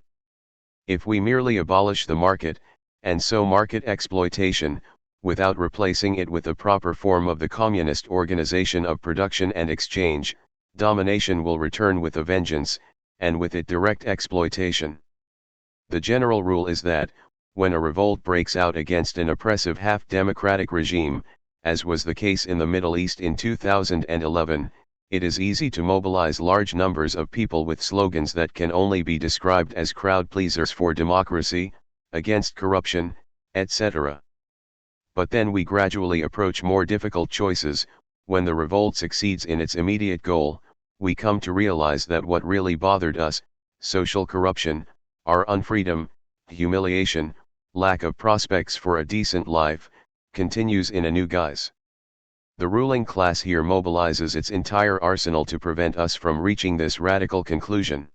If we merely abolish the market, and so market exploitation, without replacing it with a proper form of the communist organization of production and exchange, domination will return with a vengeance, and with it direct exploitation. The general rule is that, when a revolt breaks out against an oppressive half-democratic regime, as was the case in the Middle East in 2011, it is easy to mobilize large numbers of people with slogans that can only be described as crowd pleasers for democracy, against corruption, etc. But then we gradually approach more difficult choices. When the revolt succeeds in its immediate goal, we come to realize that what really bothered us, social corruption, our unfreedom, humiliation, lack of prospects for a decent life, continues in a new guise. The ruling class here mobilizes its entire arsenal to prevent us from reaching this radical conclusion.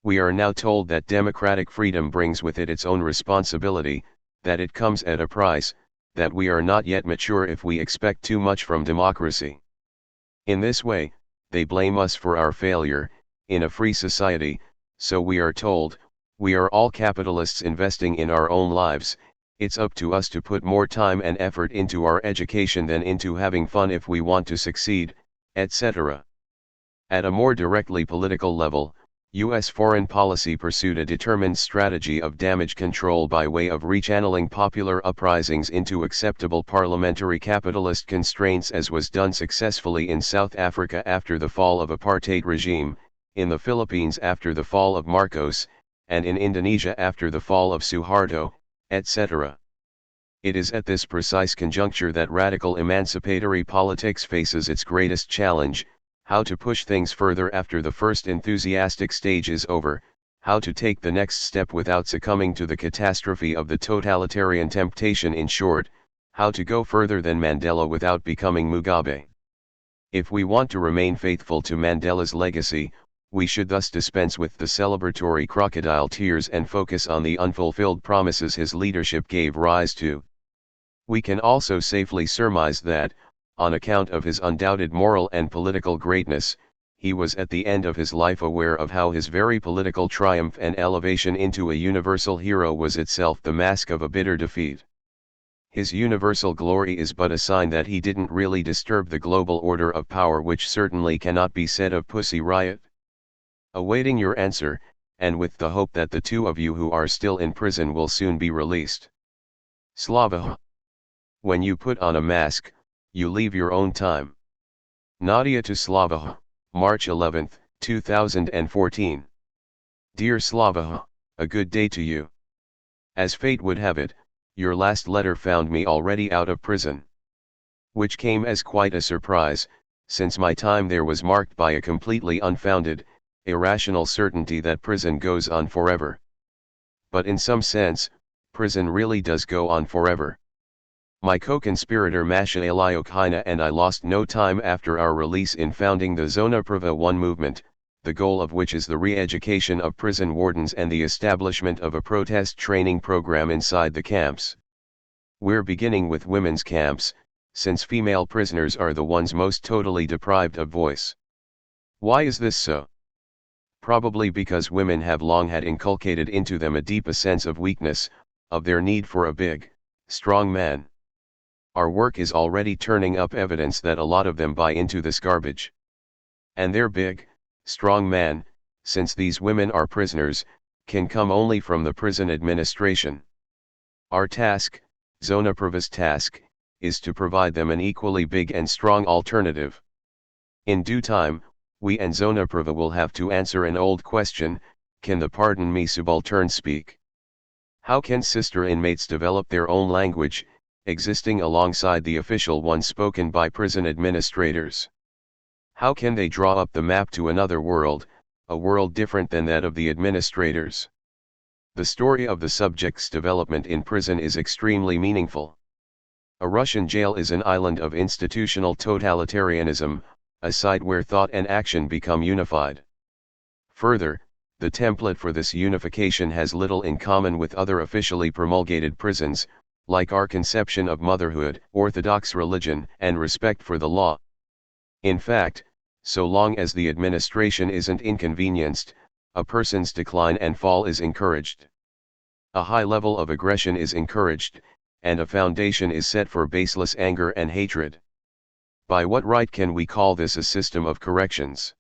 We are now told that democratic freedom brings with it its own responsibility, that it comes at a price, that we are not yet mature if we expect too much from democracy. In this way, they blame us for our failure. In a free society, so we are told, we are all capitalists investing in our own lives. It's up to us to put more time and effort into our education than into having fun if we want to succeed, etc. At a more directly political level, U.S. foreign policy pursued a determined strategy of damage control by way of rechanneling popular uprisings into acceptable parliamentary capitalist constraints, as was done successfully in South Africa after the fall of apartheid regime, in the Philippines after the fall of Marcos, and in Indonesia after the fall of Suharto, etc. It is at this precise conjuncture that radical emancipatory politics faces its greatest challenge: how to push things further after the first enthusiastic stage is over, how to take the next step without succumbing to the catastrophe of the totalitarian temptation. In short, how to go further than Mandela without becoming Mugabe. If we want to remain faithful to Mandela's legacy, we should thus dispense with the celebratory crocodile tears and focus on the unfulfilled promises his leadership gave rise to. We can also safely surmise that, on account of his undoubted moral and political greatness, he was at the end of his life aware of how his very political triumph and elevation into a universal hero was itself the mask of a bitter defeat. His universal glory is but a sign that he didn't really disturb the global order of power, which certainly cannot be said of Pussy Riot. Awaiting your answer, and with the hope that the two of you who are still in prison will soon be released. Slavoj. When you put on a mask, you leave your own time. Nadya to Slavoj, March 11, 2014. Dear Slavoj, a good day to you. As fate would have it, your last letter found me already out of prison. Which came as quite a surprise, since my time there was marked by a completely unfounded, irrational certainty that prison goes on forever. But in some sense, prison really does go on forever. My co-conspirator Masha Ilyokina and I lost no time after our release in founding the Zona Prava 1 movement, the goal of which is the re-education of prison wardens and the establishment of a protest training program inside the camps. We're beginning with women's camps, since female prisoners are the ones most totally deprived of voice. Why is this so? Probably because women have long had inculcated into them a deep sense of weakness, of their need for a big, strong man. Our work is already turning up evidence that a lot of them buy into this garbage. And their big, strong man, since these women are prisoners, can come only from the prison administration. Our task, Zonaprava's task, is to provide them an equally big and strong alternative. In due time, we and Zonaprava will have to answer an old question: can the pardon me subaltern speak? How can sister inmates develop their own language, existing alongside the official one spoken by prison administrators? How can they draw up the map to another world, a world different than that of the administrators? The story of the subject's development in prison is extremely meaningful. A Russian jail is an island of institutional totalitarianism, a site where thought and action become unified. Further, the template for this unification has little in common with other officially promulgated prisons, like our conception of motherhood, orthodox religion, and respect for the law. In fact, so long as the administration isn't inconvenienced, a person's decline and fall is encouraged. A high level of aggression is encouraged, and a foundation is set for baseless anger and hatred. By what right can we call this a system of corrections?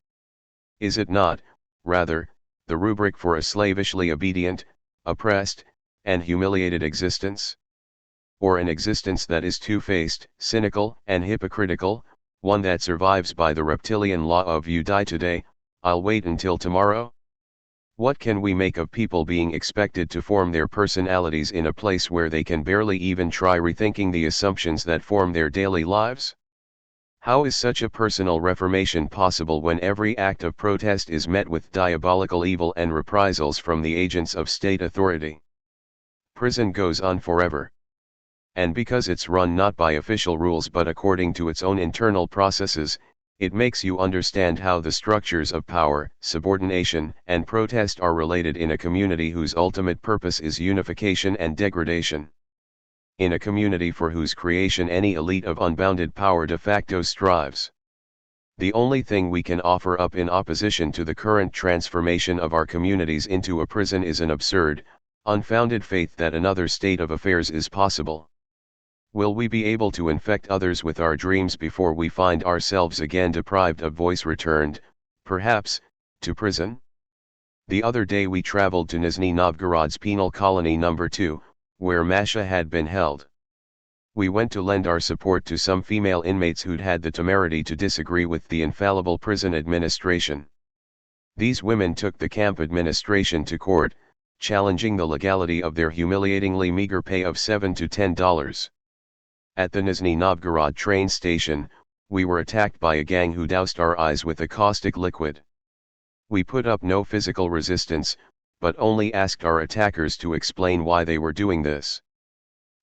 Is it not, rather, the rubric for a slavishly obedient, oppressed, and humiliated existence? Or an existence that is two-faced, cynical, and hypocritical, one that survives by the reptilian law of you die today, I'll wait until tomorrow? What can we make of people being expected to form their personalities in a place where they can barely even try rethinking the assumptions that form their daily lives? How is such a personal reformation possible when every act of protest is met with diabolical evil and reprisals from the agents of state authority? Prison goes on forever. And because it's run not by official rules but according to its own internal processes, it makes you understand how the structures of power, subordination, and protest are related in a community whose ultimate purpose is unification and degradation. In a community for whose creation any elite of unbounded power de facto strives. The only thing we can offer up in opposition to the current transformation of our communities into a prison is an absurd, unfounded faith that another state of affairs is possible. Will we be able to infect others with our dreams before we find ourselves again deprived of voice, returned, perhaps, to prison? The other day we traveled to Nizhny Novgorod's penal colony number 2, where Masha had been held. We went to lend our support to some female inmates who'd had the temerity to disagree with the infallible prison administration. These women took the camp administration to court, challenging the legality of their humiliatingly meager pay of $7 to $10. At the Nizhny Novgorod train station, we were attacked by a gang who doused our eyes with a caustic liquid. We put up no physical resistance, but only asked our attackers to explain why they were doing this.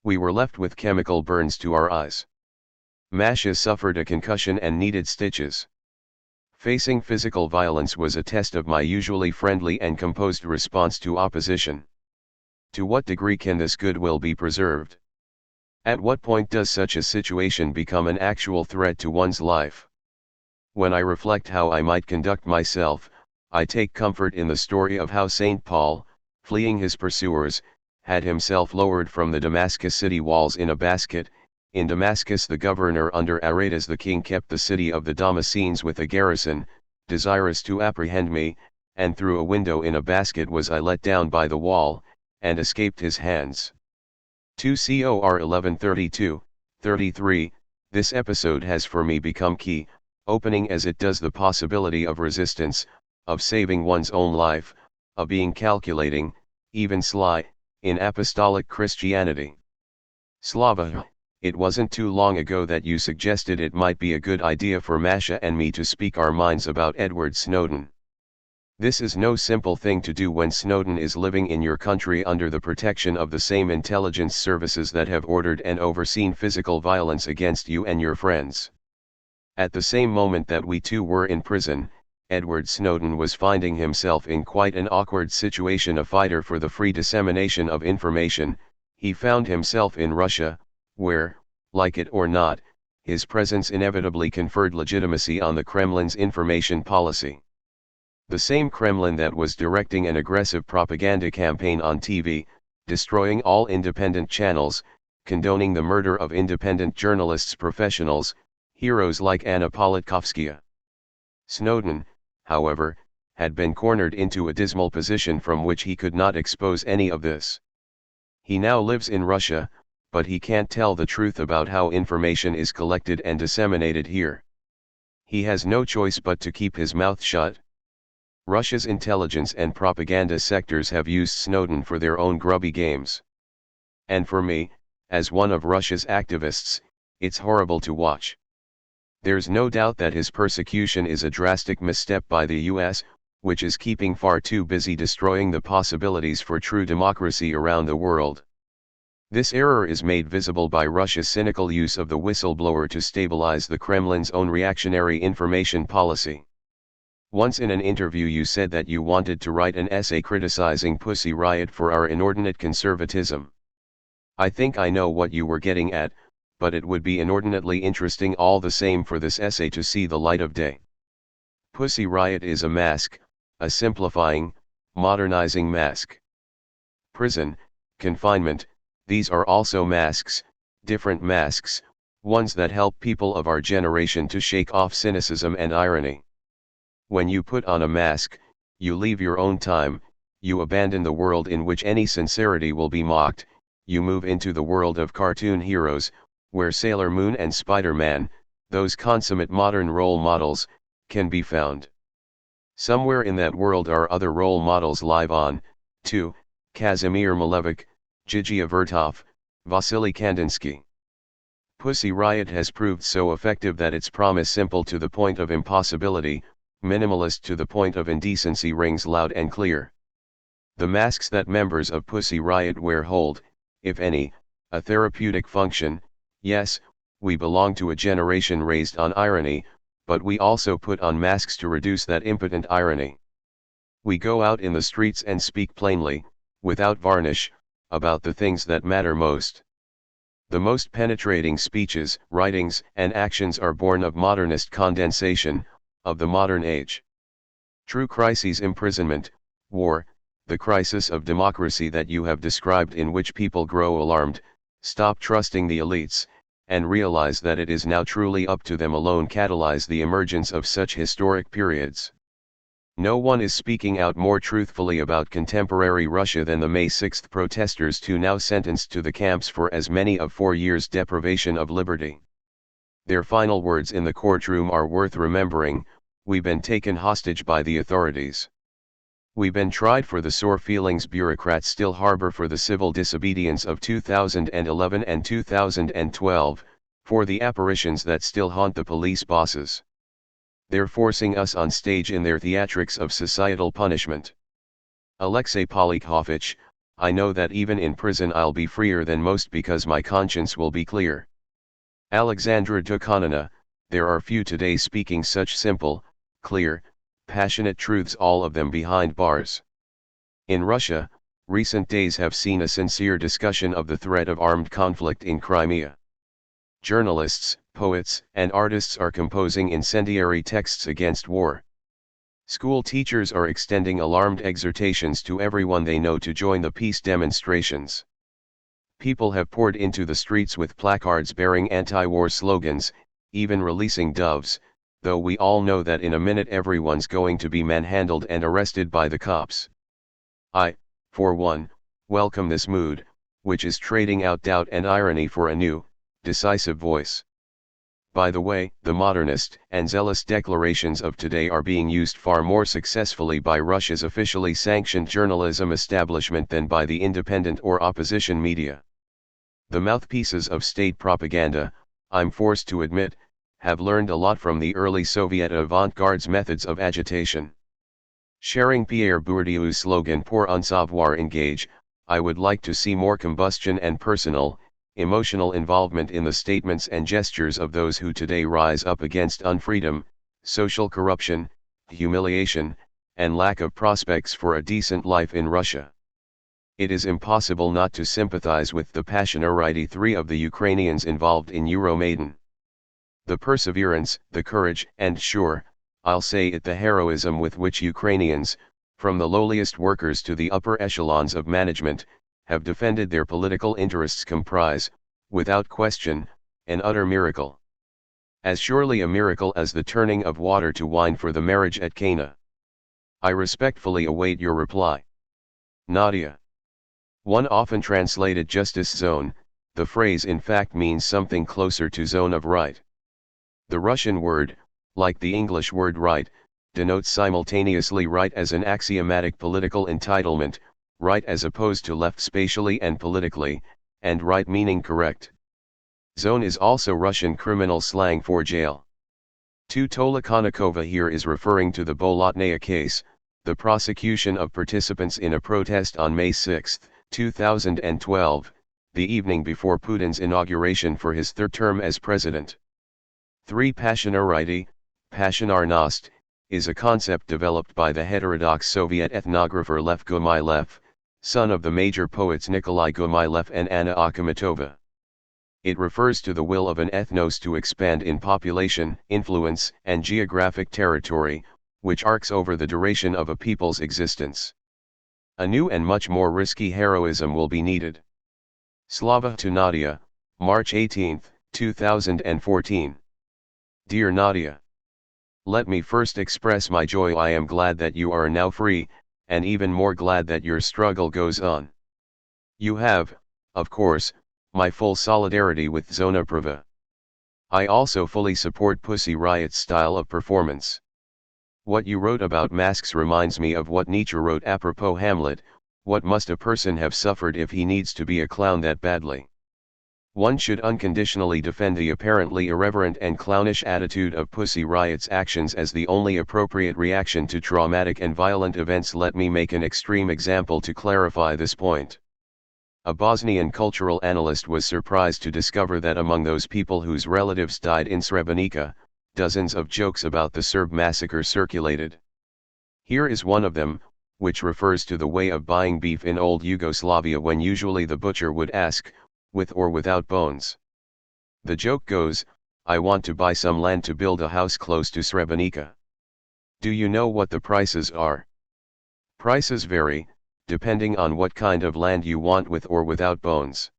We were left with chemical burns to our eyes. Masha suffered a concussion and needed stitches. Facing physical violence was a test of my usually friendly and composed response to opposition. To what degree can this goodwill be preserved? At what point does such a situation become an actual threat to one's life? When I reflect how I might conduct myself, I take comfort in the story of how St. Paul, fleeing his pursuers, had himself lowered from the Damascus city walls in a basket. In Damascus the governor under Aretas the king kept the city of the Damascenes with a garrison, desirous to apprehend me, and through a window in a basket was I let down by the wall, and escaped his hands. 2 Cor 11:32, 33, this episode has for me become key, opening as it does the possibility of resistance, of saving one's own life, of being calculating, even sly, in apostolic Christianity. Slavoj, it wasn't too long ago that you suggested it might be a good idea for Masha and me to speak our minds about Edward Snowden. This is no simple thing to do when Snowden is living in your country under the protection of the same intelligence services that have ordered and overseen physical violence against you and your friends. At the same moment that we two were in prison, Edward Snowden was finding himself in quite an awkward situation. A fighter for the free dissemination of information, he found himself in Russia, where, like it or not, his presence inevitably conferred legitimacy on the Kremlin's information policy. The same Kremlin that was directing an aggressive propaganda campaign on TV, destroying all independent channels, condoning the murder of independent journalists, professionals, heroes like Anna Politkovskaya. Snowden, however, had been cornered into a dismal position from which he could not expose any of this. He now lives in Russia, but he can't tell the truth about how information is collected and disseminated here. He has no choice but to keep his mouth shut. Russia's intelligence and propaganda sectors have used Snowden for their own grubby games. And for me, as one of Russia's activists, it's horrible to watch. There's no doubt that his persecution is a drastic misstep by the US, which is keeping far too busy destroying the possibilities for true democracy around the world. This error is made visible by Russia's cynical use of the whistleblower to stabilize the Kremlin's own reactionary information policy. Once in an interview you said that you wanted to write an essay criticizing Pussy Riot for our inordinate conservatism. I think I know what you were getting at, but it would be inordinately interesting all the same for this essay to see the light of day. Pussy Riot is a mask, a simplifying, modernizing mask. Prison, confinement, these are also masks, different masks, ones that help people of our generation to shake off cynicism and irony. When you put on a mask, you leave your own time, you abandon the world in which any sincerity will be mocked, you move into the world of cartoon heroes, where Sailor Moon and Spider-Man, those consummate modern role models, can be found. Somewhere in that world are other role models live on, too, Kazimir Malevich, Gigi Vertov, Vasily Kandinsky. Pussy Riot has proved so effective that its promise simple to the point of impossibility, minimalist to the point of indecency rings loud and clear. The masks that members of Pussy Riot wear hold, if any, a therapeutic function. Yes, we belong to a generation raised on irony, but we also put on masks to reduce that impotent irony. We go out in the streets and speak plainly, without varnish, about the things that matter most. The most penetrating speeches, writings, and actions are born of modernist condensation, of the modern age. True crises, imprisonment, war, the crisis of democracy that you have described, in which people grow alarmed, stop trusting the elites, and realize that it is now truly up to them alone, catalyze the emergence of such historic periods. No one is speaking out more truthfully about contemporary Russia than the May 6 protesters, too, now sentenced to the camps for as many of 4 years' deprivation of liberty. Their final words in the courtroom are worth remembering: "We've been taken hostage by the authorities. We've been tried for the sore feelings bureaucrats still harbor for the civil disobedience of 2011 and 2012, for the apparitions that still haunt the police bosses. They're forcing us on stage in their theatrics of societal punishment. Alexei Polyakhovich, I know that even in prison I'll be freer than most because my conscience will be clear. Alexandra Dukhanina, there are few today speaking such simple, clear, passionate truths, all of them behind bars. In Russia, recent days have seen a sincere discussion of the threat of armed conflict in Crimea. Journalists, poets, and artists are composing incendiary texts against war. School teachers are extending alarmed exhortations to everyone they know to join the peace demonstrations. People have poured into the streets with placards bearing anti-war slogans, even releasing doves, though we all know that in a minute everyone's going to be manhandled and arrested by the cops. I, for one, welcome this mood, which is trading out doubt and irony for a new, decisive voice. By the way, the modernist and zealous declarations of today are being used far more successfully by Russia's officially sanctioned journalism establishment than by the independent or opposition media. The mouthpieces of state propaganda, I'm forced to admit, have learned a lot from the early Soviet avant-garde's methods of agitation. Sharing Pierre Bourdieu's slogan pour un savoir engage, I would like to see more combustion and personal, emotional involvement in the statements and gestures of those who today rise up against unfreedom, social corruption, humiliation, and lack of prospects for a decent life in Russia. It is impossible not to sympathize with the passionate three of the Ukrainians involved in Euromaidan. The perseverance, the courage, and sure, I'll say it, the heroism with which Ukrainians, from the lowliest workers to the upper echelons of management, have defended their political interests comprise, without question, an utter miracle. As surely a miracle as the turning of water to wine for the marriage at Cana. I respectfully await your reply. Nadya. One often translated justice zone, the phrase in fact means something closer to zone of right. The Russian word, like the English word right, denotes simultaneously right as an axiomatic political entitlement, right as opposed to left spatially and politically, and right meaning correct. Zone is also Russian criminal slang for jail. To Tolokonnikova here is referring to the Bolotnaya case, the prosecution of participants in a protest on May 6, 2012, the evening before Putin's inauguration for his third term as president. 3. Passionarity, passionarnost, is a concept developed by the heterodox Soviet ethnographer Lev Gumilev, son of the major poets Nikolai Gumilev and Anna Akhmatova. It refers to the will of an ethnos to expand in population, influence, and geographic territory, which arcs over the duration of a people's existence. A new and much more risky heroism will be needed. Slavoj to Nadya, March 18, 2014. Dear Nadya, let me first express my joy. I am glad that you are now free, and even more glad that your struggle goes on. You have, of course, my full solidarity with Zona Prava. I also fully support Pussy Riot's style of performance. What you wrote about masks reminds me of what Nietzsche wrote apropos Hamlet, what must a person have suffered if he needs to be a clown that badly? One should unconditionally defend the apparently irreverent and clownish attitude of Pussy Riot's actions as the only appropriate reaction to traumatic and violent events. Let me make an extreme example to clarify this point. A Bosnian cultural analyst was surprised to discover that among those people whose relatives died in Srebrenica, dozens of jokes about the Serb massacre circulated. Here is one of them, which refers to the way of buying beef in old Yugoslavia when usually the butcher would ask, with or without bones. The joke goes, I want to buy some land to build a house close to Srebrenica. Do you know what the prices are? Prices vary, depending on what kind of land you want with or without bones.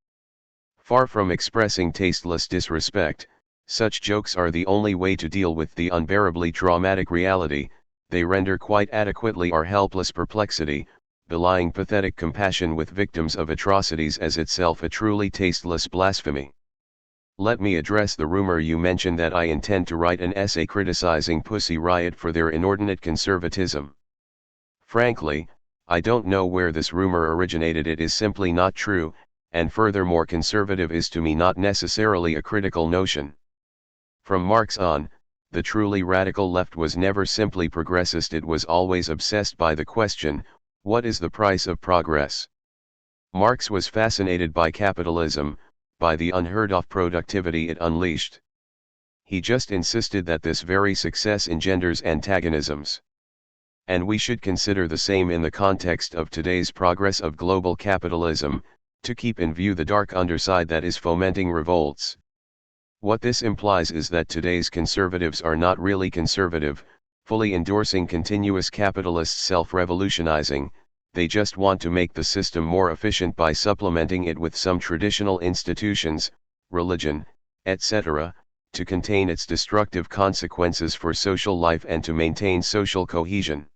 Far from expressing tasteless disrespect, such jokes are the only way to deal with the unbearably traumatic reality. They render quite adequately our helpless perplexity, belying pathetic compassion with victims of atrocities as itself a truly tasteless blasphemy. Let me address the rumor you mentioned that I intend to write an essay criticizing Pussy Riot for their inordinate conservatism. Frankly, I don't know where this rumor originated. It is simply not true, and furthermore, conservative is to me not necessarily a critical notion. From Marx on, the truly radical left was never simply progressist. It was always obsessed by the question, what is the price of progress? Marx was fascinated by capitalism, by the unheard-of productivity it unleashed. He just insisted that this very success engenders antagonisms. And we should consider the same in the context of today's progress of global capitalism, to keep in view the dark underside that is fomenting revolts. What this implies is that today's conservatives are not really conservative, fully endorsing continuous capitalist self-revolutionizing. They just want to make the system more efficient by supplementing it with some traditional institutions, religion, etc., to contain its destructive consequences for social life and to maintain social cohesion.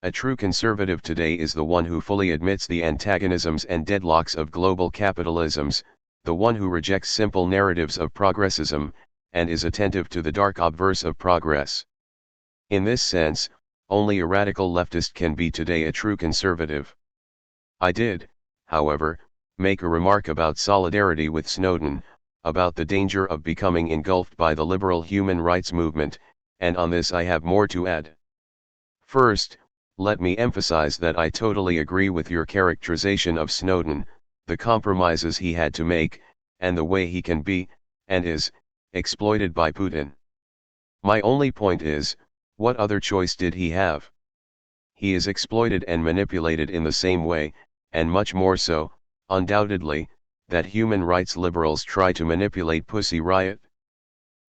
A true conservative today is the one who fully admits the antagonisms and deadlocks of global capitalisms, the one who rejects simple narratives of progressism, and is attentive to the dark obverse of progress. In this sense, only a radical leftist can be today a true conservative. I did, however, make a remark about solidarity with Snowden, about the danger of becoming engulfed by the liberal human rights movement, and on this I have more to add. First, let me emphasize that I totally agree with your characterization of Snowden, the compromises he had to make, and the way he can be, and is, exploited by Putin. My only point is, what other choice did he have? He is exploited and manipulated in the same way, and much more so, undoubtedly, that human rights liberals try to manipulate Pussy Riot.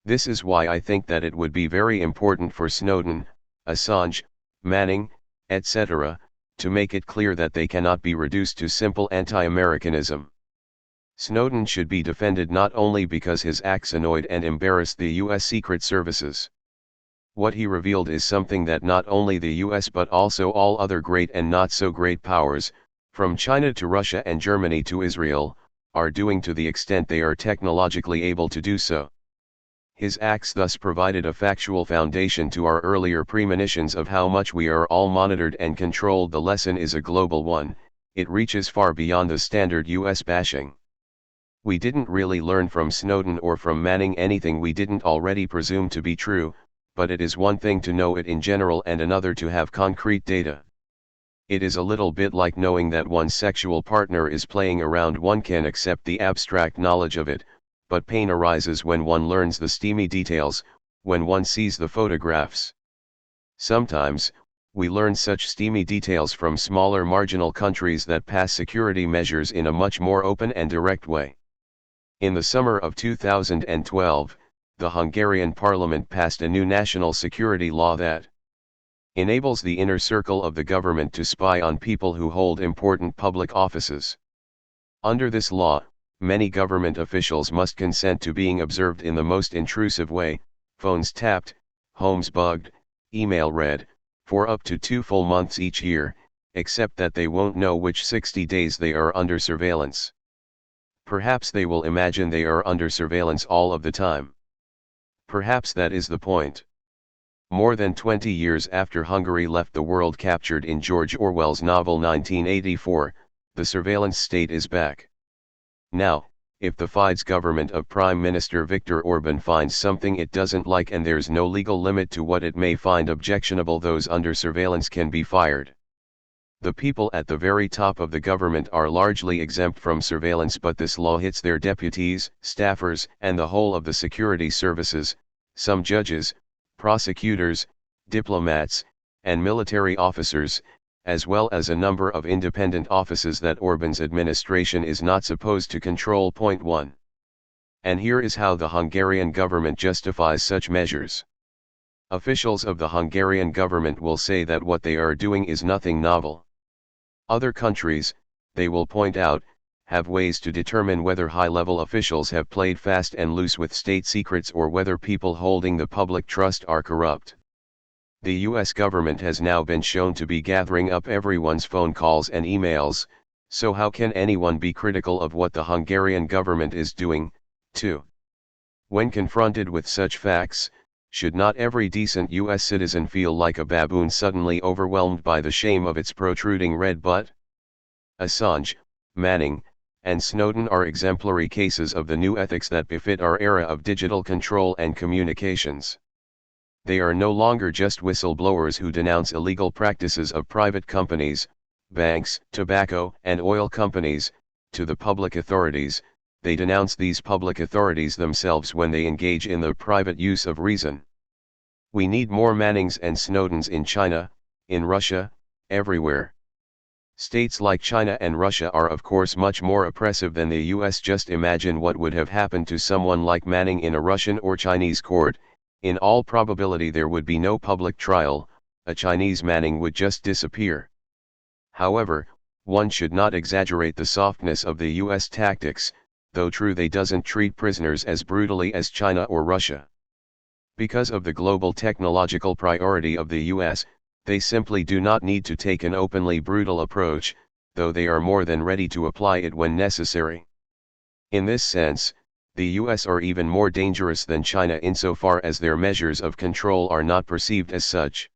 This is why I think that it would be very important for Snowden, Assange, Manning, etc., to make it clear that they cannot be reduced to simple anti-Americanism. Snowden should be defended not only because his acts annoyed and embarrassed the US Secret Services. What he revealed is something that not only the US but also all other great and not so great powers, from China to Russia and Germany to Israel, are doing to the extent they are technologically able to do so. His acts thus provided a factual foundation to our earlier premonitions of how much we are all monitored and controlled. The lesson is a global one, it reaches far beyond the standard US bashing. We didn't really learn from Snowden or from Manning anything we didn't already presume to be true, but it is one thing to know it in general and another to have concrete data. It is a little bit like knowing that one's sexual partner is playing around. One can accept the abstract knowledge of it, but pain arises when one learns the steamy details, when one sees the photographs. Sometimes, we learn such steamy details from smaller marginal countries that pass security measures in a much more open and direct way. In the summer of 2012, the Hungarian parliament passed a new national security law that enables the inner circle of the government to spy on people who hold important public offices. Under this law, many government officials must consent to being observed in the most intrusive way, phones tapped, homes bugged, email read, for up to 2 full months each year, except that they won't know which 60 days they are under surveillance. Perhaps they will imagine they are under surveillance all of the time. Perhaps that is the point. More than 20 years after Hungary left the world captured in George Orwell's novel 1984, the surveillance state is back. Now, if the Fidesz government of Prime Minister Viktor Orban finds something it doesn't like and there's no legal limit to what it may find objectionable, those under surveillance can be fired. The people at the very top of the government are largely exempt from surveillance, but this law hits their deputies, staffers, and the whole of the security services, some judges, prosecutors, diplomats, and military officers, as well as a number of independent offices that Orban's administration is not supposed to control. Point 1. And here is how the Hungarian government justifies such measures. Officials of the Hungarian government will say that what they are doing is nothing novel. Other countries, they will point out, have ways to determine whether high-level officials have played fast and loose with state secrets or whether people holding the public trust are corrupt. The US government has now been shown to be gathering up everyone's phone calls and emails, so how can anyone be critical of what the Hungarian government is doing, too? When confronted with such facts, should not every decent US citizen feel like a baboon suddenly overwhelmed by the shame of its protruding red butt? Assange, Manning, and Snowden are exemplary cases of the new ethics that befit our era of digital control and communications. They are no longer just whistleblowers who denounce illegal practices of private companies, banks, tobacco and oil companies, to the public authorities. They denounce these public authorities themselves when they engage in the private use of reason. We need more Mannings and Snowdens in China, in Russia, everywhere. States like China and Russia are of course much more oppressive than the US. Just imagine what would have happened to someone like Manning in a Russian or Chinese court. In all probability there would be no public trial, a Chinese Manning would just disappear. However, one should not exaggerate the softness of the US tactics, though true they doesn't treat prisoners as brutally as China or Russia. Because of the global technological priority of the US, they simply do not need to take an openly brutal approach, though they are more than ready to apply it when necessary. In this sense, the US are even more dangerous than China insofar as their measures of control are not perceived as such.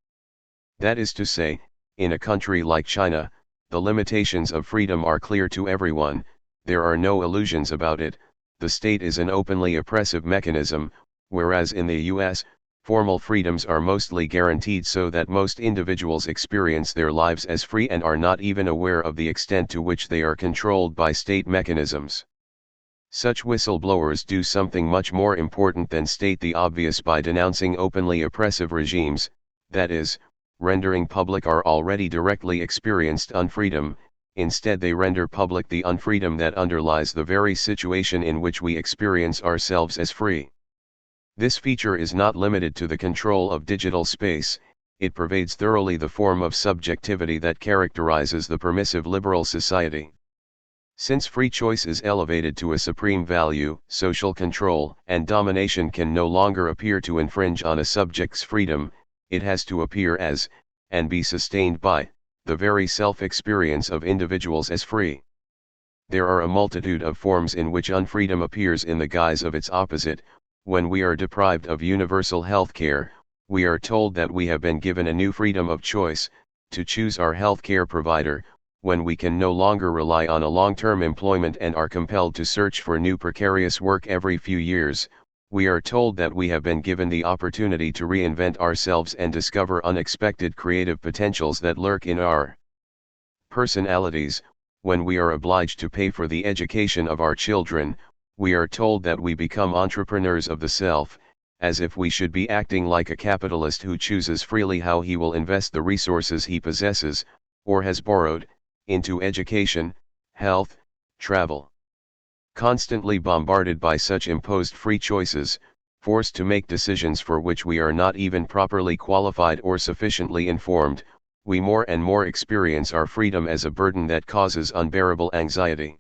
That is to say, in a country like China, the limitations of freedom are clear to everyone, there are no illusions about it, the state is an openly oppressive mechanism, whereas in the US, formal freedoms are mostly guaranteed so that most individuals experience their lives as free and are not even aware of the extent to which they are controlled by state mechanisms. Such whistleblowers do something much more important than state the obvious by denouncing openly oppressive regimes, that is, rendering public our already directly experienced unfreedom. Instead they render public the unfreedom that underlies the very situation in which we experience ourselves as free. This feature is not limited to the control of digital space, it pervades thoroughly the form of subjectivity that characterizes the permissive liberal society. Since free choice is elevated to a supreme value, social control and domination can no longer appear to infringe on a subject's freedom, it has to appear as, and be sustained by, the very self-experience of individuals as free. There are a multitude of forms in which unfreedom appears in the guise of its opposite. When we are deprived of universal health care, we are told that we have been given a new freedom of choice, to choose our health care provider. When we can no longer rely on a long-term employment and are compelled to search for new precarious work every few years, we are told that we have been given the opportunity to reinvent ourselves and discover unexpected creative potentials that lurk in our personalities. When we are obliged to pay for the education of our children, we are told that we become entrepreneurs of the self, as if we should be acting like a capitalist who chooses freely how he will invest the resources he possesses, or has borrowed, into education, health, travel. Constantly bombarded by such imposed free choices, forced to make decisions for which we are not even properly qualified or sufficiently informed, we more and more experience our freedom as a burden that causes unbearable anxiety.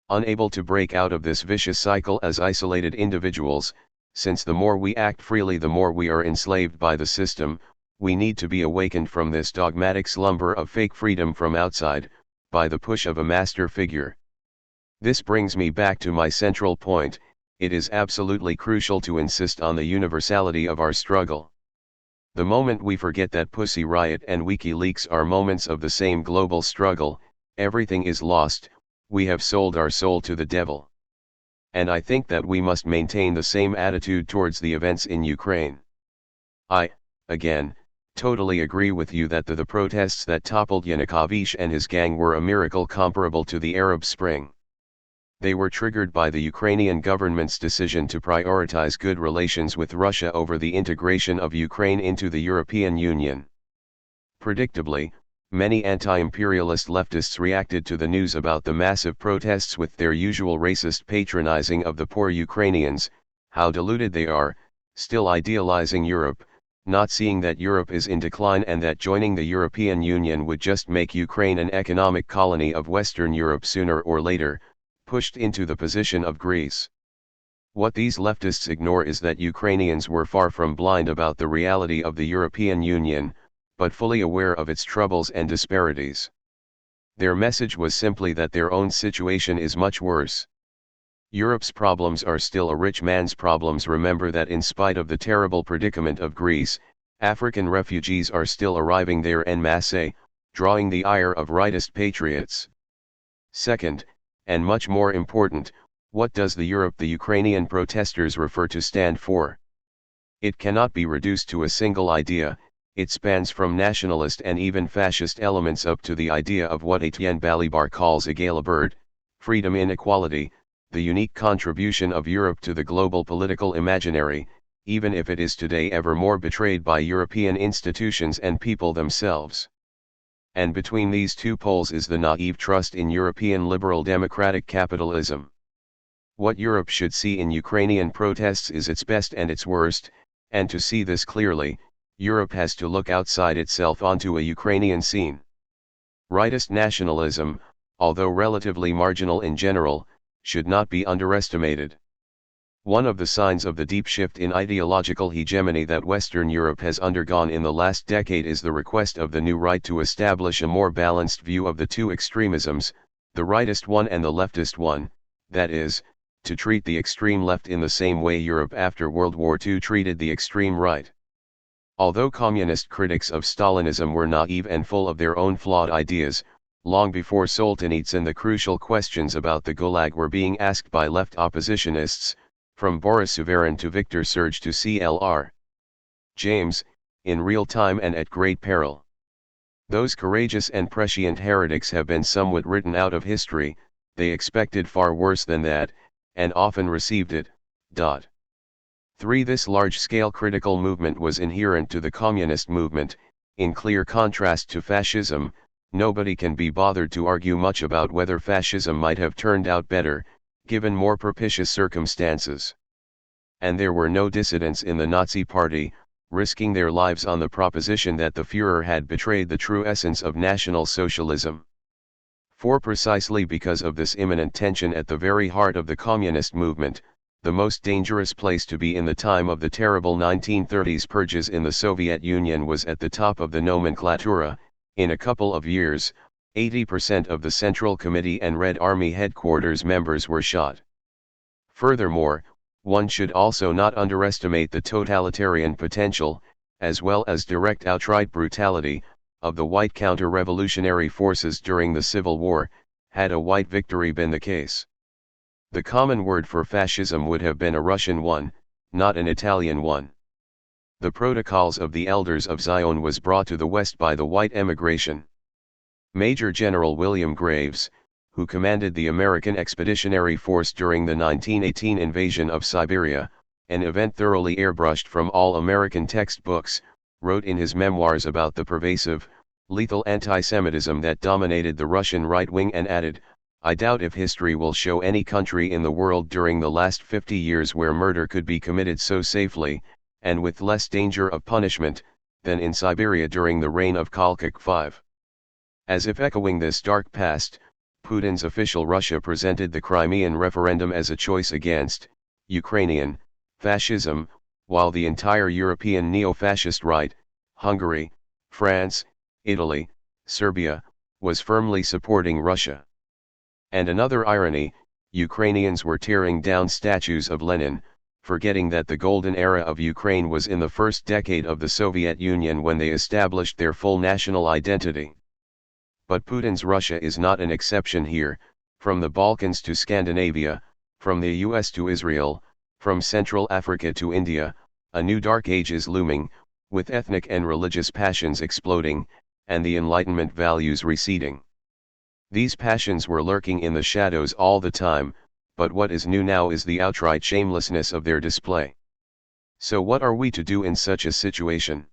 Unable to break out of this vicious cycle as isolated individuals, since the more we act freely the more we are enslaved by the system, we need to be awakened from this dogmatic slumber of fake freedom from outside, by the push of a master figure. This brings me back to my central point: it is absolutely crucial to insist on the universality of our struggle. The moment we forget that Pussy Riot and WikiLeaks are moments of the same global struggle, everything is lost. We have sold our soul to the devil. And I think that we must maintain the same attitude towards the events in Ukraine. I, again, totally agree with you that the protests that toppled Yanukovych and his gang were a miracle comparable to the Arab Spring. They were triggered by the Ukrainian government's decision to prioritize good relations with Russia over the integration of Ukraine into the European Union. Predictably, many anti-imperialist leftists reacted to the news about the massive protests with their usual racist patronizing of the poor Ukrainians, how deluded they are, still idealizing Europe, not seeing that Europe is in decline and that joining the European Union would just make Ukraine an economic colony of Western Europe sooner or later, pushed into the position of Greece. What these leftists ignore is that Ukrainians were far from blind about the reality of the European Union, but fully aware of its troubles and disparities. Their message was simply that their own situation is much worse. Europe's problems are still a rich man's problems. Remember that in spite of the terrible predicament of Greece, African refugees are still arriving there en masse, drawing the ire of rightist patriots. Second, and much more important, what does the Europe the Ukrainian protesters refer to stand for? It cannot be reduced to a single idea. It spans from nationalist and even fascist elements up to the idea of what Etienne Balibar calls Egalibird, freedom in equality, the unique contribution of Europe to the global political imaginary, even if it is today ever more betrayed by European institutions and people themselves. And between these two poles is the naive trust in European liberal democratic capitalism. What Europe should see in Ukrainian protests is its best and its worst, and to see this clearly, Europe has to look outside itself onto a Ukrainian scene. Rightist nationalism, although relatively marginal in general, should not be underestimated. One of the signs of the deep shift in ideological hegemony that Western Europe has undergone in the last decade is the request of the new right to establish a more balanced view of the two extremisms, the rightist one and the leftist one, that is, to treat the extreme left in the same way Europe after World War II treated the extreme right. Although communist critics of Stalinism were naive and full of their own flawed ideas, long before Solzhenitsyn the crucial questions about the Gulag were being asked by left oppositionists, from Boris Suvarin to Victor Serge to C.L.R. James, in real time and at great peril. Those courageous and prescient heretics have been somewhat written out of history. They expected far worse than that, and often received it. 3. This large-scale critical movement was inherent to the communist movement, in clear contrast to fascism. Nobody can be bothered to argue much about whether fascism might have turned out better, given more propitious circumstances. And there were no dissidents in the Nazi Party, risking their lives on the proposition that the Führer had betrayed the true essence of National Socialism. For precisely because of this imminent tension at the very heart of the communist movement, the most dangerous place to be in the time of the terrible 1930s purges in the Soviet Union was at the top of the nomenklatura. In a couple of years, 80% of the Central Committee and Red Army headquarters members were shot. Furthermore, one should also not underestimate the totalitarian potential, as well as direct outright brutality, of the white counter-revolutionary forces during the Civil War, had a white victory been the case. The common word for fascism would have been a Russian one, not an Italian one. The Protocols of the Elders of Zion was brought to the West by the white emigration. Major General William Graves, who commanded the American Expeditionary Force during the 1918 invasion of Siberia, an event thoroughly airbrushed from all American textbooks, wrote in his memoirs about the pervasive, lethal anti-Semitism that dominated the Russian right wing and added, "I doubt if history will show any country in the world during the last 50 years where murder could be committed so safely, and with less danger of punishment, than in Siberia during the reign of Kolchak V." As if echoing this dark past, Putin's official Russia presented the Crimean referendum as a choice against Ukrainian fascism, while the entire European neo-fascist right, Hungary, France, Italy, Serbia, was firmly supporting Russia. And another irony, Ukrainians were tearing down statues of Lenin, forgetting that the golden era of Ukraine was in the first decade of the Soviet Union when they established their full national identity. But Putin's Russia is not an exception here. From the Balkans to Scandinavia, from the US to Israel, from Central Africa to India, a new dark age is looming, with ethnic and religious passions exploding, and the Enlightenment values receding. These passions were lurking in the shadows all the time, but what is new now is the outright shamelessness of their display. So what are we to do in such a situation?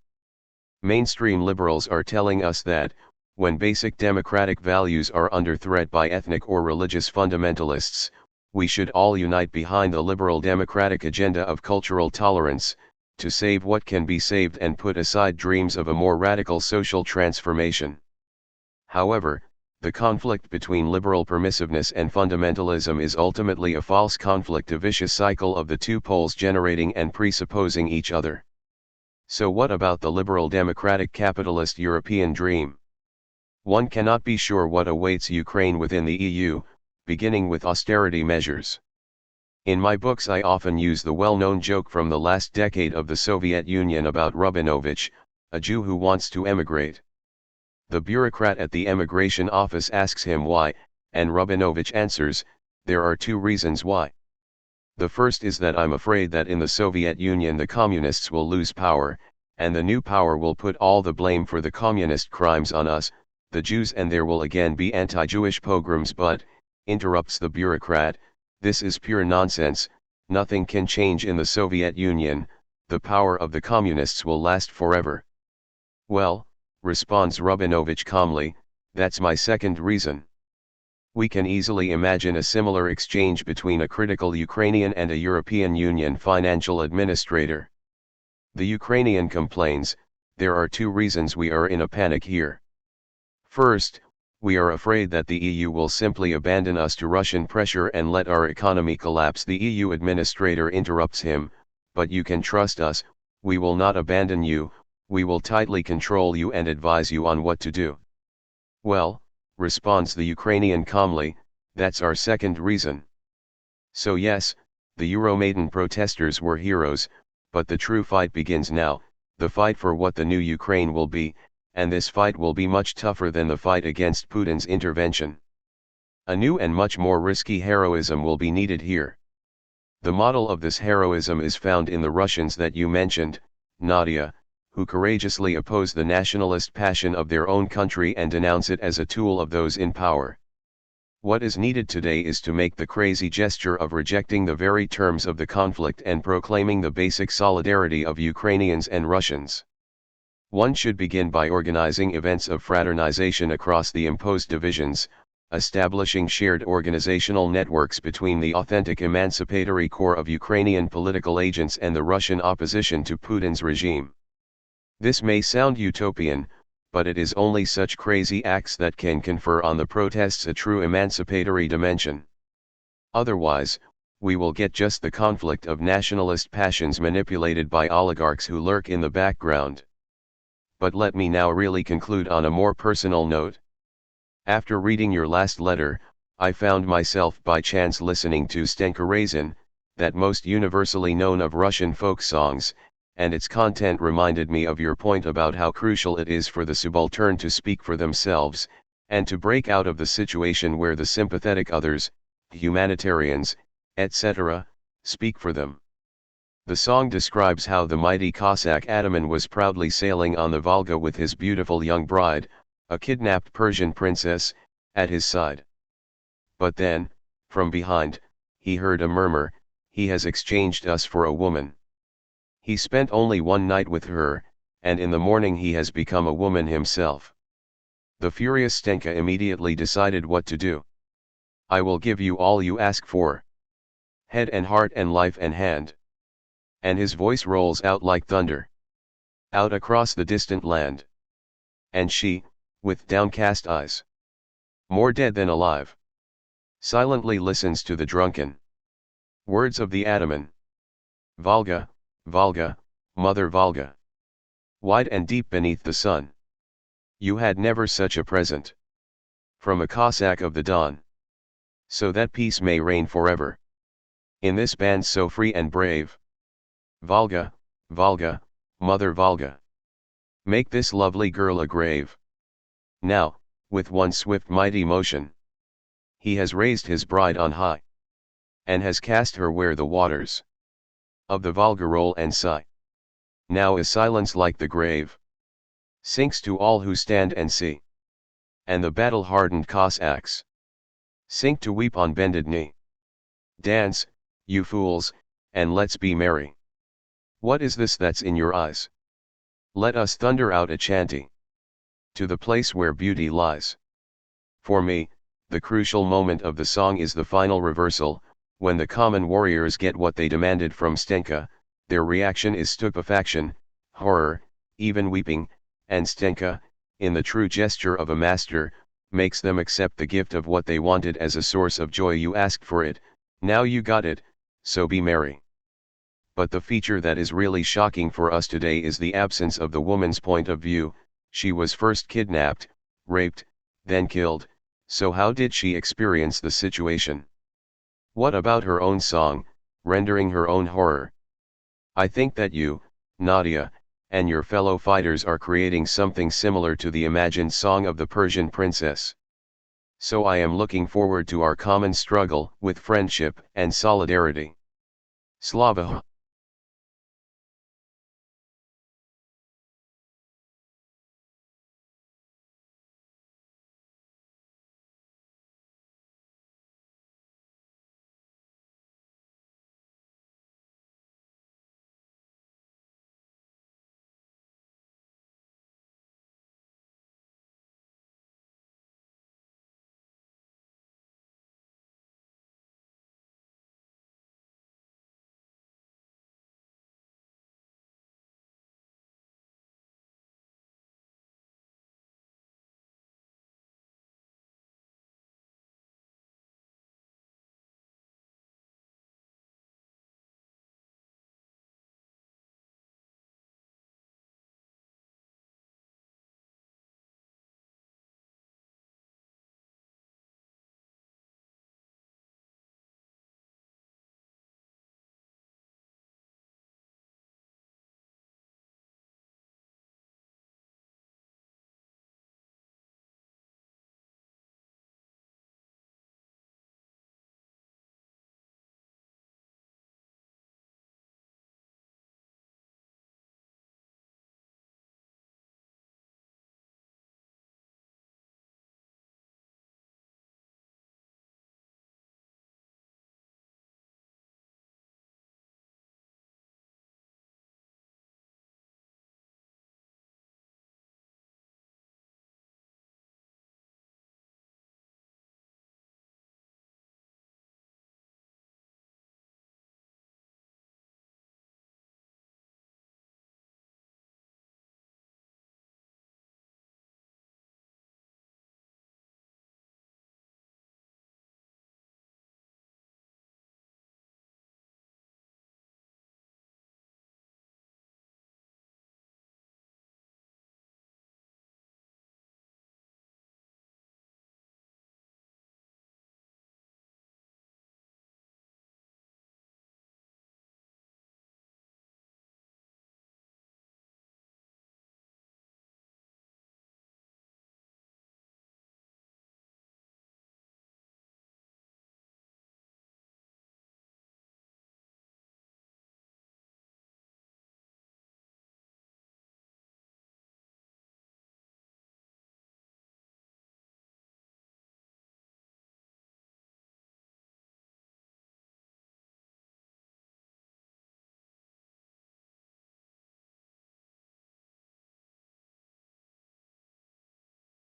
Mainstream liberals are telling us that, when basic democratic values are under threat by ethnic or religious fundamentalists, we should all unite behind the liberal democratic agenda of cultural tolerance, to save what can be saved and put aside dreams of a more radical social transformation. However, the conflict between liberal permissiveness and fundamentalism is ultimately a false conflict, a vicious cycle of the two poles generating and presupposing each other. So what about the liberal democratic capitalist European dream? One cannot be sure what awaits Ukraine within the EU, beginning with austerity measures. In my books I often use the well-known joke from the last decade of the Soviet Union about Rubinovich, a Jew who wants to emigrate. The bureaucrat at the emigration office asks him why, and Rubinovich answers, "There are two reasons why. The first is that I'm afraid that in the Soviet Union the communists will lose power, and the new power will put all the blame for the communist crimes on us, the Jews, and there will again be anti-Jewish pogroms. But," interrupts the bureaucrat, "this is pure nonsense. Nothing can change in the Soviet Union, the power of the communists will last forever." "Well," responds Rubinovich calmly, "that's my second reason." We can easily imagine a similar exchange between a critical Ukrainian and a European Union financial administrator. The Ukrainian complains, "There are two reasons we are in a panic here. First, we are afraid that the EU will simply abandon us to Russian pressure and let our economy collapse." The EU administrator interrupts him, "But you can trust us, we will not abandon you, we will tightly control you and advise you on what to do." "Well," responds the Ukrainian calmly, "that's our second reason." So yes, the Euromaidan protesters were heroes, but the true fight begins now, the fight for what the new Ukraine will be, and this fight will be much tougher than the fight against Putin's intervention. A new and much more risky heroism will be needed here. The model of this heroism is found in the Russians that you mentioned, Nadya, who courageously oppose the nationalist passion of their own country and denounce it as a tool of those in power. What is needed today is to make the crazy gesture of rejecting the very terms of the conflict and proclaiming the basic solidarity of Ukrainians and Russians. One should begin by organizing events of fraternization across the imposed divisions, establishing shared organizational networks between the authentic emancipatory core of Ukrainian political agents and the Russian opposition to Putin's regime. This may sound utopian, but it is only such crazy acts that can confer on the protests a true emancipatory dimension. Otherwise, we will get just the conflict of nationalist passions manipulated by oligarchs who lurk in the background. But let me now really conclude on a more personal note. After reading your last letter, I found myself by chance listening to Stenka Razin, that most universally known of Russian folk songs, and its content reminded me of your point about how crucial it is for the subaltern to speak for themselves, and to break out of the situation where the sympathetic others, humanitarians, etc., speak for them. The song describes how the mighty Cossack Ataman was proudly sailing on the Volga with his beautiful young bride, a kidnapped Persian princess, at his side. But then, from behind, he heard a murmur, "He has exchanged us for a woman. He spent only one night with her, and in the morning he has become a woman himself." The furious Stenka immediately decided what to do. "I will give you all you ask for. Head and heart and life and hand." And his voice rolls out like thunder. Out across the distant land. And she, with downcast eyes, more dead than alive, silently listens to the drunken words of the Ataman. "Volga, Volga, Mother Volga. Wide and deep beneath the sun. You had never such a present. From a Cossack of the Don. So that peace may reign forever. In this band so free and brave. Volga, Volga, Mother Volga. Make this lovely girl a grave." Now, with one swift mighty motion, he has raised his bride on high, and has cast her where the waters of the Volga roll and sigh. Now a silence like the grave sinks to all who stand and see, and the battle-hardened Cossacks sink to weep on bended knee. "Dance, you fools, and let's be merry. What is this that's in your eyes? Let us thunder out a chanty to the place where beauty lies." For me, the crucial moment of the song is the final reversal, when the common warriors get what they demanded from Stenka. Their reaction is stupefaction, horror, even weeping, and Stenka, in the true gesture of a master, makes them accept the gift of what they wanted as a source of joy. "You asked for it, now you got it, so be merry." But the feature that is really shocking for us today is the absence of the woman's point of view. She was first kidnapped, raped, then killed, so how did she experience the situation? What about her own song, rendering her own horror? I think that you, Nadya, and your fellow fighters are creating something similar to the imagined song of the Persian princess. So I am looking forward to our common struggle with friendship and solidarity. Slavoj.